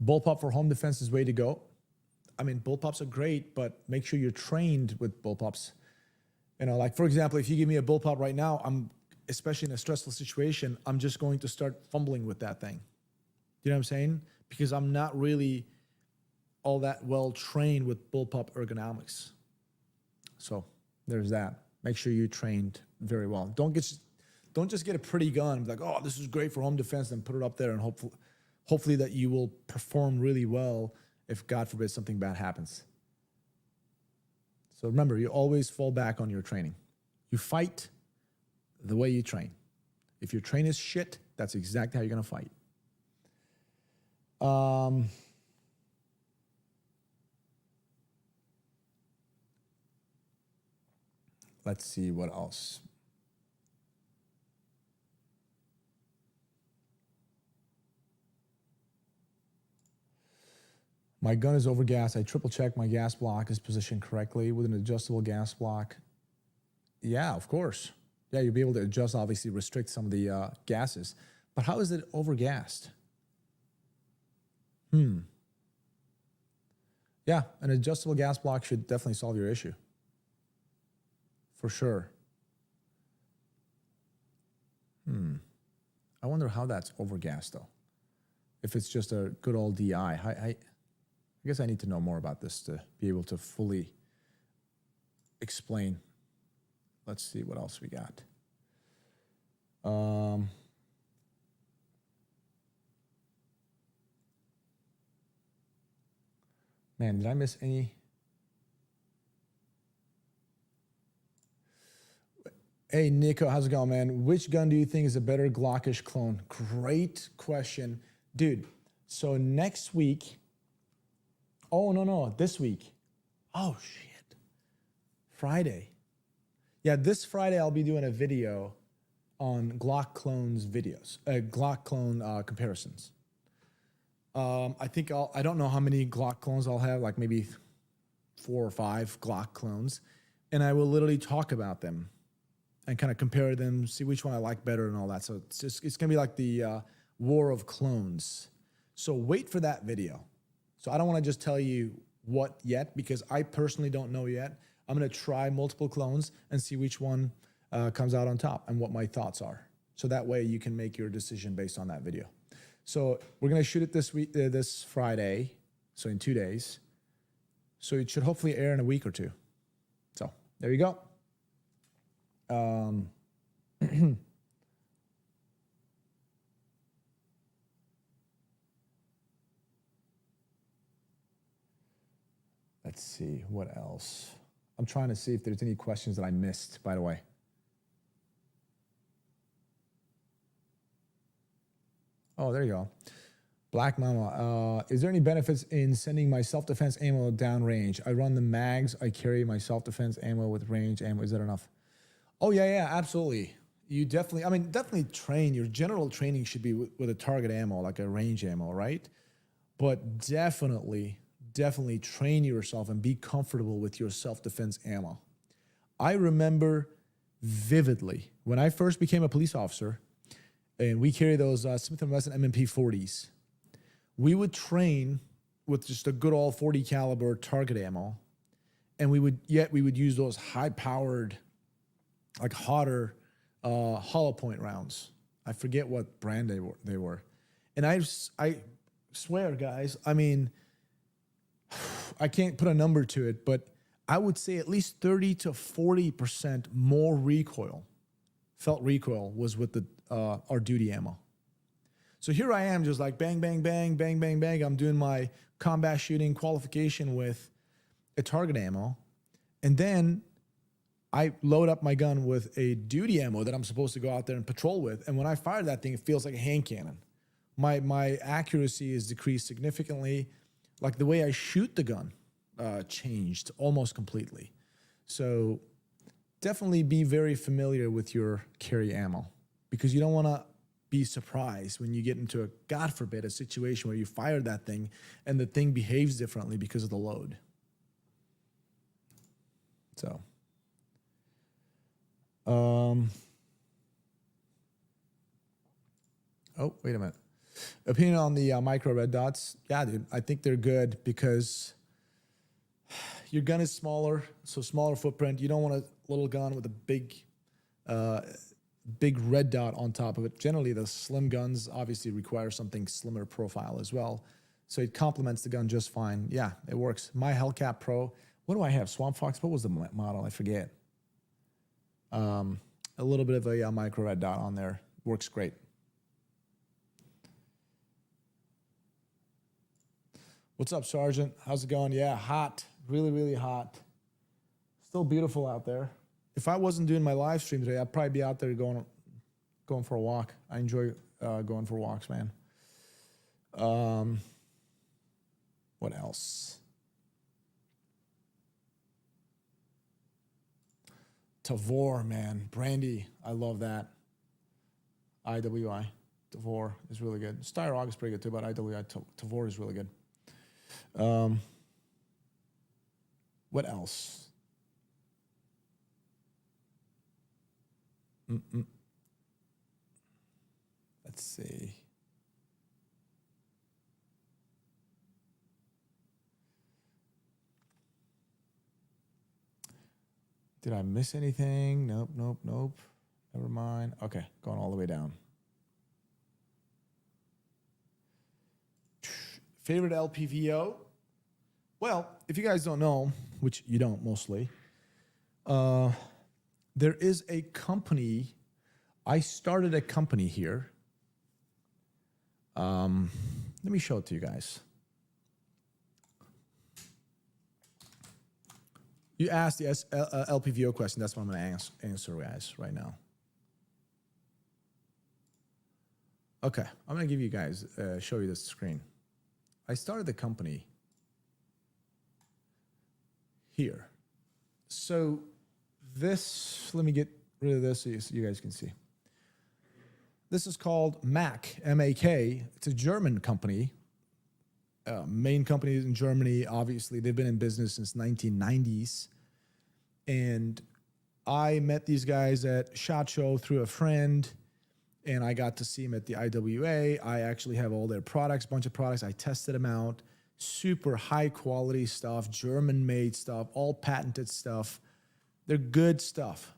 A: Bullpup for home defense is way to go. I mean, bullpups are great, but make sure you're trained with bullpups. You know, like for example, if you give me a bullpup right now, especially in a stressful situation, I'm just going to start fumbling with that thing. You know what I'm saying? Because I'm not really all that well trained with bullpup ergonomics. So there's that. Make sure you're trained very well. Don't just get a pretty gun and be like, oh, this is great for home defense, and put it up there and hopefully that you will perform really well if God forbid something bad happens. So remember, you always fall back on your training. You fight the way you train. If your train is shit, that's exactly how you're gonna fight. Let's see what else. My gun is overgassed. I triple check my gas block is positioned correctly with an adjustable gas block. Yeah, of course. Yeah, you'll be able to adjust, obviously restrict some of the gases. But how is it overgassed? Yeah, an adjustable gas block should definitely solve your issue. For sure. I wonder how that's overgassed though. If it's just a good old DI. I guess I need to know more about this to be able to fully explain. Let's see what else we got. Man, did I miss any? Hey, Nico, how's it going, man? Which gun do you think is a better Glockish clone? Great question. Dude, so next week, oh, no, this week. Oh, shit. Friday. Yeah, this Friday I'll be doing a video on Glock clones videos, Glock clone comparisons. I don't know how many Glock clones I'll have, like maybe 4 or 5 Glock clones. And I will literally talk about them and kind of compare them, see which one I like better and all that. So it's going to be like the war of clones. So wait for that video. So I don't want to just tell you what yet, because I personally don't know yet. I'm going to try multiple clones and see which one comes out on top and what my thoughts are. So that way you can make your decision based on that video. So we're going to shoot it this Friday, so in 2 days. So it should hopefully air in a week or 2. So there you go. Let's see, what else? I'm trying to see if there's any questions that I missed, by the way. Oh, there you go. Black Mama, is there any benefits in sending my self-defense ammo downrange? I run the mags. I carry my self-defense ammo with range ammo. Is that enough? Oh, yeah, absolutely. You definitely train. Your general training should be with a target ammo, like a range ammo, right? But definitely train yourself and be comfortable with your self-defense ammo. I remember vividly when I first became a police officer, and we carry those Smith & Wesson M&P 40s. We would train with just a good old 40 caliber target ammo, and we would use those high-powered, like hotter hollow point rounds. I forget what brand they were. And I swear, guys, I mean, I can't put a number to it, but I would say at least 30 to 40% more felt recoil was with our duty ammo. So here I am just like bang, bang, bang, bang, bang, bang. I'm doing my combat shooting qualification with a target ammo. And then I load up my gun with a duty ammo that I'm supposed to go out there and patrol with. And when I fire that thing, it feels like a hand cannon. My accuracy is decreased significantly. Like the way I shoot the gun changed almost completely. So definitely be very familiar with your carry ammo, because you don't want to be surprised when you get into a, God forbid, a situation where you fire that thing and the thing behaves differently because of the load. So, oh, wait a minute. Opinion on the micro red dots? Yeah, dude, I think they're good because your gun is smaller, so smaller footprint. You don't want a little gun with a big red dot on top of it. Generally, the slim guns obviously require something slimmer profile as well. So it complements the gun just fine. Yeah, it works. My Hellcat Pro, what do I have? Swamp Fox? What was the model? I forget. A little bit of a micro red dot on there. Works great. What's up, Sergeant? How's it going? Yeah, hot. Really, really hot. Still beautiful out there. If I wasn't doing my live stream today, I'd probably be out there going for a walk. I enjoy going for walks, man. What else? Tavor, man. Brandy. I love that. IWI. Tavor is really good. Styrog is pretty good too, but IWI Tavor is really good. What else? Let's see. Did I miss anything? Nope. Never mind. Okay, going all the way down. Favorite LPVO? Well, if you guys don't know, which you don't mostly, there is a company. I started a company here. Let me show it to you guys. You asked the LPVO question. That's what I'm going to answer, guys, right now. Okay, I'm gonna give you guys, show you this screen. I started the company here. So this, let me get rid of this so you guys can see. This is called MAK, M-A-K. It's a German company. Main company is in Germany. Obviously, they've been in business since 1990s. And I met these guys at SHOT Show through a friend, and I got to see them at the IWA. I actually have all their products, bunch of products. I tested them out. Super high quality stuff, German-made stuff, all patented stuff. They're good stuff.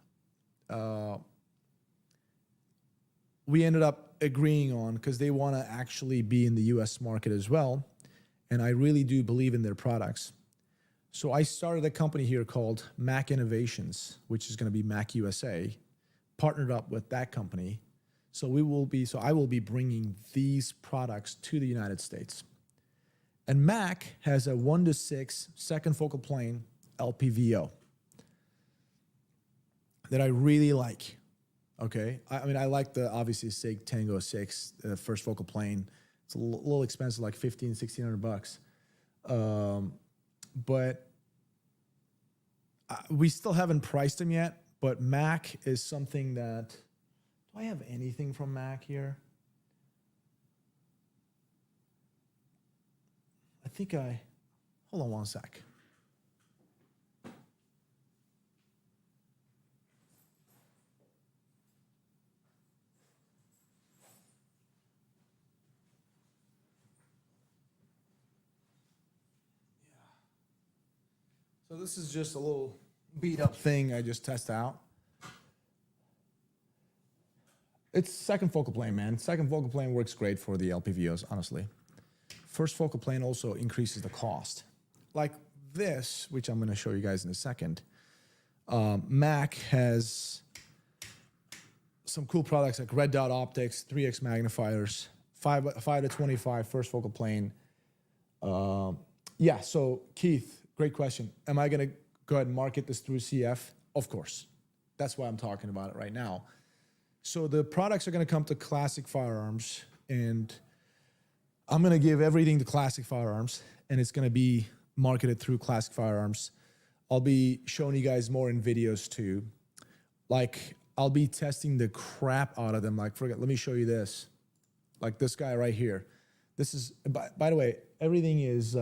A: We ended up agreeing on because they want to actually be in the US market as well. And I really do believe in their products. So I started a company here called MAK Innovations, which is going to be MAK USA, partnered up with that company. So I will be bringing these products to the United States. And MAK has a 1:6 second focal plane LPVO that I really like. Okay, I mean, I like the obviously SIG Tango 6 first focal plane. It's a little expensive, like $1,500-$1,600. But we still haven't priced them yet. But MAK is something that, do I have anything from MAK here? I think hold on one sec. So this is just a little beat up thing I just test out. It's second focal plane, man. Second focal plane works great for the LPVOs, honestly. First focal plane also increases the cost. Like this, which I'm going to show you guys in a second. MAK has some cool products like red dot optics, 3x magnifiers, 5-25 first focal plane. Yeah, so Keith, great question. Am I going to go ahead and market this through CF? Of course. That's why I'm talking about it right now. So the products are going to come to Classic Firearms, and I'm going to give everything to Classic Firearms, and it's going to be marketed through Classic Firearms. I'll be showing you guys more in videos too. Like, I'll be testing the crap out of them. Like, let me show you this. Like this guy right here. This is, by the way, everything is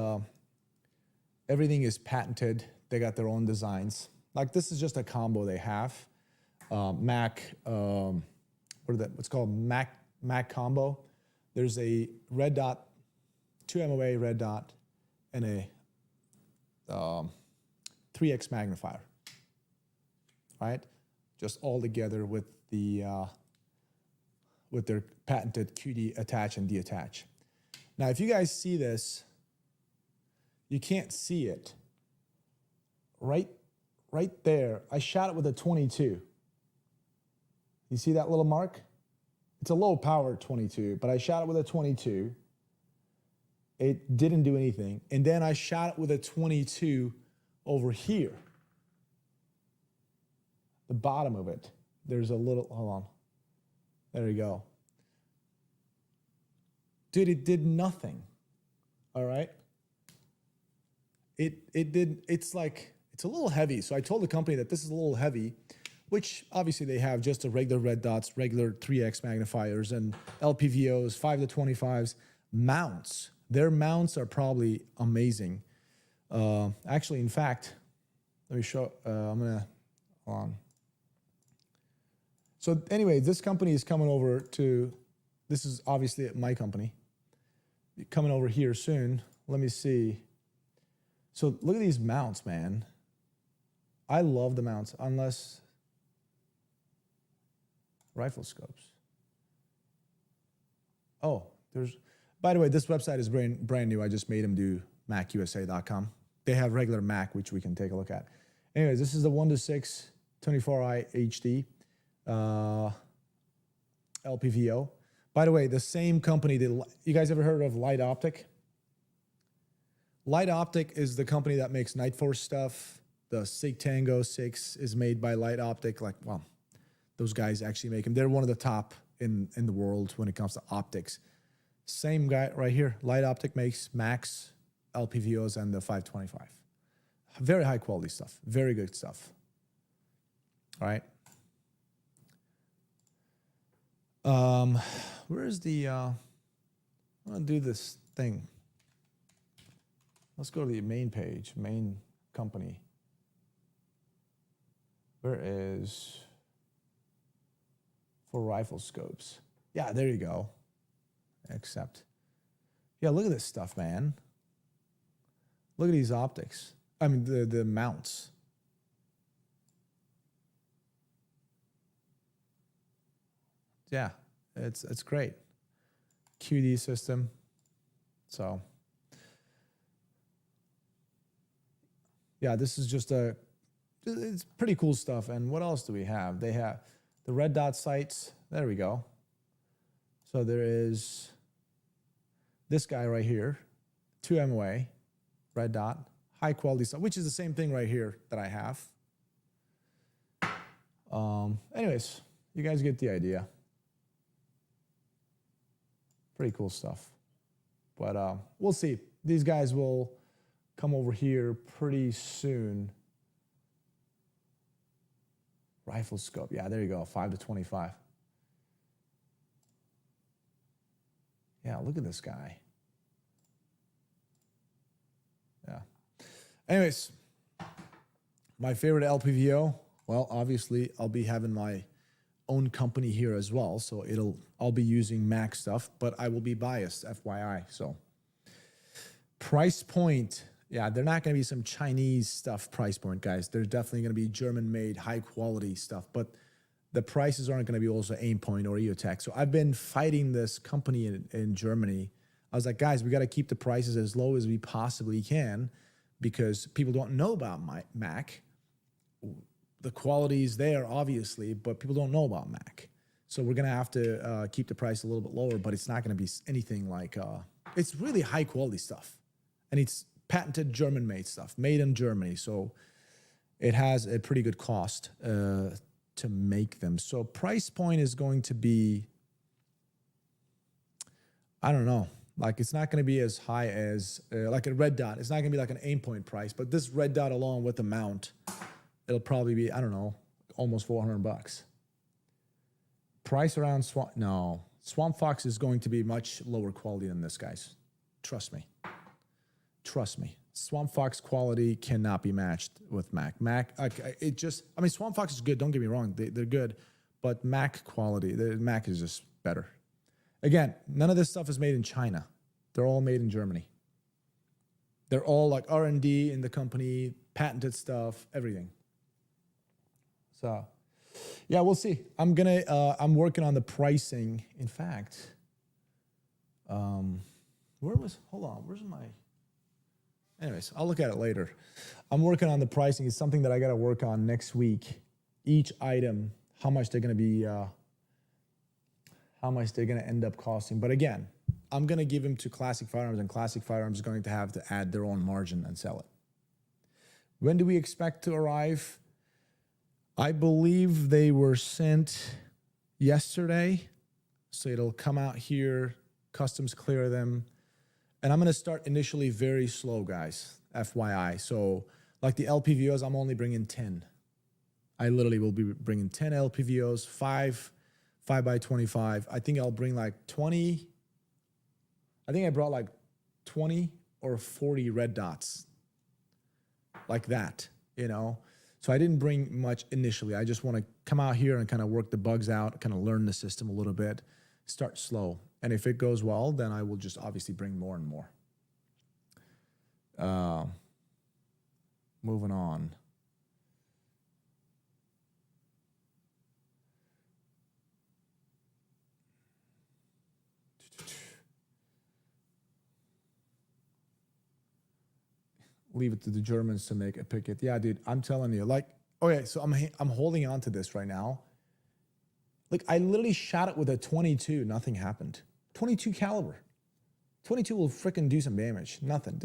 A: patented. They got their own designs. Like, this is just a combo they have. MAK, what's called MAK combo. There's a red dot, 2 MOA red dot, and a 3x magnifier. Right? Just all together with their patented QD attach and deattach. Now, if you guys see this, you can't see it. Right there, I shot it with a 22. You see that little mark? It's a low power 22, but I shot it with a 22. It didn't do anything. And then I shot it with a 22 over here. The bottom of it, there's a little, hold on. There you go. Dude, it did nothing. All right? It's a little heavy. So I told the company that this is a little heavy, which obviously they have just a regular red dots, regular 3x magnifiers, and LPVOs, 5-25s, mounts. Their mounts are probably amazing. Actually, in fact, let me show, I'm gonna, hold on. So anyway, this company is coming over to, this is obviously my company, coming over here soon. Let me see. So look at these mounts, man. I love the mounts, unless rifle scopes. Oh, by the way, this website is brand new. I just made them do MAKUSA.com. They have regular MAK, which we can take a look at. Anyways, this is the 1:6 24i HD LPVO. By the way, the same company, you guys ever heard of Light Optic? Light Optic is the company that makes Night Force stuff. The SIG Tango 6 is made by Light Optic. Like, well, those guys actually make them. They're one of the top in the world when it comes to optics. Same guy right here. Light Optic makes Max, LPVOs, and the 525. Very high quality stuff. Very good stuff. All right. Where's the, I'm gonna do this thing. Let's go to the main page, main company. Where is, for rifle scopes? Yeah, there you go. Accept. Yeah, look at this stuff, man. Look at these optics. I mean, the mounts. Yeah, it's great. QD system. So, yeah, this is just it's pretty cool stuff. And what else do we have? They have the red dot sights. There we go. So there is this guy right here, 2 MOA, red dot, high quality stuff, which is the same thing right here that I have. Anyways, you guys get the idea. Pretty cool stuff. But we'll see. These guys will come over here pretty soon. Rifle scope. Yeah, there you go. 5 to 25. Yeah, look at this guy. Yeah. Anyways, my favorite LPVO. Well, obviously, I'll be having my own company here as well, so I'll be using Mac stuff, but I will be biased, FYI. So, price point. Yeah, they're not going to be some Chinese stuff price point, guys. There's definitely going to be German-made, high-quality stuff, but the prices aren't going to be also aim point or EOTech. So I've been fighting this company in Germany. I was like, guys, we got to keep the prices as low as we possibly can because people don't know about my Mac. The quality is there, obviously, but people don't know about Mac. So we're going to have to keep the price a little bit lower, but it's not going to be anything like, it's really high-quality stuff. And it's patented German-made stuff, made in Germany. So it has a pretty good cost to make them. So price point is going to be, I don't know, like it's not going to be as high as like a red dot. It's not going to be like an aim point price, but this red dot along with the mount, it'll probably be, I don't know, almost $400. Price around Swamp Fox is going to be much lower quality than this, guys. Trust me. Trust me. Swamp Fox quality cannot be matched with Mac. Swamp Fox is good. Don't get me wrong. They're good. But Mac quality, the Mac is just better. Again, none of this stuff is made in China. They're all made in Germany. They're all like R&D in the company, patented stuff, everything. So, yeah, we'll see. I'm working on the pricing. In fact, where's my... Anyways, I'll look at it later. I'm working on the pricing. It's something that I got to work on next week. Each item, how much they're going to be, how much they're going to end up costing. But again, I'm going to give them to Classic Firearms, and Classic Firearms is going to have to add their own margin and sell it. When do we expect to arrive? I believe they were sent yesterday. So it'll come out here, customs clear them. And I'm going to start initially very slow, guys, FYI. So like the LPVOs, I'm only bringing 10. I literally will be bringing 10 LPVOs, 5 by 25. I think I'll bring like 20. I think I brought like 20 or 40 red dots like that, you know. So I didn't bring much initially. I just want to come out here and kind of work the bugs out, kind of learn the system a little bit, start slow. And if it goes well, then I will just obviously bring more and more. Moving on. Leave it to the Germans to make a picket. Yeah, dude, I'm telling you. Like, okay, so I'm holding on to this right now. Like, I literally shot it with a 22. Nothing happened. 22 caliber. 22 will freaking do some damage. Nothing.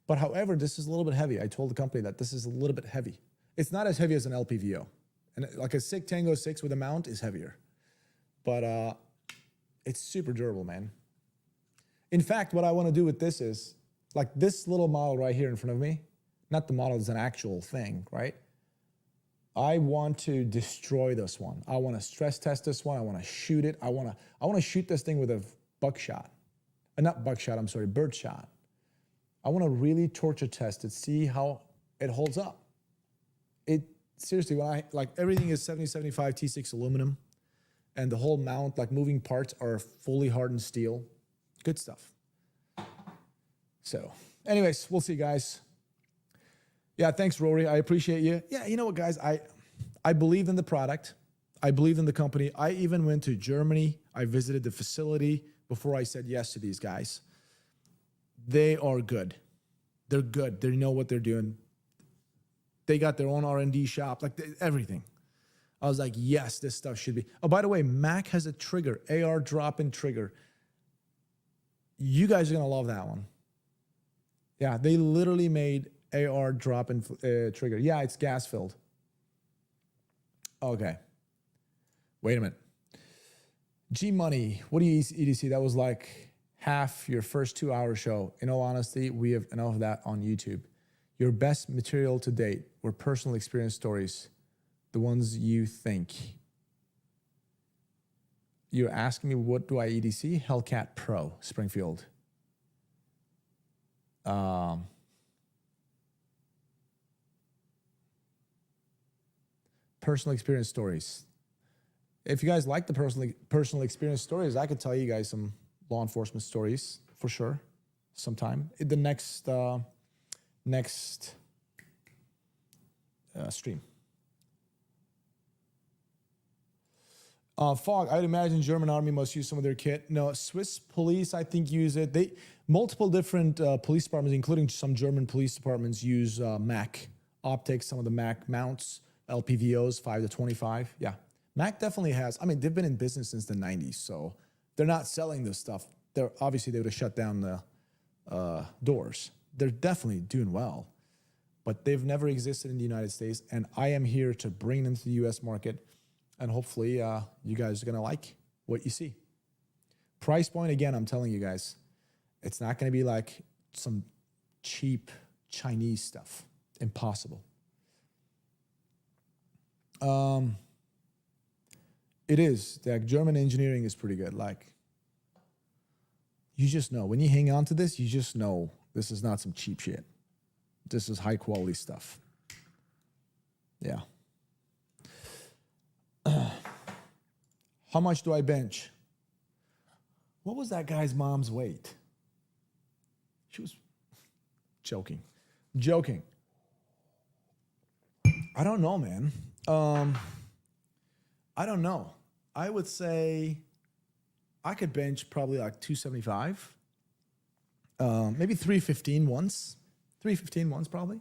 A: But however, this is a little bit heavy. I told the company that this is a little bit heavy. It's not as heavy as an LPVO. And like a SIG Tango 6 with a mount is heavier. But It's super durable, man. In fact, what I want to do with this is, like this little model right here in front of me, not the model, it's an actual thing, right? I want to destroy this one. I want to stress test this one. I want to shoot it. I want to shoot this thing with a buckshot. Not buckshot, I'm sorry, birdshot. I want to really torture test it, see how it holds up. It seriously, when like everything is 7075 T6 aluminum, and the whole mount, like moving parts, are fully hardened steel. Good stuff. So, anyways, we'll see, guys. Yeah, thanks, Rory. I appreciate you. Yeah, you know what, guys? I believe in the product. I believe in the company. I even went to Germany. I visited the facility before I said yes to these guys. They are good. They're good. They know what they're doing. They got their own R&D shop, like everything. I was like, yes, this stuff should be. Oh, by the way, Mac has a trigger, AR drop-in trigger. You guys are going to love that one. Yeah, they literally made AR drop-in trigger. Yeah, it's gas-filled. Okay. Wait a minute. G-Money, what do you EDC? That was like half your first 2-hour show. In all honesty, we have enough of that on YouTube. Your best material to date were personal experience stories, the ones you think. You're asking me, what do I EDC? Hellcat Pro, Springfield. Personal experience stories. If you guys like the personal experience stories, I could tell you guys some law enforcement stories for sure, sometime in the next stream. Fog, I'd imagine German army must use some of their kit. No, Swiss police, I think, use it. Multiple different police departments, including some German police departments, use Mac optics, some of the Mac mounts, LPVOs, 5 to 25. Yeah, Mac definitely has. I mean, they've been in business since the 90s, so they're not selling this stuff. Obviously, they would have shut down the doors. They're definitely doing well, but they've never existed in the United States, and I am here to bring them to the U.S. market. And hopefully you guys are going to like what you see. Price point, again, I'm telling you guys, it's not going to be like some cheap Chinese stuff. Impossible. It is. The German engineering is pretty good. Like, you just know. When you hang on to this, you just know this is not some cheap shit. This is high quality stuff. Yeah. How much do I bench? What was that guy's mom's weight? She was joking. I don't know, man. I don't know. I would say I could bench probably like 275. Maybe 315 once. 315 once probably.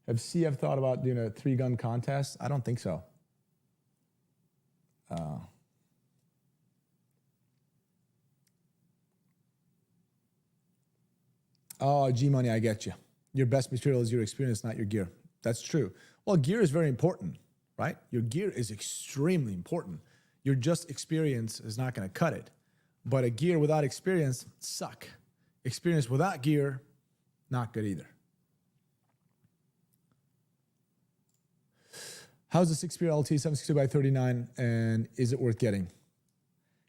A: Have CF thought about doing a 3-gun contest? I don't think so. Oh, G-Money, I get you. Your best material is your experience, not your gear. That's true. Well, gear is very important, right? Your gear is extremely important. Your just experience is not going to cut it. But a gear without experience, suck. Experience without gear, not good either. How's the 6-spear LT 762x39, and is it worth getting?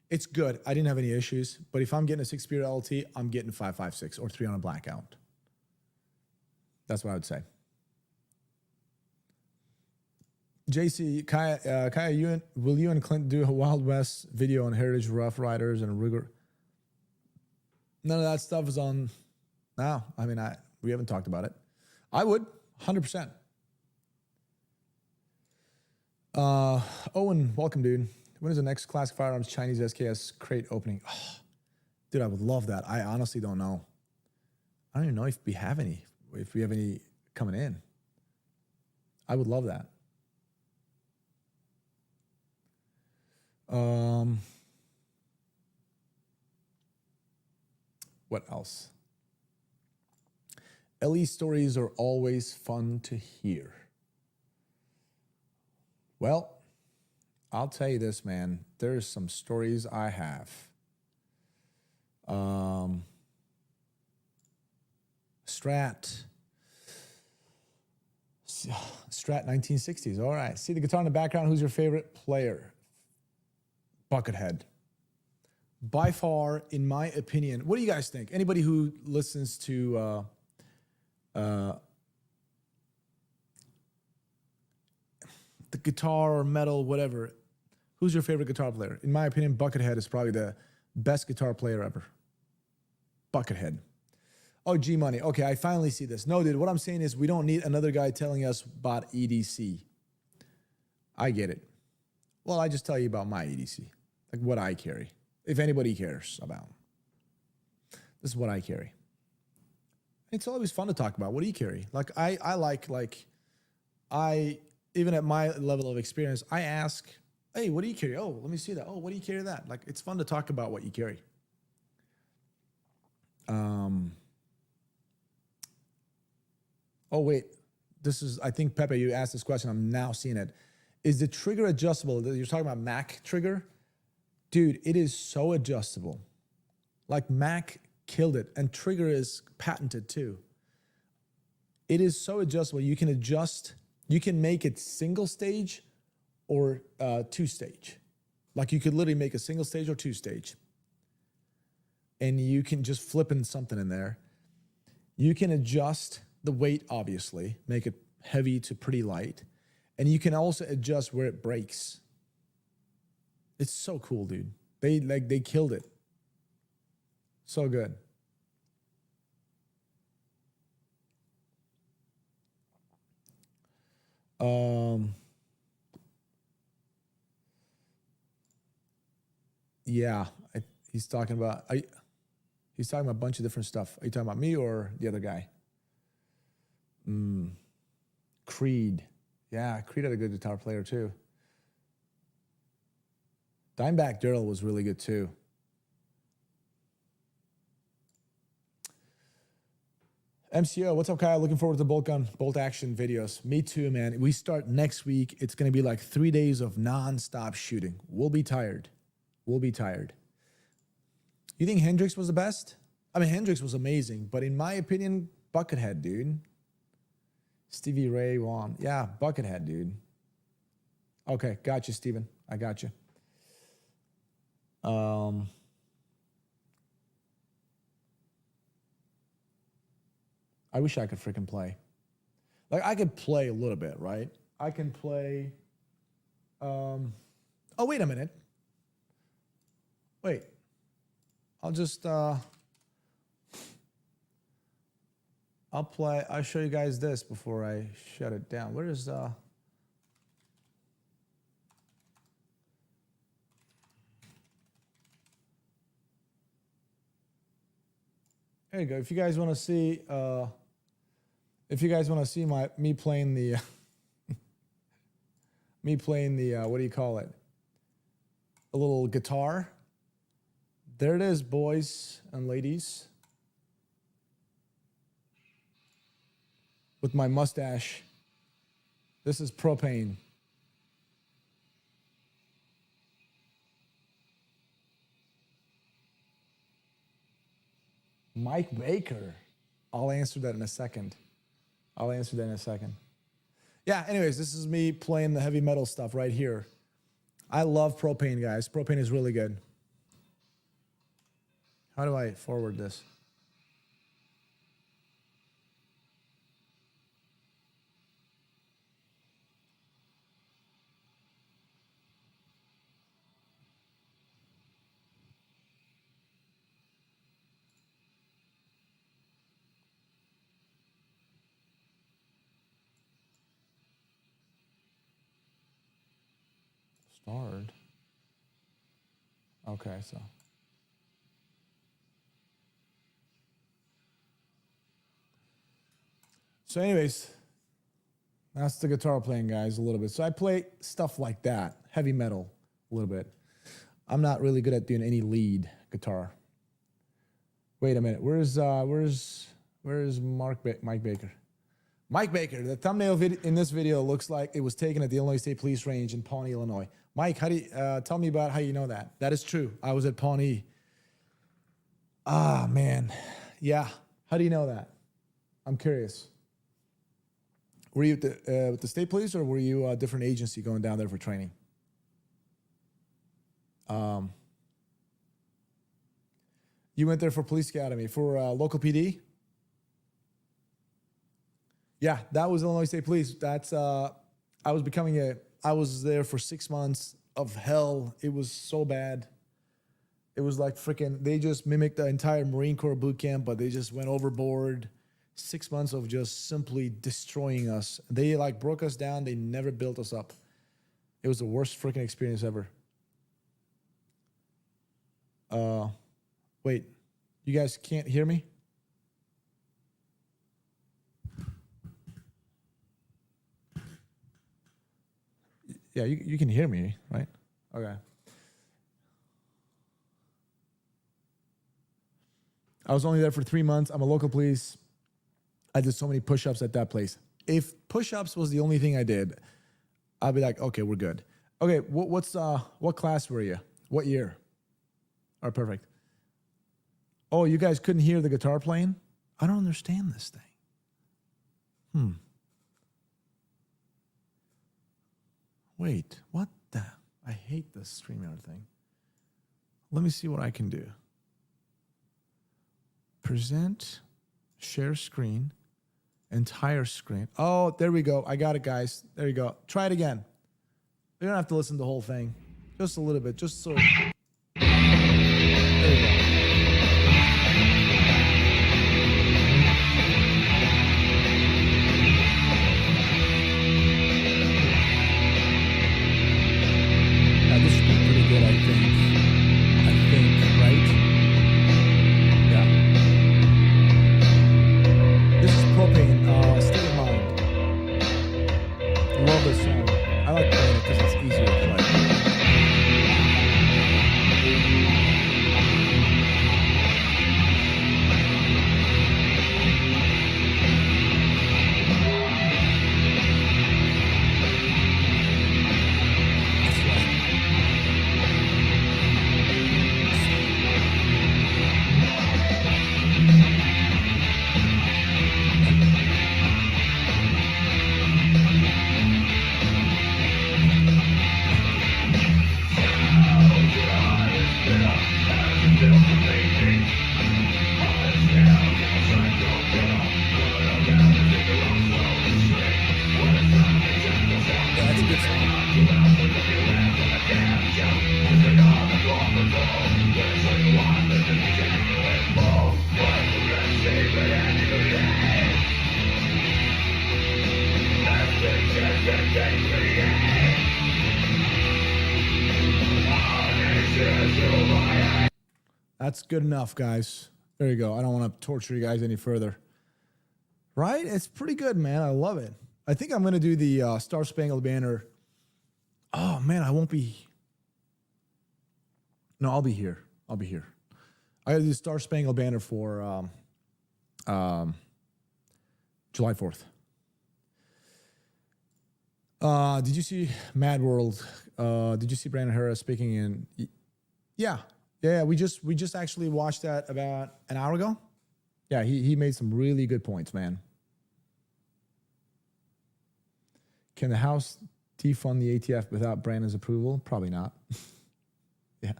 A: It's good. I didn't have any issues, but if I'm getting a 6-spear LT, I'm getting 5.56 or 3 on a blackout. That's what I would say. JC, Kaya, will you and Clint do a Wild West video on Heritage Rough Riders and rigor? None of that stuff is on now. I mean, we haven't talked about it. I would, 100%. Owen, welcome, dude. When is the next Classic Firearms Chinese SKS crate opening? Oh, dude, I would love that. I honestly don't know. I don't even know if we have any coming in. I would love that. What else? LE stories are always fun to hear. Well, I'll tell you this, man. There's some stories I have. Strat 1960s. All right. See the guitar in the background. Who's your favorite player? Buckethead. By far, in my opinion. What do you guys think? Anybody who listens to the guitar or metal, whatever, who's your favorite guitar player? In my opinion, Buckethead is probably the best guitar player ever. Buckethead. Oh, G Money. Okay, I finally see this. No, dude, what I'm saying is we don't need another guy telling us about EDC. I get it. Well, I just tell you about my EDC, like what I carry, if anybody cares about. This is what I carry. It's always fun to talk about. What do you carry? Like, even at my level of experience, I ask, hey, what do you carry? Oh, let me see that. Oh, what do you carry that? Like, it's fun to talk about what you carry. Oh, wait. This is, I think, Pepe, you asked this question. I'm now seeing it. Is the trigger adjustable? You're talking about Mac trigger? Dude, it is so adjustable. Like, Mac killed it. And trigger is patented, too. It is so adjustable. You can adjust. You can make it single stage or two stage. Like, you could literally make a single stage or two stage. And you can just flip in something in there. You can adjust the weight, obviously, make it heavy to pretty light. And you can also adjust where it breaks. It's so cool, dude. They killed it. So good. Yeah, he's talking about a bunch of different stuff. Are you talking about me or the other guy? Creed. Yeah, Creed had a good guitar player too. Dimebag Darrell was really good too. MCO, what's up, Kyle? Looking forward to bolt action videos. Me too, man. We start next week. It's going to be like 3 days of non-stop shooting. We'll be tired. We'll be tired. You think Hendrix was the best? I mean, Hendrix was amazing, but in my opinion, Buckethead, dude. Stevie Ray Vaughan. Yeah, Buckethead, dude. Okay, got you, Steven. I got you. I wish I could freaking play. Like, I could play a little bit, right? I can play. Oh, wait a minute. Wait. I'll just. I'll play. I'll show you guys this before I shut it down. Where is There you go. If you guys want to see, me playing the, what do you call it? A little guitar. There it is, boys and ladies. With my mustache. This is Propane. Mike Baker. I'll answer that in a second. Yeah, anyways, this is me playing the heavy metal stuff right here. I love Propane, guys. Propane is really good. How do I forward this? Start. Okay, so anyways, that's the guitar playing, guys, a little bit. So I play stuff like that, heavy metal, a little bit. I'm not really good at doing any lead guitar. Wait a minute, where's Mike Baker? Mike Baker, the thumbnail in this video looks like it was taken at the Illinois State Police Range in Pawnee, Illinois. Mike, how do you, tell me about how you know that. That is true. I was at Pawnee. Ah, man. Yeah. How do you know that? I'm curious. Were you with the state police, or were you a different agency going down there for training? You went there for police academy, for local PD? Yeah, that was Illinois State Police. That's I was there for 6 months of hell. It was so bad. It was like freaking, they just mimicked the entire Marine Corps boot camp, but they just went overboard. 6 months of just simply destroying us. They like broke us down. They never built us up. It was the worst freaking experience ever. Wait, you guys can't hear me? Yeah, you can hear me, right? Okay. I was only there for 3 months. I'm a local police. I did so many push-ups at that place. If push-ups was the only thing I did, I'd be like, okay, we're good. Okay, what class were you? What year? All right, perfect. Oh, you guys couldn't hear the guitar playing? I don't understand this thing. Wait, what the? I hate this StreamYard thing. Let me see what I can do. Present, share screen, entire screen. Oh, there we go. I got it, guys. There you go. Try it again. You don't have to listen to the whole thing. Just a little bit, just so. There you go. Now, this should be pretty good, I think. Right? Yeah. This is Propane, State of Mind. Love this song. I like playing it because it's easier to play. That's good enough, guys. There you go. I don't want to torture you guys any further. Right? It's pretty good, man. I love it. I think I'm going to do the Star Spangled Banner. Oh, man, I won't be. No, I'll be here. I got to do Star Spangled Banner for July 4th. Did you see Mad World? Did you see Brandon Herrera speaking in? Yeah. We just actually watched that about an hour ago. Yeah, he made some really good points, man. Can the House defund the ATF without Brandon's approval? Probably not. Yeah.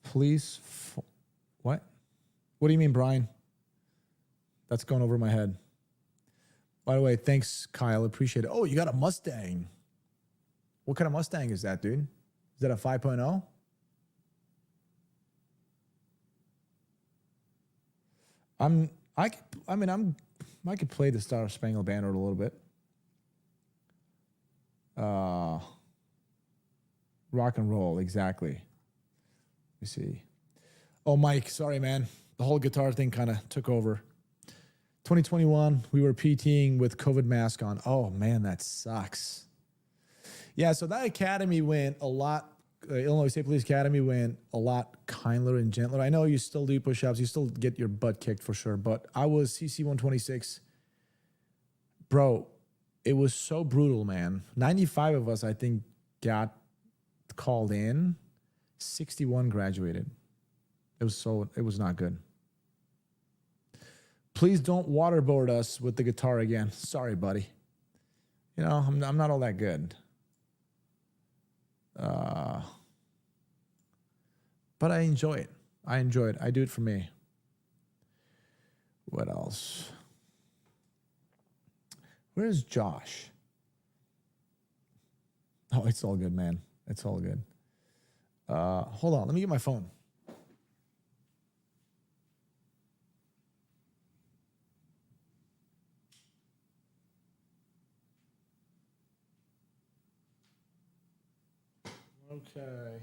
A: Police. What? What do you mean, Brian? That's going over my head. By the way, thanks, Kyle. Appreciate it. Oh, you got a Mustang. What kind of Mustang is that, dude? Is that a 5.0? I could play the Star Spangled Banner a little bit. Rock and roll, exactly. Let me see. Oh, Mike, sorry, man. The whole guitar thing kind of took over. 2021, we were PTing with COVID mask on. Oh, man, that sucks. Yeah, so that academy went a lot Illinois State Police Academy went a lot kinder and gentler. I know you still do push-ups, you still get your butt kicked for sure, but I was CC 126. Bro, it was so brutal, man. 95 of us, I think, got called in. 61 graduated. It was not good. Please don't waterboard us with the guitar again. Sorry, buddy. You know, I'm not all that good. But I enjoy it. I do it for me. What else? Where's Josh? Oh, it's all good, man. It's all good. Hold on. Let me get my phone. Okay.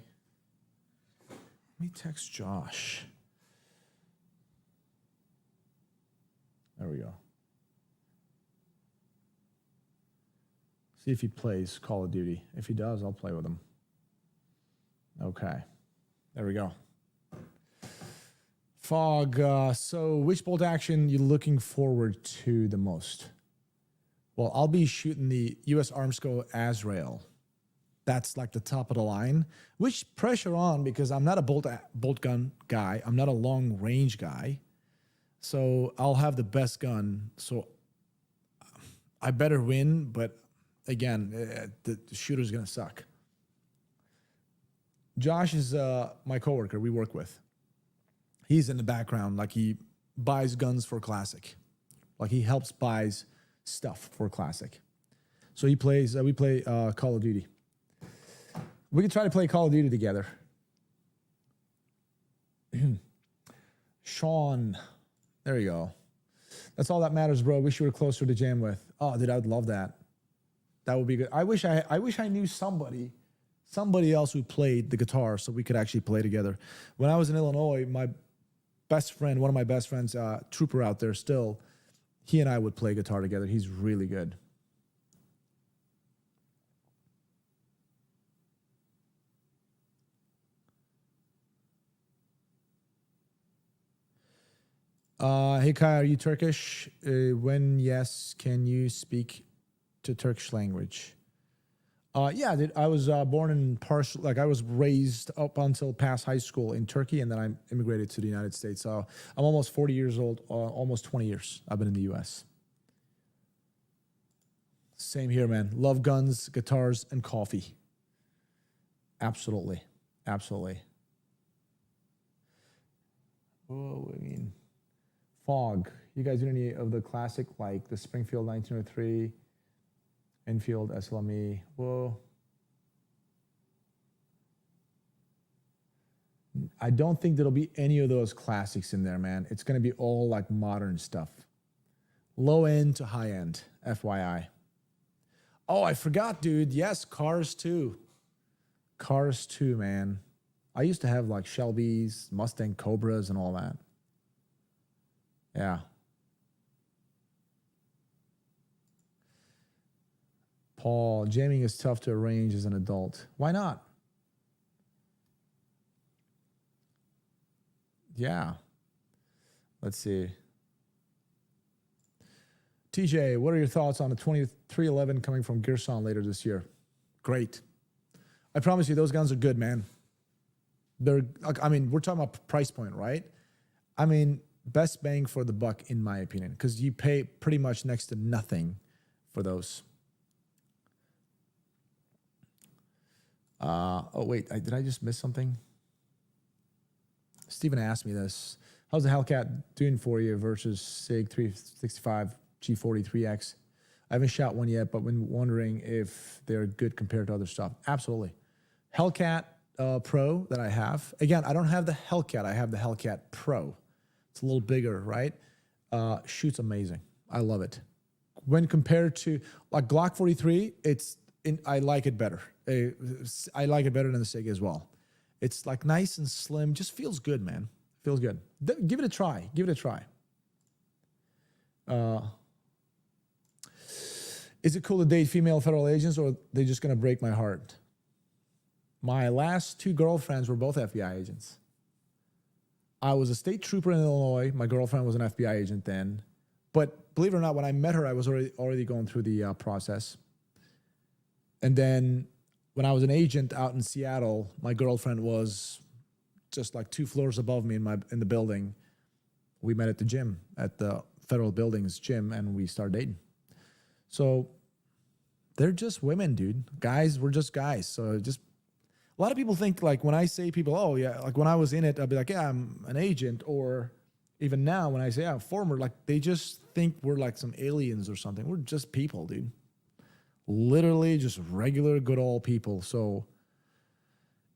A: Let me text Josh. There we go. See if he plays Call of Duty. If he does, I'll play with him. Okay. There we go. Fog. So which bolt action you looking forward to the most? Well, I'll be shooting the U.S. Armsco Azrael. That's like the top of the line. Which pressure on, because I'm not a bolt gun guy. I'm not a long range guy. So I'll have the best gun. So I better win, but again, the shooter's going to suck. Josh is my coworker we work with. He's in the background, like he buys guns for Classic. Like he helps buys stuff for Classic. So he plays, we play Call of Duty. We could try to play Call of Duty together. Sean, there you go. That's all that matters, bro. Wish you were closer to jam with. Oh, dude, I would love that. That would be good. I wish I knew somebody else who played the guitar so we could actually play together. When I was in Illinois, my best friend, one of my best friends, trooper out there still, he and I would play guitar together. He's really good. Hey Kai, are you Turkish? When yes, can you speak to Turkish language? Yeah, dude, I was born in I was raised up until past high school in Turkey, and then I immigrated to the United States. So I'm almost 40 years old, almost 20 years I've been in the U.S. Same here, man. Love guns, guitars, and coffee. Absolutely. Absolutely. Oh, I mean, Fog. You guys do any of the classic, like the Springfield 1903, Enfield SLME? Whoa. I don't think there'll be any of those classics in there, man. It's going to be all like modern stuff. Low end to high end, FYI. Oh, I forgot, dude. Yes, Cars 2. Cars 2, man. I used to have like Shelbys, Mustang Cobras, and all that. Yeah. Paul, jamming is tough to arrange as an adult. Why not? Yeah. Let's see. TJ, what are your thoughts on the 2311 coming from Gerson later this year? Great. I promise you, those guns are good, man. They're, I mean, we're talking about price point, right? I mean, best bang for the buck, in my opinion, because you pay pretty much next to nothing for those. Oh, wait, did I just miss something? Steven asked me this. How's the Hellcat doing for you versus SIG 365 G43X? I haven't shot one yet, but been wondering if they're good compared to other stuff. Absolutely. Hellcat Pro that I have. Again, I don't have the Hellcat. I have the Hellcat Pro. It's a little bigger, right? Shoots amazing. I love it. When compared to like Glock 43, I like it better. I like it better than the SIG as well. It's like nice and slim. Just feels good, man. Feels good. Give it a try. Give it a try. Is it cool to date female federal agents, or are they just going to break my heart? My last 2 girlfriends were both FBI agents. I was a state trooper in Illinois. My girlfriend was an FBI agent then. But believe it or not, when I met her, I was already going through the process. And then when I was an agent out in Seattle, my girlfriend was just like 2 floors above me in the building. We met at the gym, at the federal building's gym, and we started dating. So they're just women, dude. Guys, we're just guys. So just a lot of people think, like, when I say people, oh yeah, like when I was in it, I'll be like, yeah, I'm an agent. Or even now when I say I'm former, like they just think we're like some aliens or something. We're just people, dude. Literally just regular good old people. So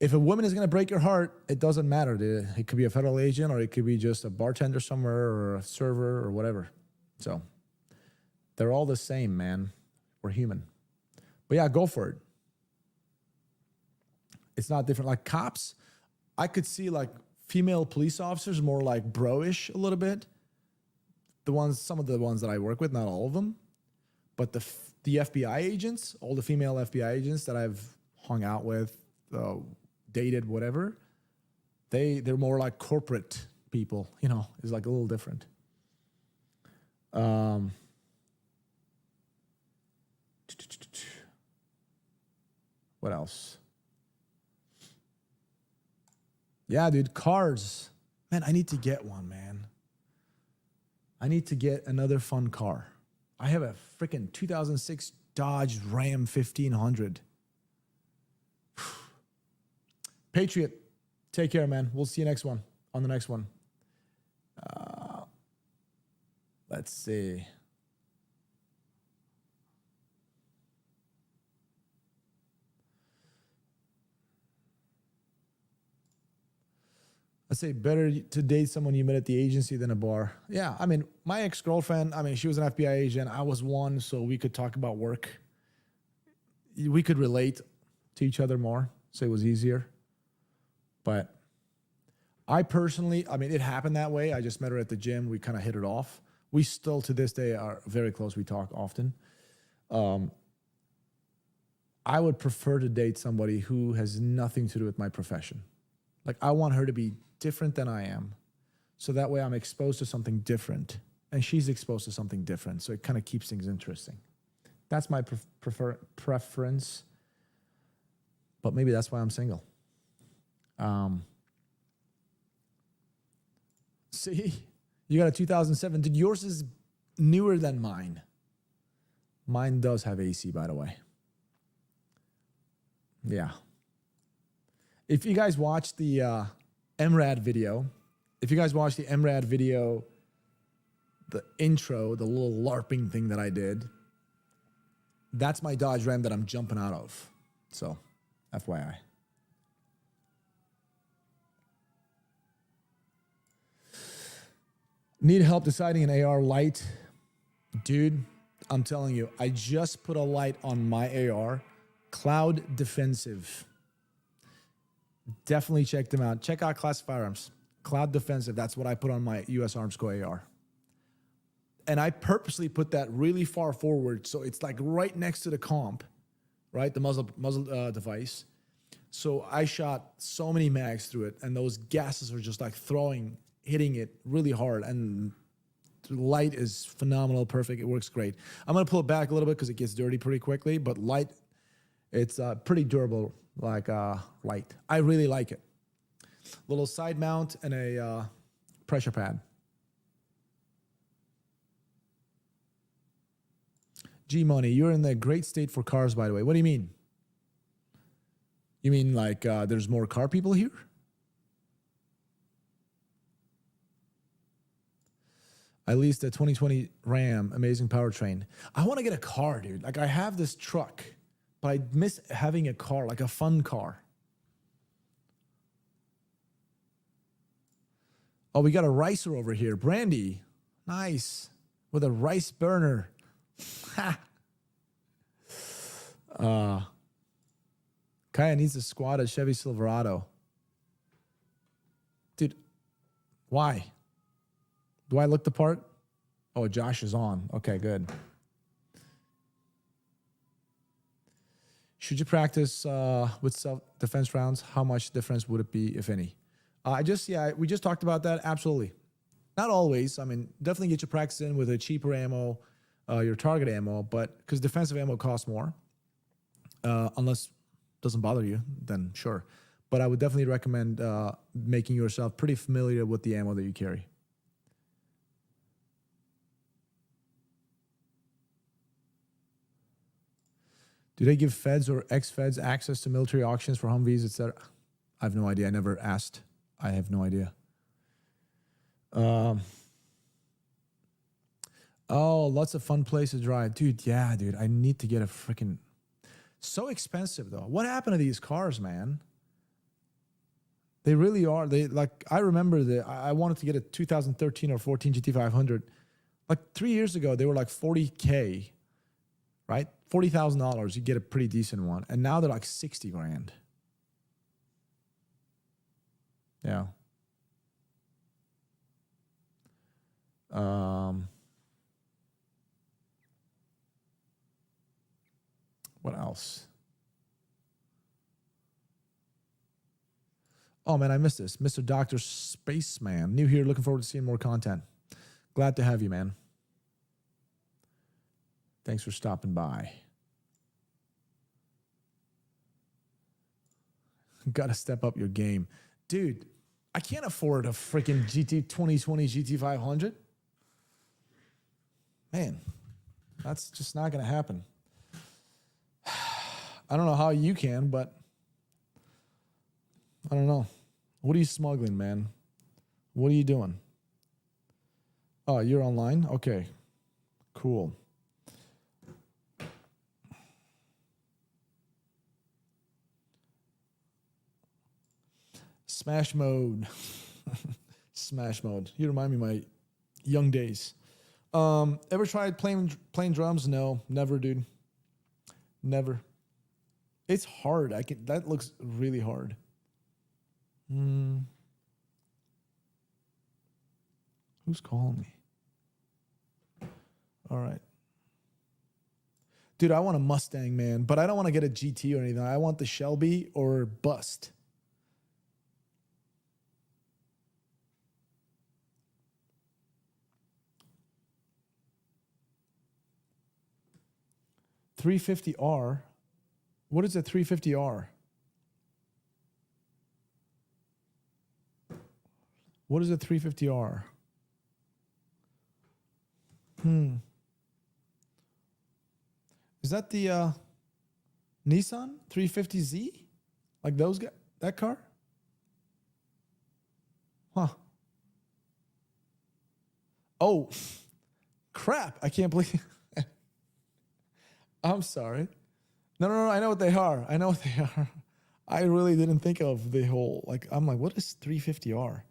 A: if a woman is going to break your heart, it doesn't matter. It could be a federal agent, or it could be just a bartender somewhere, or a server, or whatever. So they're all the same, man. We're human. But yeah, go for it. It's not different. Like cops, I could see like female police officers more like bro-ish a little bit. Some of the ones that I work with, not all of them. But the FBI agents, all the female FBI agents that I've hung out with, dated, whatever, they're more like corporate people, you know, it's like a little different. What else? Yeah, dude, cars. Man, I need to get one, man. I need to get another fun car. I have a freaking 2006 Dodge Ram 1500. Patriot, take care, man. We'll see you on the next one. Let's see. I'd say better to date someone you met at the agency than a bar. Yeah, I mean, my ex-girlfriend, she was an FBI agent. I was one, so we could talk about work. We could relate to each other more, so it was easier. But I personally, it happened that way. I just met her at the gym. We kind of hit it off. We still, to this day, are very close. We talk often. I would prefer to date somebody who has nothing to do with my profession. Like, I want her to be different than I am. So that way I'm exposed to something different, and she's exposed to something different. So it kind of keeps things interesting. That's my preference. But maybe that's why I'm single. See, you got a 2007. Dude, yours is newer than mine. Mine does have AC, by the way. Yeah. If you guys watch the MRAD video, the intro, the little LARPing thing that I did, that's my Dodge Ram that I'm jumping out of. So, FYI. Need help deciding an AR light? Dude, I'm telling you, I just put a light on my AR. Cloud Defensive. Definitely check them out. Check out Classic Firearms. Cloud Defensive, that's what I put on my US Arms Co. AR. And I purposely put that really far forward, so it's like right next to the comp, right? The muzzle device. So I shot so many mags through it, and those gases were just like hitting it really hard. And the light is phenomenal, perfect. It works great. I'm gonna pull it back a little bit because it gets dirty pretty quickly, but light, it's pretty durable, like light. I really like it. Little side mount and a pressure pad. G-Money, you're in the great state for cars, by the way. What do you mean? You mean like there's more car people here? At least a 2020 Ram, amazing powertrain. I want to get a car, dude. Like, I have this truck, but I miss having a car, like a fun car. Oh, we got a ricer over here. Brandy. Nice. With a rice burner. Ha. Kaya needs a squad at Chevy Silverado. Dude, why? Do I look the part? Oh, Josh is on. Okay, good. Should you practice with self-defense rounds? How much difference would it be, if any? We just talked about that. Absolutely. Not always. I mean, definitely get your practice in with a cheaper ammo, your target ammo, but because defensive ammo costs more, unless it doesn't bother you, then sure. But I would definitely recommend making yourself pretty familiar with the ammo that you carry. Do they give feds or ex-feds access to military auctions for Humvees, etc.? I have no idea. I never asked. I have no idea. Oh, lots of fun places to drive. Dude, yeah, dude. I need to get a freaking... So expensive, though. What happened to these cars, man? They really are. I remember that I wanted to get a 2013 or 14 GT500. Like 3 years ago, they were like $40K, right? $40,000. You get a pretty decent one. And now they're like 60 grand. Yeah. What else? Oh man, I missed this. Mr. Dr. Spaceman. New here, looking forward to seeing more content. Glad to have you, man. Thanks for stopping by. Gotta step up your game. Dude, I can't afford a freaking GT 2020 GT500. Man, that's just not gonna happen. I don't know how you can, but I don't know. What are you smuggling, man? What are you doing? Oh, you're online? Okay, cool. Smash mode. Smash mode. You remind me of my young days. Ever tried playing drums? No, never, dude. Never. It's hard. That looks really hard. Who's calling me? All right. Dude, I want a Mustang, man, but I don't want to get a GT or anything. I want the Shelby or bust. $350R. What is a $350R? What is a $350R? Is that the Nissan 350Z? Like those guys? That car? Huh. Oh, crap. I can't believe... I'm sorry. No, I know what they are. I know what they are. I really didn't think of the whole, I'm like, what is 350R?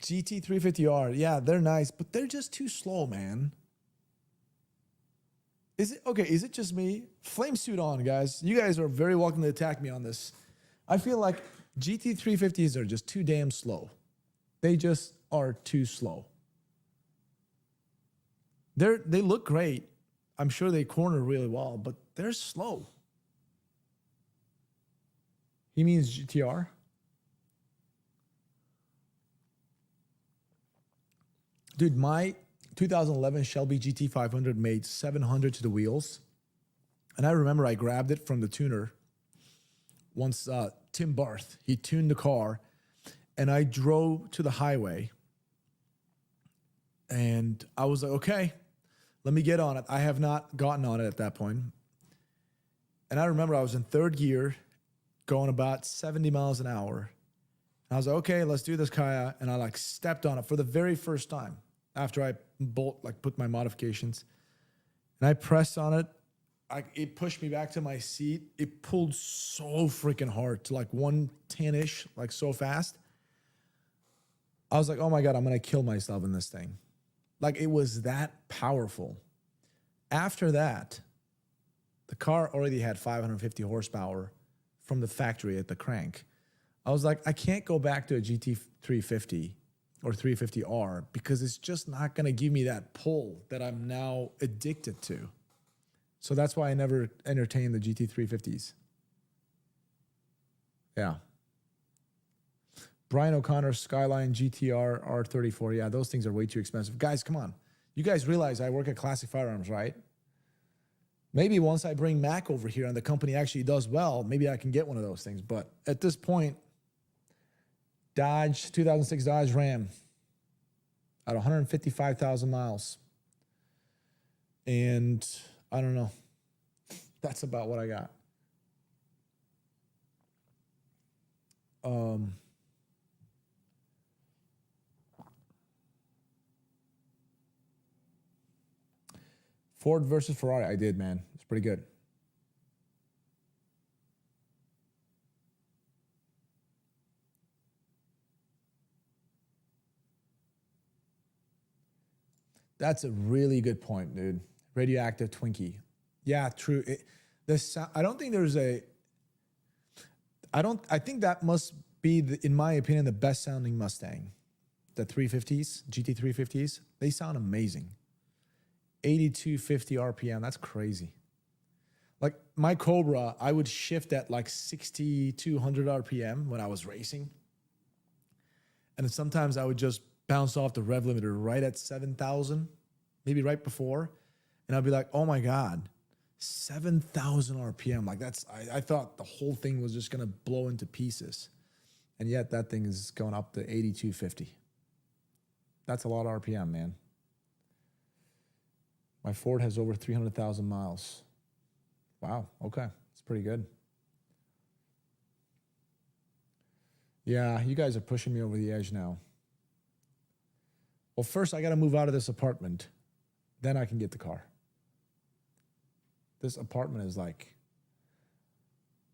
A: GT 350R. Yeah, they're nice, but they're just too slow, man. Is it just me? Flame suit on, guys. You guys are very welcome to attack me on this. I feel like GT 350s are just too damn slow. They just are too slow. They look great. I'm sure they corner really well, but they're slow. He means GTR. Dude, my 2011 Shelby GT500 made 700 to the wheels. And I remember I grabbed it from the tuner once, Tim Barth. He tuned the car, and I drove to the highway. And I was like, okay, let me get on it. I have not gotten on it at that point. And I remember I was in third gear, going about 70 miles an hour. And I was like, okay, let's do this, Kaya. And I stepped on it for the very first time after I put my modifications. And I pressed on it. It pushed me back to my seat. It pulled so freaking hard to 110-ish, so fast. I was like, oh my God, I'm going to kill myself in this thing. It was that powerful. After that, the car already had 550 horsepower from the factory at the crank. I was like, I can't go back to a GT350 or 350R because it's just not going to give me that pull that I'm now addicted to. So that's why I never entertained the GT350s. Yeah. Brian O'Connor, Skyline GTR R34. Yeah, those things are way too expensive. Guys, come on. You guys realize I work at Classic Firearms, right? Maybe once I bring Mac over here and the company actually does well, maybe I can get one of those things. But at this point, Dodge, 2006 Dodge Ram at 155,000 miles. And I don't know. That's about what I got. Ford versus Ferrari. I did, man. It's pretty good. That's a really good point, dude. Radioactive Twinkie. Yeah, true. I don't think there's a. I think that must be, in my opinion, the best sounding Mustang. The 350s, GT350s. They sound amazing. 8250 RPM. That's crazy. Like my Cobra, I would shift at like 6200 RPM when I was racing. And sometimes I would just bounce off the rev limiter right at 7,000, maybe right before. And I'd be like, oh my God, 7,000 RPM. Like I thought the whole thing was just going to blow into pieces. And yet that thing is going up to 8250. That's a lot of RPM, man. My Ford has over 300,000 miles. Wow, okay. It's pretty good. Yeah, you guys are pushing me over the edge now. Well, first I got to move out of this apartment. Then I can get the car. This apartment is like,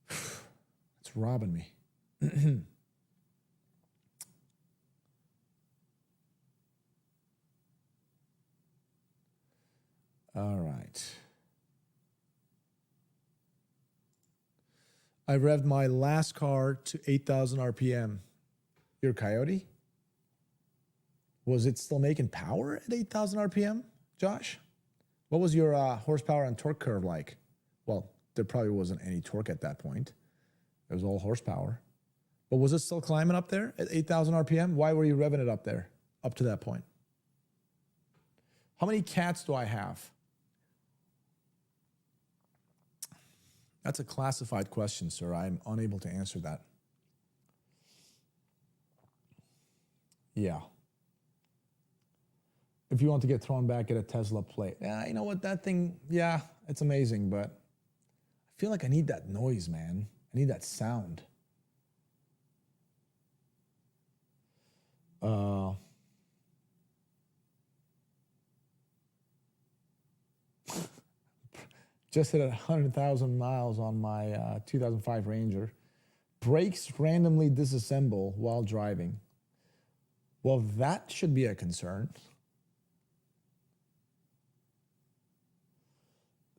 A: it's robbing me. All right. I revved my last car to 8,000 RPM. Your Coyote? Was it still making power at 8,000 RPM, Josh? What was your horsepower and torque curve like? Well, there probably wasn't any torque at that point. It was all horsepower. But was it still climbing up there at 8,000 RPM? Why were you revving it up there, up to that point? How many cats do I have? That's a classified question, sir. I'm unable to answer that. Yeah. If you want to get thrown back, get a Tesla plate. Yeah, you know what? That thing, yeah, it's amazing, but I feel like I need that noise, man. I need that sound. Just hit 100,000 miles on my 2005 Ranger. Brakes randomly disassemble while driving. Well, that should be a concern.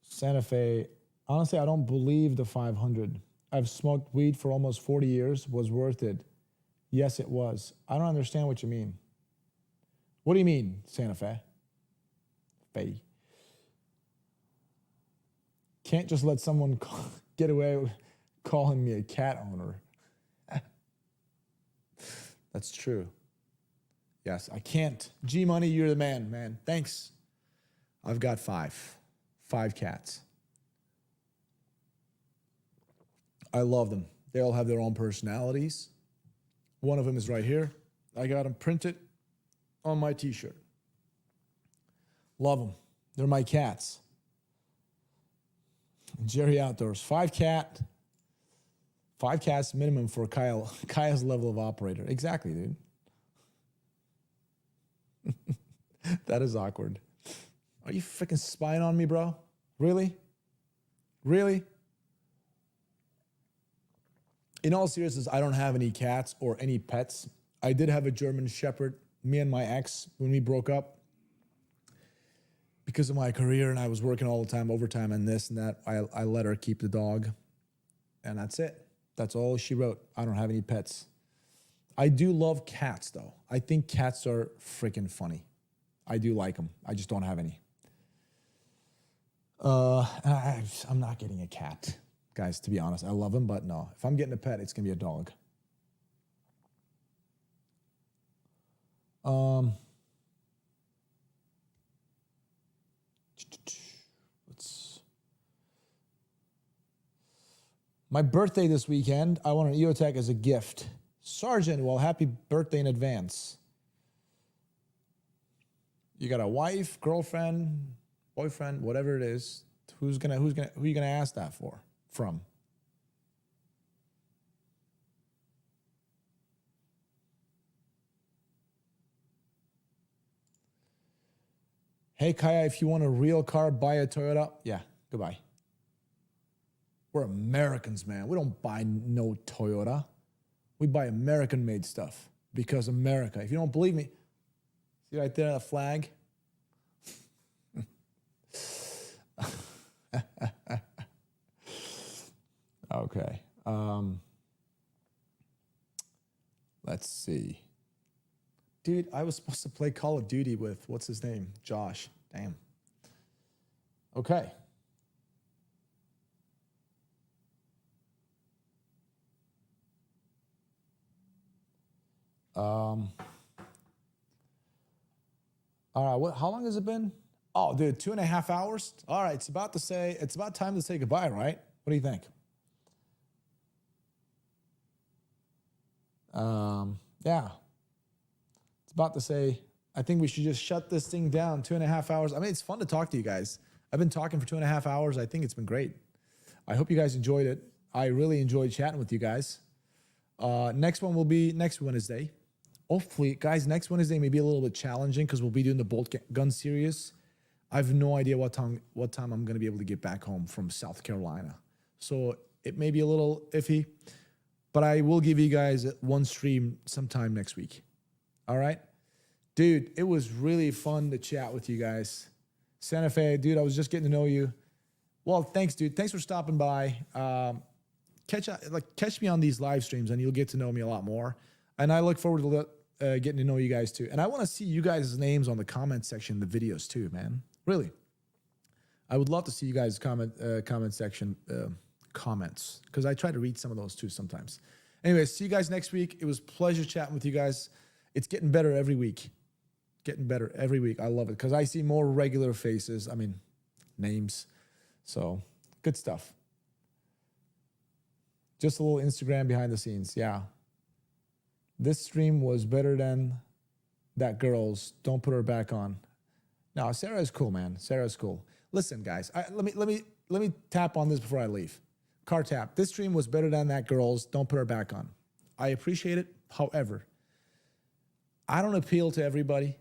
A: Santa Fe, honestly, I don't believe the 500. I've smoked weed for almost 40 years. Was worth it. Yes, it was. I don't understand what you mean. What do you mean, Santa Fe? Fe. Can't just let someone get away with calling me a cat owner. That's true. Yes, I can't. G-Money, you're the man, man. Thanks. I've got 5 cats. I love them. They all have their own personalities. One of them is right here. I got them printed on my t-shirt. Love them. They're my cats. Jerry Outdoors. 5 cats minimum for Kaya's level of operator. Exactly, dude. That is awkward. Are you freaking spying on me, bro? Really? Really? In all seriousness, I don't have any cats or any pets. I did have a German Shepherd, me and my ex, when we broke up. Because of my career and I was working all the time, overtime and this and that, I let her keep the dog. And that's it. That's all she wrote. I don't have any pets. I do love cats, though. I think cats are freaking funny. I do like them. I just don't have any. I'm not getting a cat. guys, to be honest. I love them, but no. If I'm getting a pet, it's going to be a dog. My birthday this weekend. I want an EOTech as a gift. Sergeant, well, happy birthday in advance. You got a wife, girlfriend, boyfriend, whatever it is. Who are you gonna ask that from? Hey, Kaya, if you want a real car, buy a Toyota. Yeah, goodbye. We're Americans, man. We don't buy no Toyota. We buy American-made stuff because America. If you don't believe me, see right there, the flag? Okay. Let's see. Dude, I was supposed to play Call of Duty with, what's his name? Josh. Damn. Okay. All right, how long has it been? Oh, dude, 2.5 hours? All right, it's about time to say goodbye, right? What do you think? Yeah. It's about to say, I think we should just shut this thing down. 2.5 hours. I mean, it's fun to talk to you guys. I've been talking for 2.5 hours. I think it's been great. I hope you guys enjoyed it. I really enjoyed chatting with you guys. Next one will be next Wednesday. Hopefully, guys, next Wednesday may be a little bit challenging because we'll be doing the bolt gun series. I have no idea what time I'm going to be able to get back home from South Carolina. So it may be a little iffy, but I will give you guys one stream sometime next week. All right? Dude, it was really fun to chat with you guys. Santa Fe, dude, I was just getting to know you. Well, thanks, dude. Thanks for stopping by. Catch me on these live streams and you'll get to know me a lot more. And I look forward to getting to know you guys too. And I want to see you guys' names on the comment section in the videos too, man. Really. I would love to see you guys comment section comments because I try to read some of those too sometimes. Anyway, see you guys next week. It was a pleasure chatting with you guys. It's getting better every week. Getting better every week. I love it because I see more regular faces. I mean, names. So good stuff. Just a little Instagram behind the scenes. Yeah. This stream was better than that girl's. Don't put her back on. No, Sarah is cool, man. Sarah is cool. Listen, guys, let me tap on this before I leave. Car tap. This stream was better than that girl's. Don't put her back on. I appreciate it. However, I don't appeal to everybody.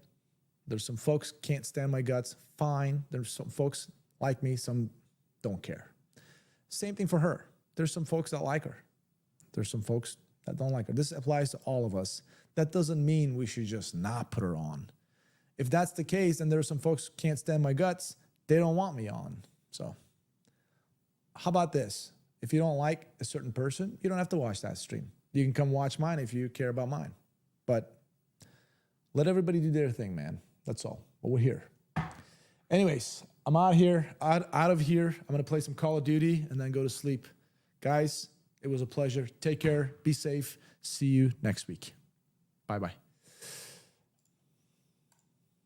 A: There's some folks can't stand my guts. Fine. There's some folks like me. Some don't care. Same thing for her. There's some folks that like her. There's some folks that don't like her. This applies to all of us. That doesn't mean we should just not put her on. If that's the case, and there's some folks who can't stand my guts, they don't want me on. So how about this? If you don't like a certain person, you don't have to watch that stream. You can come watch mine if you care about mine. But let everybody do their thing, man. That's all. But we're here. Anyways, I'm out of here. I'm going to play some Call of Duty and then go to sleep. Guys, it was a pleasure. Take care. Be safe. See you next week. Bye-bye.